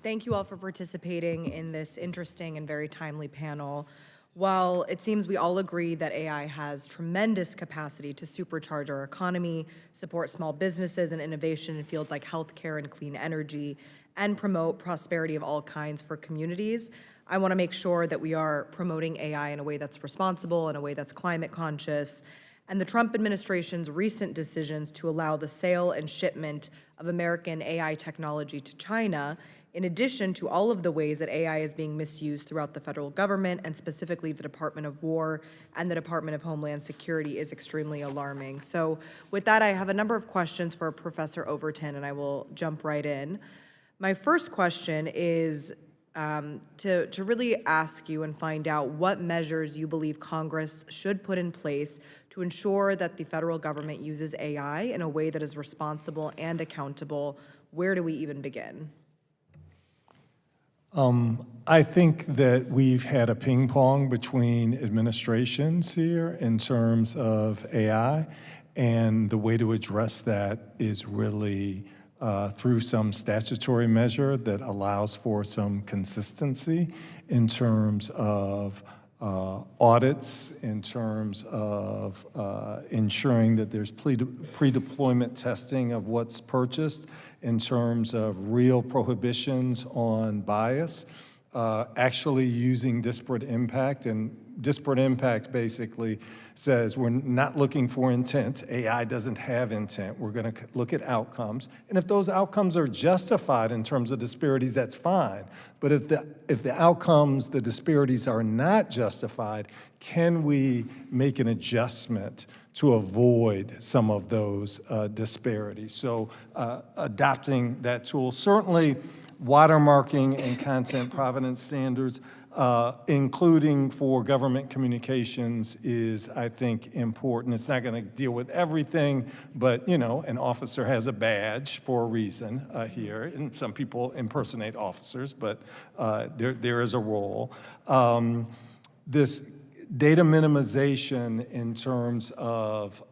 [SPEAKER 1] Thank you all for participating in this interesting and very timely panel. While it seems we all agree that AI has tremendous capacity to supercharge our economy, support small businesses and innovation in fields like healthcare and clean energy, and promote prosperity of all kinds for communities, I want to make sure that we are promoting AI in a way that's responsible, in a way that's climate conscious. And the Trump administration's recent decisions to allow the sale and shipment of American AI technology to China, in addition to all of the ways that AI is being misused throughout the federal government, and specifically the Department of War and the Department of Homeland Security, is extremely alarming. So with that, I have a number of questions for Professor Overton, and I will jump right in. My first question is to really ask you and find out what measures you believe Congress should put in place to ensure that the federal government uses AI in a way that is responsible and accountable. Where do we even begin?
[SPEAKER 10] I think that we've had a ping pong between administrations here in terms of AI, and the way to address that is really through some statutory measure that allows for some consistency in terms of audits, in terms of ensuring that there's pre-deployment testing of what's purchased, in terms of real prohibitions on bias, actually using disparate impact. And disparate impact basically says we're not looking for intent. AI doesn't have intent. We're going to look at outcomes. And if those outcomes are justified in terms of disparities, that's fine. But if the outcomes, the disparities are not justified, can we make an adjustment to avoid some of those disparities? So adopting that tool, certainly watermarking and content provenance standards, including for government communications, is, I think, important. It's not going to deal with everything, but, you know, an officer has a badge for a reason here, and some people impersonate officers, but there is a role. This data minimization in terms of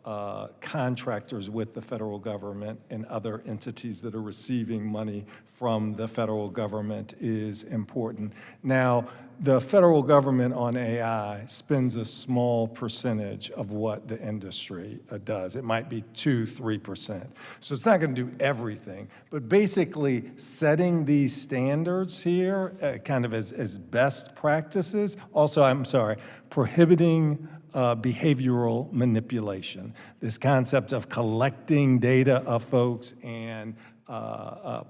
[SPEAKER 10] contractors with the federal government and other entities that are receiving money from the federal government is important. Now, the federal government on AI spends a small percentage of what the industry does. It might be 2-3%. So it's not going to do everything, but basically setting these standards here kind of as best practices. Also, I'm sorry, prohibiting behavioral manipulation. This concept of collecting data of folks and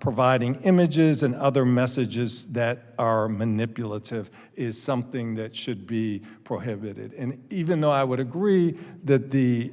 [SPEAKER 10] providing images and other messages that are manipulative is something that should be prohibited. And even though I would agree that the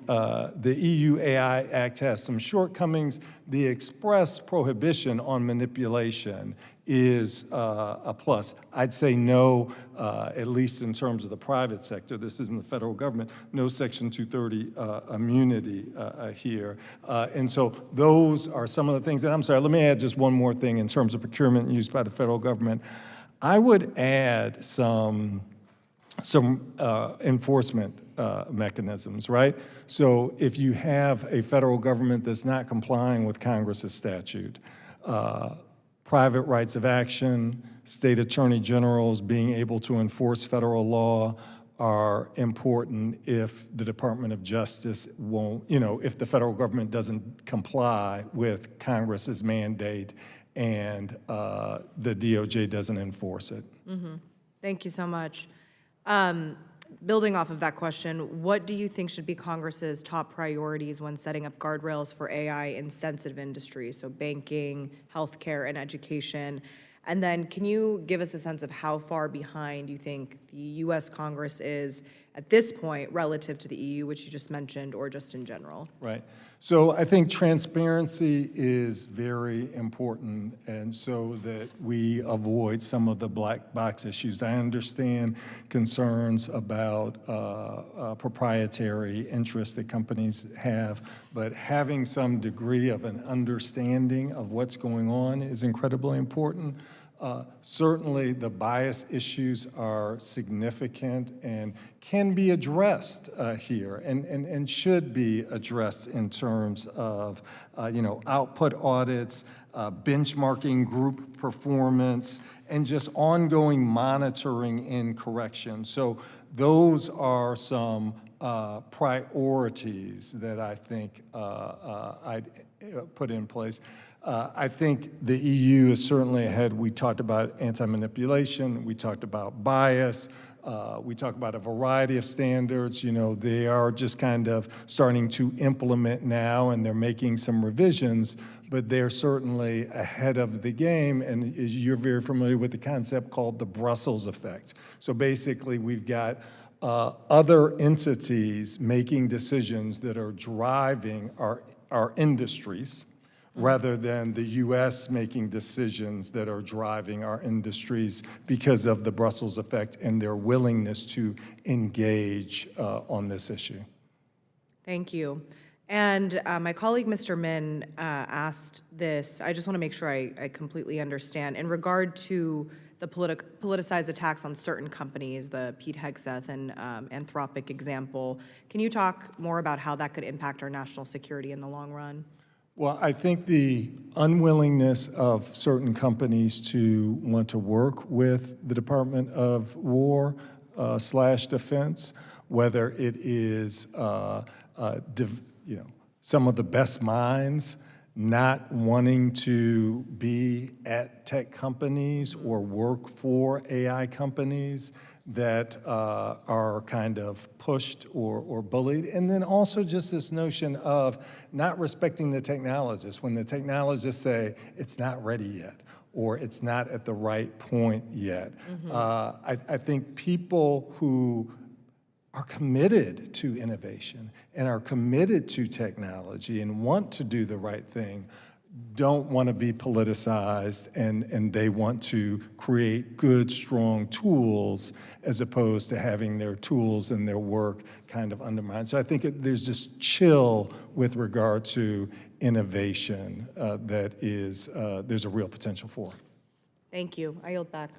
[SPEAKER 10] EU AI Act has some shortcomings, the express prohibition on manipulation is a plus. I'd say no, at least in terms of the private sector. This isn't the federal government. No Section 230 immunity here. And so those are some of the things. And I'm sorry, let me add just one more thing in terms of procurement used by the federal government. I would add some enforcement mechanisms, right? So if you have a federal government that's not complying with Congress's statute, private rights of action, state attorney generals being able to enforce federal law are important if the Department of Justice won't, you know, if the federal government doesn't comply with Congress's mandate and the DOJ doesn't enforce it.
[SPEAKER 1] Mm-hmm. Thank you so much. Building off of that question, what do you think should be Congress's top priorities when setting up guardrails for AI in sensitive industries, so banking, healthcare, and education? And then can you give us a sense of how far behind you think the U.S. Congress is at this point relative to the EU, which you just mentioned, or just in general?
[SPEAKER 10] Right. So I think transparency is very important, and so that we avoid some of the black box issues. I understand concerns about proprietary interests that companies have, but having some degree of an understanding of what's going on is incredibly important. Certainly, the bias issues are significant and can be addressed here and should be addressed in terms of, you know, output audits, benchmarking group performance, and just ongoing monitoring and correction. So those are some priorities that I think I'd put in place. I think the EU is certainly ahead. We talked about anti-manipulation. We talked about bias. We talked about a variety of standards. You know, they are just kind of starting to implement now, and they're making some revisions, but they're certainly ahead of the game. And you're very familiar with the concept called the Brussels effect. So basically, we've got other entities making decisions that are driving our industries, rather than the U.S. making decisions that are driving our industries because of the Brussels effect and their willingness to engage on this issue.
[SPEAKER 1] Thank you. And my colleague, Mr. Min, asked this. I just want to make sure I completely understand. In regard to the politicized attacks on certain companies, the Pete Hegseth and Anthropic example, can you talk more about how that could impact our national security in the long run?
[SPEAKER 10] Well, I think the unwillingness of certain companies to want to work with the Department of War / Defense, whether it is you know, some of the best minds not wanting to be at tech companies or work for AI companies that are kind of pushed or bullied. And then also just this notion of not respecting the technologists. When the technologists say it's not ready yet or it's not at the right point yet. I think people who are committed to innovation and are committed to technology and want to do the right thing don't want to be politicized, and they want to create good, strong tools as opposed to having their tools and their work kind of undermined. So I think there's just chill with regard to innovation that is, there's a real potential for.
[SPEAKER 1] Thank you. I yield back.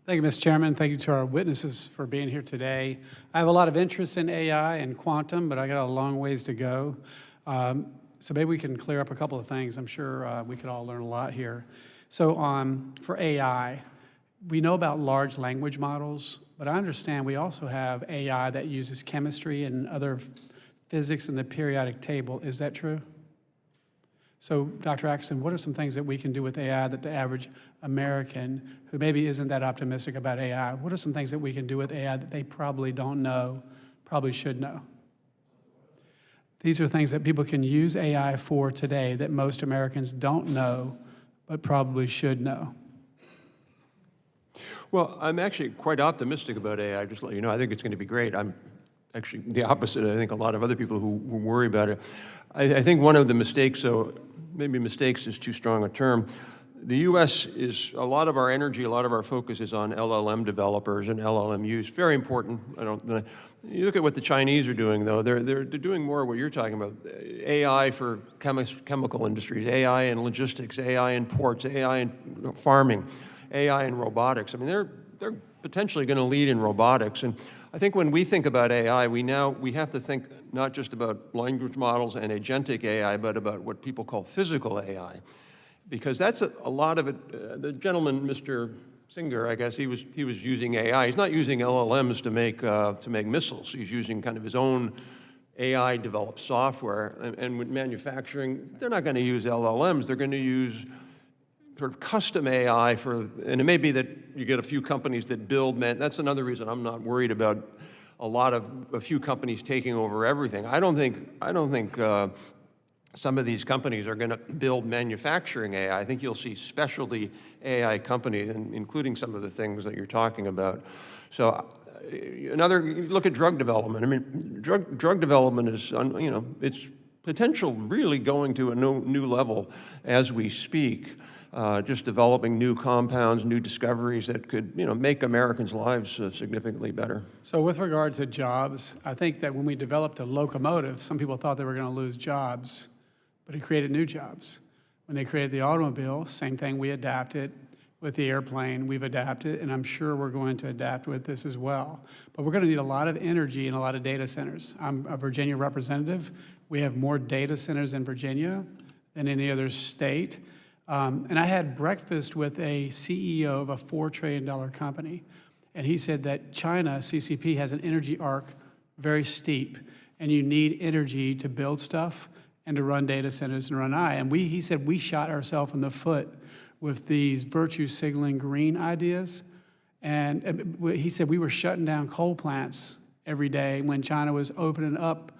[SPEAKER 15] Thank you, Mr. Chairman. Thank you to our witnesses for being here today. I have a lot of interest in AI and quantum, but I got a long ways to go. So maybe we can clear up a couple of things. I'm sure we could all learn a lot here. So for AI, we know about large language models, but I understand we also have AI that uses chemistry and other physics in the periodic table. Is that true? So, Dr. Atkinson, what are some things that we can do with AI that the average American, who maybe isn't that optimistic about AI, what are some things that we can do with AI that they probably don't know, probably should know? These are things that people can use AI for today that most Americans don't know, but probably should know.
[SPEAKER 6] Well, I'm actually quite optimistic about AI, just to let you know. I think it's going to be great. I'm actually the opposite. I think a lot of other people who worry about it. I think one of the mistakes, so maybe mistakes is too strong a term. The U.S. is, a lot of our energy, a lot of our focus is on LLM developers and LLM use. Very important. You look at what the Chinese are doing, though. They're doing more of what you're talking about. AI for chemical industries, AI in logistics, AI in ports, AI in farming, AI in robotics. I mean, they're potentially going to lead in robotics. And I think when we think about AI, we have to think not just about language models and agentic AI, but about what people call physical AI, because that's a lot of it. The gentleman, Mr. Zinger, I guess he was using AI. He's not using LLMs to make missiles. He's using kind of his own AI-developed software. And with manufacturing, they're not going to use LLMs. They're going to use sort of custom AI and it may be that you get a few companies that build, that's another reason I'm not worried about a few companies taking over everything. I don't think some of these companies are going to build manufacturing AI. I think you'll see specialty AI companies, including some of the things that you're talking about. So look at drug development. I mean, drug development is, it's potential really going to a new level as we speak. Just developing new compounds, new discoveries that could, make Americans' lives significantly better.
[SPEAKER 15] So with regard to jobs, I think that when we developed a locomotive, some people thought they were going to lose jobs, but it created new jobs. When they created the automobile, same thing, we adapted. With the airplane, we've adapted, and I'm sure we're going to adapt with this as well. But we're going to need a lot of energy and a lot of data centers. I'm a Virginia representative. We have more data centers in Virginia than any other state. And I had breakfast with a CEO of a $4 trillion company, and he said that China, CCP, has an energy arc very steep, and you need energy to build stuff and to run data centers and run AI. And he said we shot ourselves in the foot with these virtue signaling green ideas. And he said we were shutting down coal plants every day when China was opening up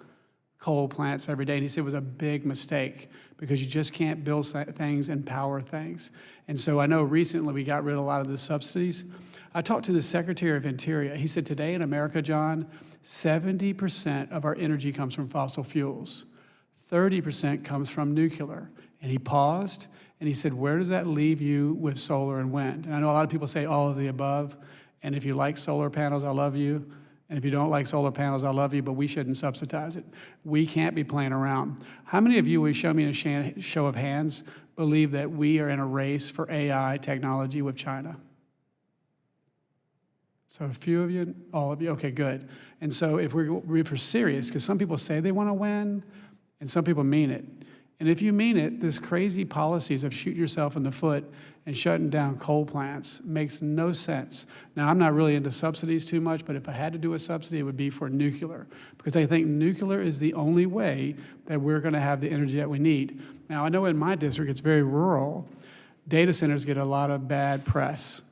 [SPEAKER 15] coal plants every day. And he said it was a big mistake because you just can't build things and power things. And so I know recently we got rid of a lot of the subsidies. I talked to the Secretary of Interior. He said today in America, John, 70% of our energy comes from fossil fuels. 30% comes from nuclear. And he paused and he said, where does that leave you with solar and wind? And I know a lot of people say all of the above. And if you like solar panels, I love you. And if you don't like solar panels, I love you, but we shouldn't subsidize it. We can't be playing around. How many of you, will you show me in a show of hands, believe that we are in a race for AI technology with China? So a few of you, all of you, okay, good. And so if we're serious, because some people say they want to win, and some people mean it. And if you mean it, this crazy policies of shooting yourself in the foot and shutting down coal plants makes no sense. Now, I'm not really into subsidies too much, but if I had to do a subsidy, it would be for nuclear, because I think nuclear is the only way that we're going to have the energy that we need. Now, I know in my district, it's very rural. Data centers get a lot of bad press,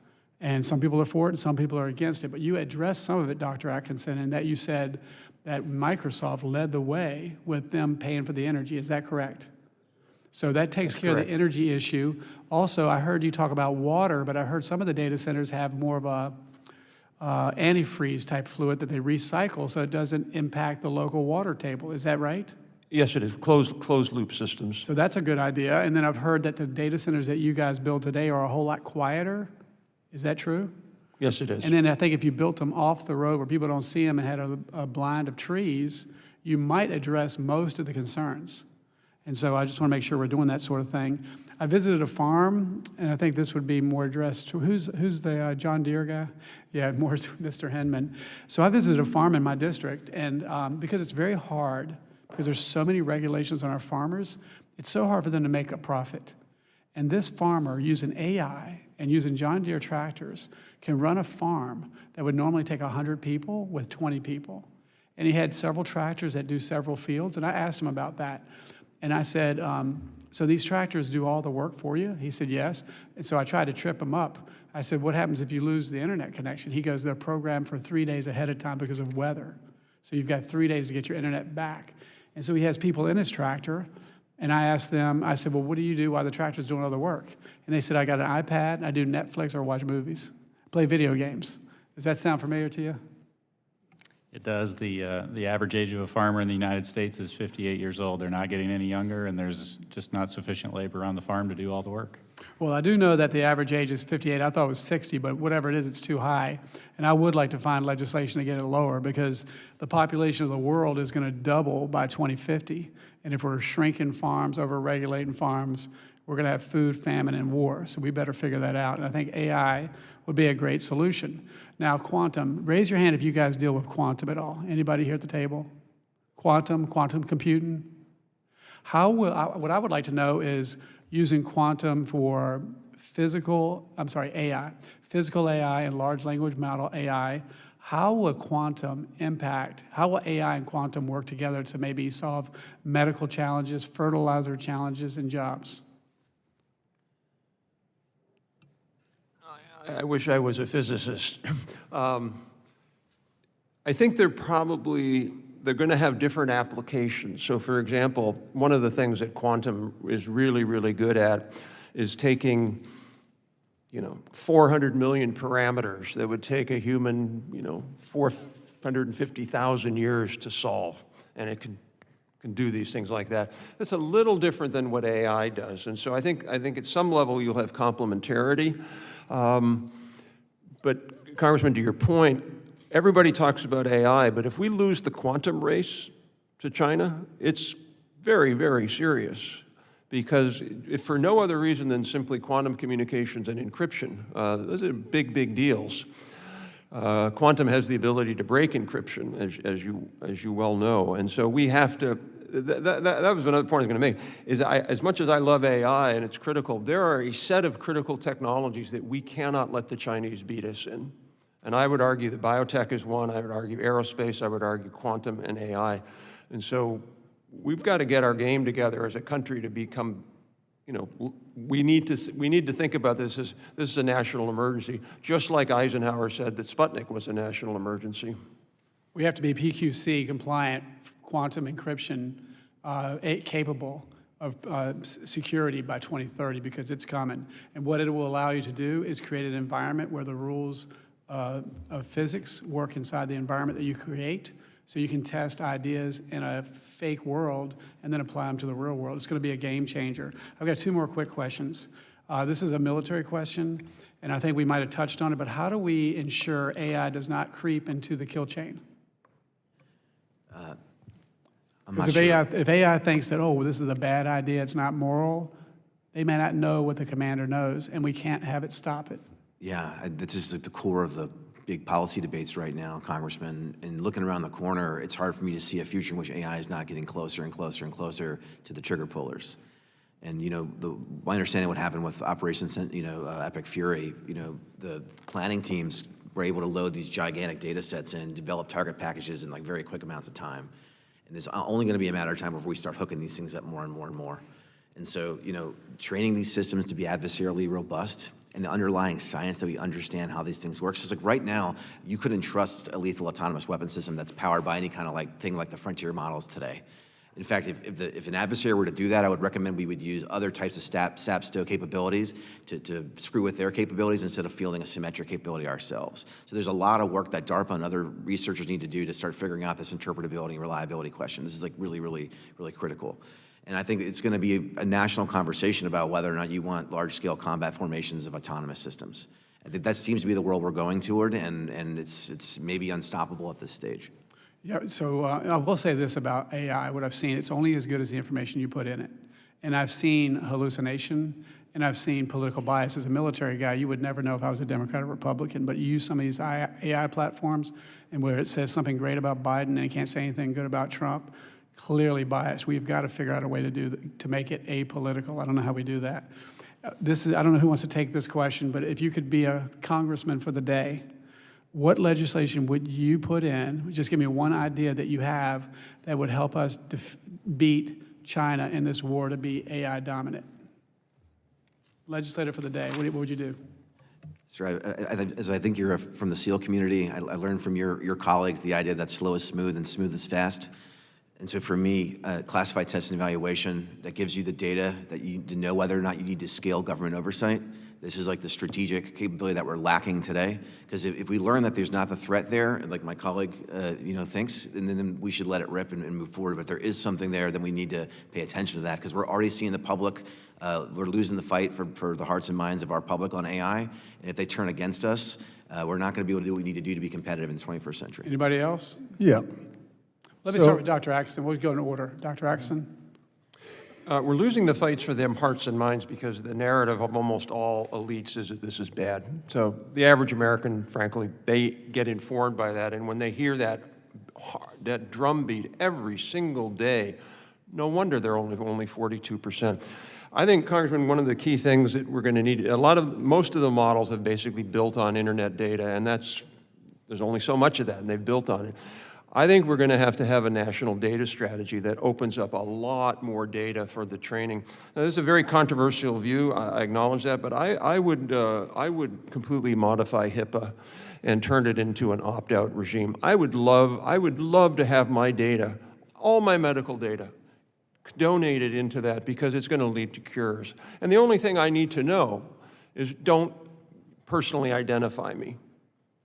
[SPEAKER 15] and some people are for it and some people are against it. But you addressed some of it, Dr. Atkinson, in that you said that Microsoft led the way with them paying for the energy. Is that correct? So that takes care of the energy issue. Also, I heard you talk about water, but I heard some of the data centers have more of a antifreeze type fluid that they recycle so it doesn't impact the local water table. Is that right?
[SPEAKER 6] Yes, it is, closed loop systems.
[SPEAKER 15] So that's a good idea. And then I've heard that the data centers that you guys build today are a whole lot quieter. Is that true?
[SPEAKER 6] Yes, it is.
[SPEAKER 15] And then I think if you built them off the road where people don't see them and had a blind of trees, you might address most of the concerns. And so I just want to make sure we're doing that sort of thing. I visited a farm, and I think this would be more addressed to, who's the John Deere guy? Yeah, more to Mr. Heindman. So I visited a farm in my district, and because it's very hard, because there's so many regulations on our farmers, it's so hard for them to make a profit. And this farmer, using AI and using John Deere tractors, can run a farm that would normally take 100 people with 20 people. And he had several tractors that do several fields, and I asked him about that. And I said, so these tractors do all the work for you? He said, yes. And so I tried to trip him up. I said, what happens if you lose the internet connection? He goes, they're programmed for 3 days ahead of time because of weather. So you've got 3 days to get your internet back. And so he has people in his tractor, and I asked them, I said, well, what do you do while the tractor's doing all the work? And they said, I got an iPad, and I do Netflix or watch movies, play video games. Does that sound familiar to you?
[SPEAKER 2] It does. The average age of a farmer in the United States is 58 years old. They're not getting any younger, and there's just not sufficient labor on the farm to do all the work.
[SPEAKER 15] Well, I do know that the average age is 58. I thought it was 60, but whatever it is, it's too high. And I would like to find legislation to get it lower because the population of the world is going to double by 2050. And if we're shrinking farms, over-regulating farms, we're going to have food, famine, and war. So we better figure that out. And I think AI would be a great solution. Now, quantum, raise your hand if you guys deal with quantum at all. Anybody here at the table? Quantum computing? What I would like to know is using quantum for AI, physical AI and large language model AI, how will AI and quantum work together to maybe solve medical challenges, fertilizer challenges, and jobs?
[SPEAKER 6] I wish I was a physicist. I think they're going to have different applications. So for example, one of the things that quantum is really, really good at is taking, 400 million parameters that would take a human, 450,000 years to solve. And it can do these things like that. That's a little different than what AI does. And so I think at some level you'll have complementarity. But Congressman, to your point, everybody talks about AI, but if we lose the quantum race to China, it's very, very serious. Because if for no other reason than simply quantum communications and encryption, those are big, big deals. Quantum has the ability to break encryption, as you well know, and so we have to. That was another point I was going to make. As much as I love AI and it's critical, there are a set of critical technologies that we cannot let the Chinese beat us in. And I would argue that biotech is one. I would argue aerospace. I would argue quantum and AI. And so we've got to get our game together as a country to become. We need to think about this as this is a national emergency, just like Eisenhower said that Sputnik was a national emergency.
[SPEAKER 15] We have to be PQC compliant, quantum encryption capable of security by 2030 because it's coming. And what it will allow you to do is create an environment where the rules of physics work inside the environment that you create. So you can test ideas in a fake world and then apply them to the real world. It's going to be a game changer. I've got two more quick questions. This is a military question, and I think we might have touched on it, but how do we ensure AI does not creep into the kill chain? Because if AI thinks that, oh, this is a bad idea, it's not moral, they may not know what the commander knows, and we can't have it stop it.
[SPEAKER 5] Yeah, this is at the core of the big policy debates right now, Congressman. And looking around the corner, it's hard for me to see a future in which AI is not getting closer and closer and closer to the trigger pullers. And my understanding of what happened with Operation Epic Fury, the planning teams were able to load these gigantic data sets and develop target packages in like very quick amounts of time. And there's only going to be a matter of time before we start hooking these things up more and more and more. And so, training these systems to be adversarially robust and the underlying science that we understand how these things work. So it's like right now, you couldn't trust a lethal autonomous weapon system that's powered by any kind of thing like the frontier models today. In fact, if an adversary were to do that, I would recommend we would use other types of SAP-STO capabilities to screw with their capabilities instead of fielding a symmetric capability ourselves. So there's a lot of work that DARPA and other researchers need to do to start figuring out this interpretability and reliability question. This is like really, really, really critical. And I think it's going to be a national conversation about whether or not you want large-scale combat formations of autonomous systems. I think that seems to be the world we're going toward, and it's maybe unstoppable at this stage.
[SPEAKER 15] Yeah, so I will say this about AI. What I've seen, it's only as good as the information you put in it. And I've seen hallucination, and I've seen political bias. As a military guy, you would never know if I was a Democrat or Republican, but you use some of these AI platforms, and where it says something great about Biden and it can't say anything good about Trump, clearly biased. We've got to figure out a way to make it apolitical. I don't know how we do that. I don't know who wants to take this question, but if you could be a congressman for the day, what legislation would you put in? Just give me one idea that you have that would help us beat China in this war to be AI dominant. Legislator for the day, what would you do?
[SPEAKER 5] Sir, as I think you're from the SEAL community, I learned from your colleagues the idea that slow is smooth and smooth is fast. And so for me, classified test and evaluation that gives you the data that you to know whether or not you need to scale government oversight. This is like the strategic capability that we're lacking today. Because if we learn that there's not the threat there, like my colleague thinks, and then we should let it rip and move forward. But there is something there, then we need to pay attention to that. Because we're already seeing the public, we're losing the fight for the hearts and minds of our public on AI. And if they turn against us, we're not going to be able to do what we need to do to be competitive in the 21st century.
[SPEAKER 15] Anybody else?
[SPEAKER 10] Yeah.
[SPEAKER 15] Let me start with Dr. Atkinson. We'll go in order. Dr. Atkinson?
[SPEAKER 6] We're losing the fights for them hearts and minds because the narrative of almost all elites is that this is bad. So the average American, frankly, they get informed by that. And when they hear that drumbeat every single day, no wonder they're only 42%. I think, Congressman, one of the key things that we're going to need, most of the models have basically built on internet data, and there's only so much of that, and they've built on it. I think we're going to have a national data strategy that opens up a lot more data for the training. Now, this is a very controversial view, I acknowledge that, but I would completely modify HIPAA and turn it into an opt-out regime. I would love to have my data, all my medical data, donated into that because it's going to lead to cures. And the only thing I need to know is don't personally identify me.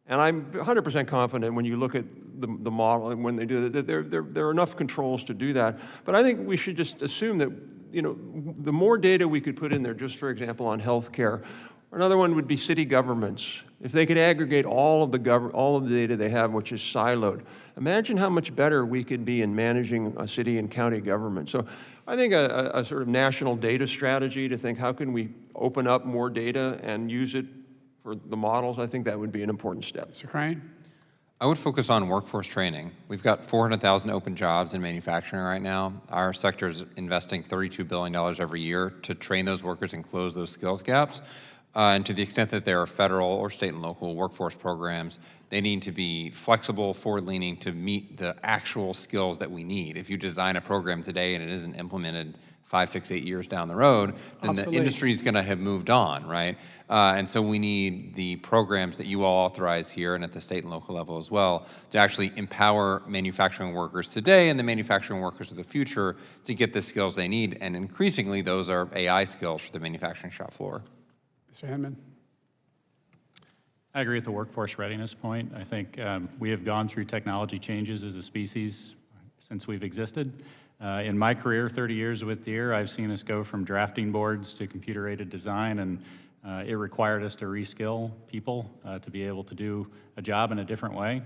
[SPEAKER 6] And I'm 100% confident when you look at the model and when they do that, there are enough controls to do that. But I think we should just assume that, the more data we could put in there, just for example, on healthcare. Another one would be city governments. If they could aggregate all of the data they have, which is siloed, imagine how much better we could be in managing a city and county government. So I think a sort of national data strategy to think how can we open up more data and use it for the models, I think that would be an important step.
[SPEAKER 15] Mr. Crane?
[SPEAKER 7] I would focus on workforce training. We've got 400,000 open jobs in manufacturing right now. Our sector is investing $32 billion every year to train those workers and close those skills gaps. And to the extent that there are federal or state and local workforce programs, they need to be flexible, forward-leaning to meet the actual skills that we need. If you design a program today and it isn't implemented 5, 6, 8 years down the road, then
[SPEAKER 15] Obsolete.
[SPEAKER 7] the industry is going to have moved on, right? And so we need the programs that you all authorize here and at the state and local level as well to actually empower manufacturing workers today and the manufacturing workers of the future to get the skills they need. And increasingly, those are AI skills for the manufacturing shop floor.
[SPEAKER 15] Mr. Heindman?
[SPEAKER 2] I agree with the workforce readiness point. I think we have gone through technology changes as a species since we've existed. In my career, 30 years with Deere, I've seen us go from drafting boards to computer-aided design, and it required us to reskill people to be able to do a job in a different way.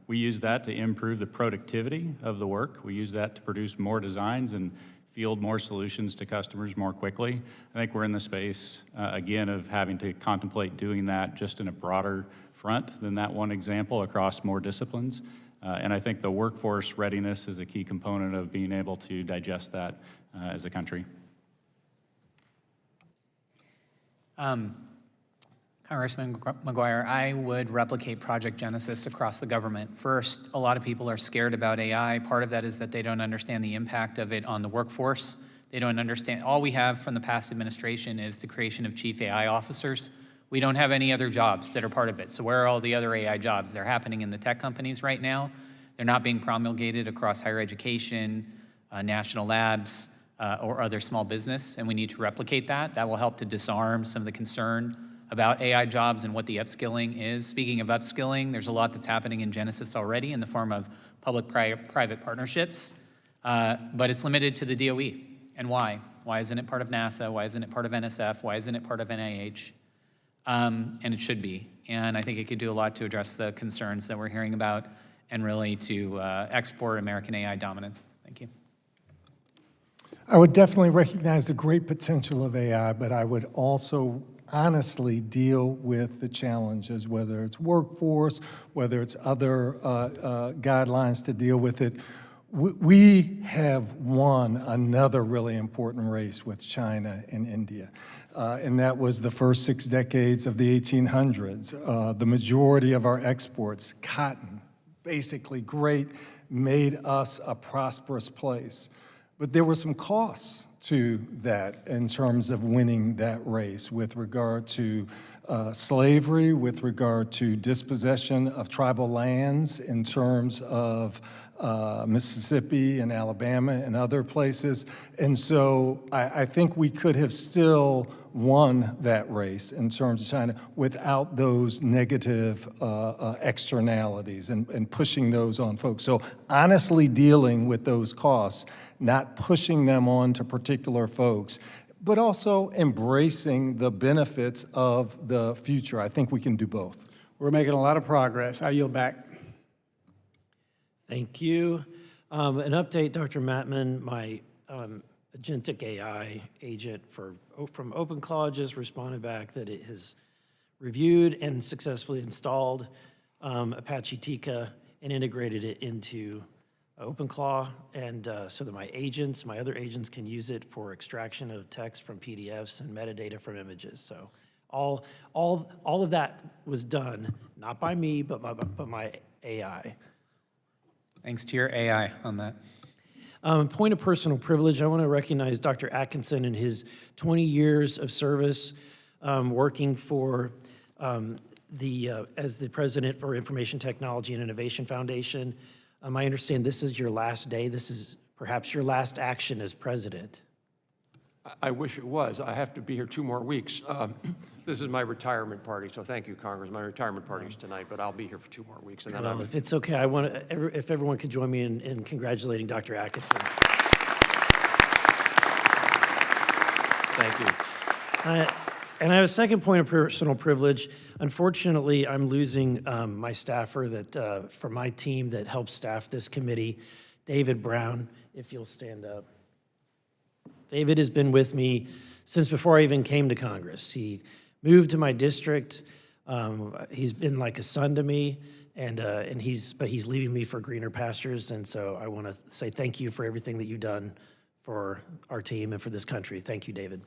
[SPEAKER 2] We use that to improve the productivity of the work. We use that to produce more designs and field more solutions to customers more quickly. I think we're in the space, again, of having to contemplate doing that just in a broader front than that one example across more disciplines. And I think the workforce readiness is a key component of being able to digest that as a country.
[SPEAKER 9] Congressman McGuire, I would replicate Project Genesis across the government. First, a lot of people are scared about AI. Part of that is that they don't understand the impact of it on the workforce. They don't understand. All we have from the past administration is the creation of chief AI officers. We don't have any other jobs that are part of it. So where are all the other AI jobs? They're happening in the tech companies right now. They're not being promulgated across higher education, national labs, or other small business, and we need to replicate that. That will help to disarm some of the concern about AI jobs and what the upskilling is. Speaking of upskilling, there's a lot that's happening in Genesis already in the form of public-private partnerships, but it's limited to the DOE. And why? Why isn't it part of NASA? Why isn't it part of NSF? Why isn't it part of NIH? And it should be. And I think it could do a lot to address the concerns that we're hearing about and really to export American AI dominance. Thank you.
[SPEAKER 10] I would definitely recognize the great potential of AI, but I would also honestly deal with the challenges, whether it's workforce, whether it's other guidelines to deal with it. We have won another really important race with China and India, and that was the first 6 decades of the 1800s. The majority of our exports, cotton, basically great, made us a prosperous place. But there were some costs to that in terms of winning that race with regard to slavery, with regard to dispossession of tribal lands in terms of Mississippi and Alabama and other places. And so I think we could have still won that race in terms of China without those negative externalities and pushing those on folks. So honestly dealing with those costs, not pushing them on to particular folks, but also embracing the benefits of the future. I think we can do both.
[SPEAKER 15] We're making a lot of progress. I yield back.
[SPEAKER 3] Thank you. An update, Dr. Mattman, my agentic AI agent from Open Colleges responded back that it has reviewed and successfully installed Apache Tika and integrated it into OpenClaw, and so that my other agents can use it for extraction of text from PDFs and metadata from images. So all of that was done, not by me, but my AI.
[SPEAKER 9] Thanks to your AI on that.
[SPEAKER 3] Point of personal privilege, I want to recognize Dr. Atkinson and his 20 years of service working for as the president for Information Technology and Innovation Foundation. I understand this is your last day. This is perhaps your last action as president.
[SPEAKER 6] I wish it was. I have to be here 2 more weeks. This is my retirement party, so thank you, Congress. My retirement party is tonight, but I'll be here for 2 more weeks. And then
[SPEAKER 3] If it's okay, I want to, if everyone could join me in congratulating Dr. Atkinson.
[SPEAKER 6] Thank you.
[SPEAKER 3] And I have a second point of personal privilege. Unfortunately, I'm losing my staffer that from my team that helps staff this committee, David Brown, if you'll stand up. David has been with me since before I even came to Congress. He moved to my district. He's been like a son to me, but he's leaving me for greener pastures. And so I want to say thank you for everything that you've done for our team and for this country. Thank you, David.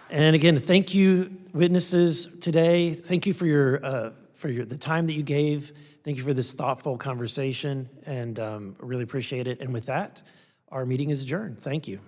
[SPEAKER 3] And again, thank you, witnesses today. Thank you for the time that you gave. Thank you for this thoughtful conversation, and really appreciate it. And with that, our meeting is adjourned. Thank you.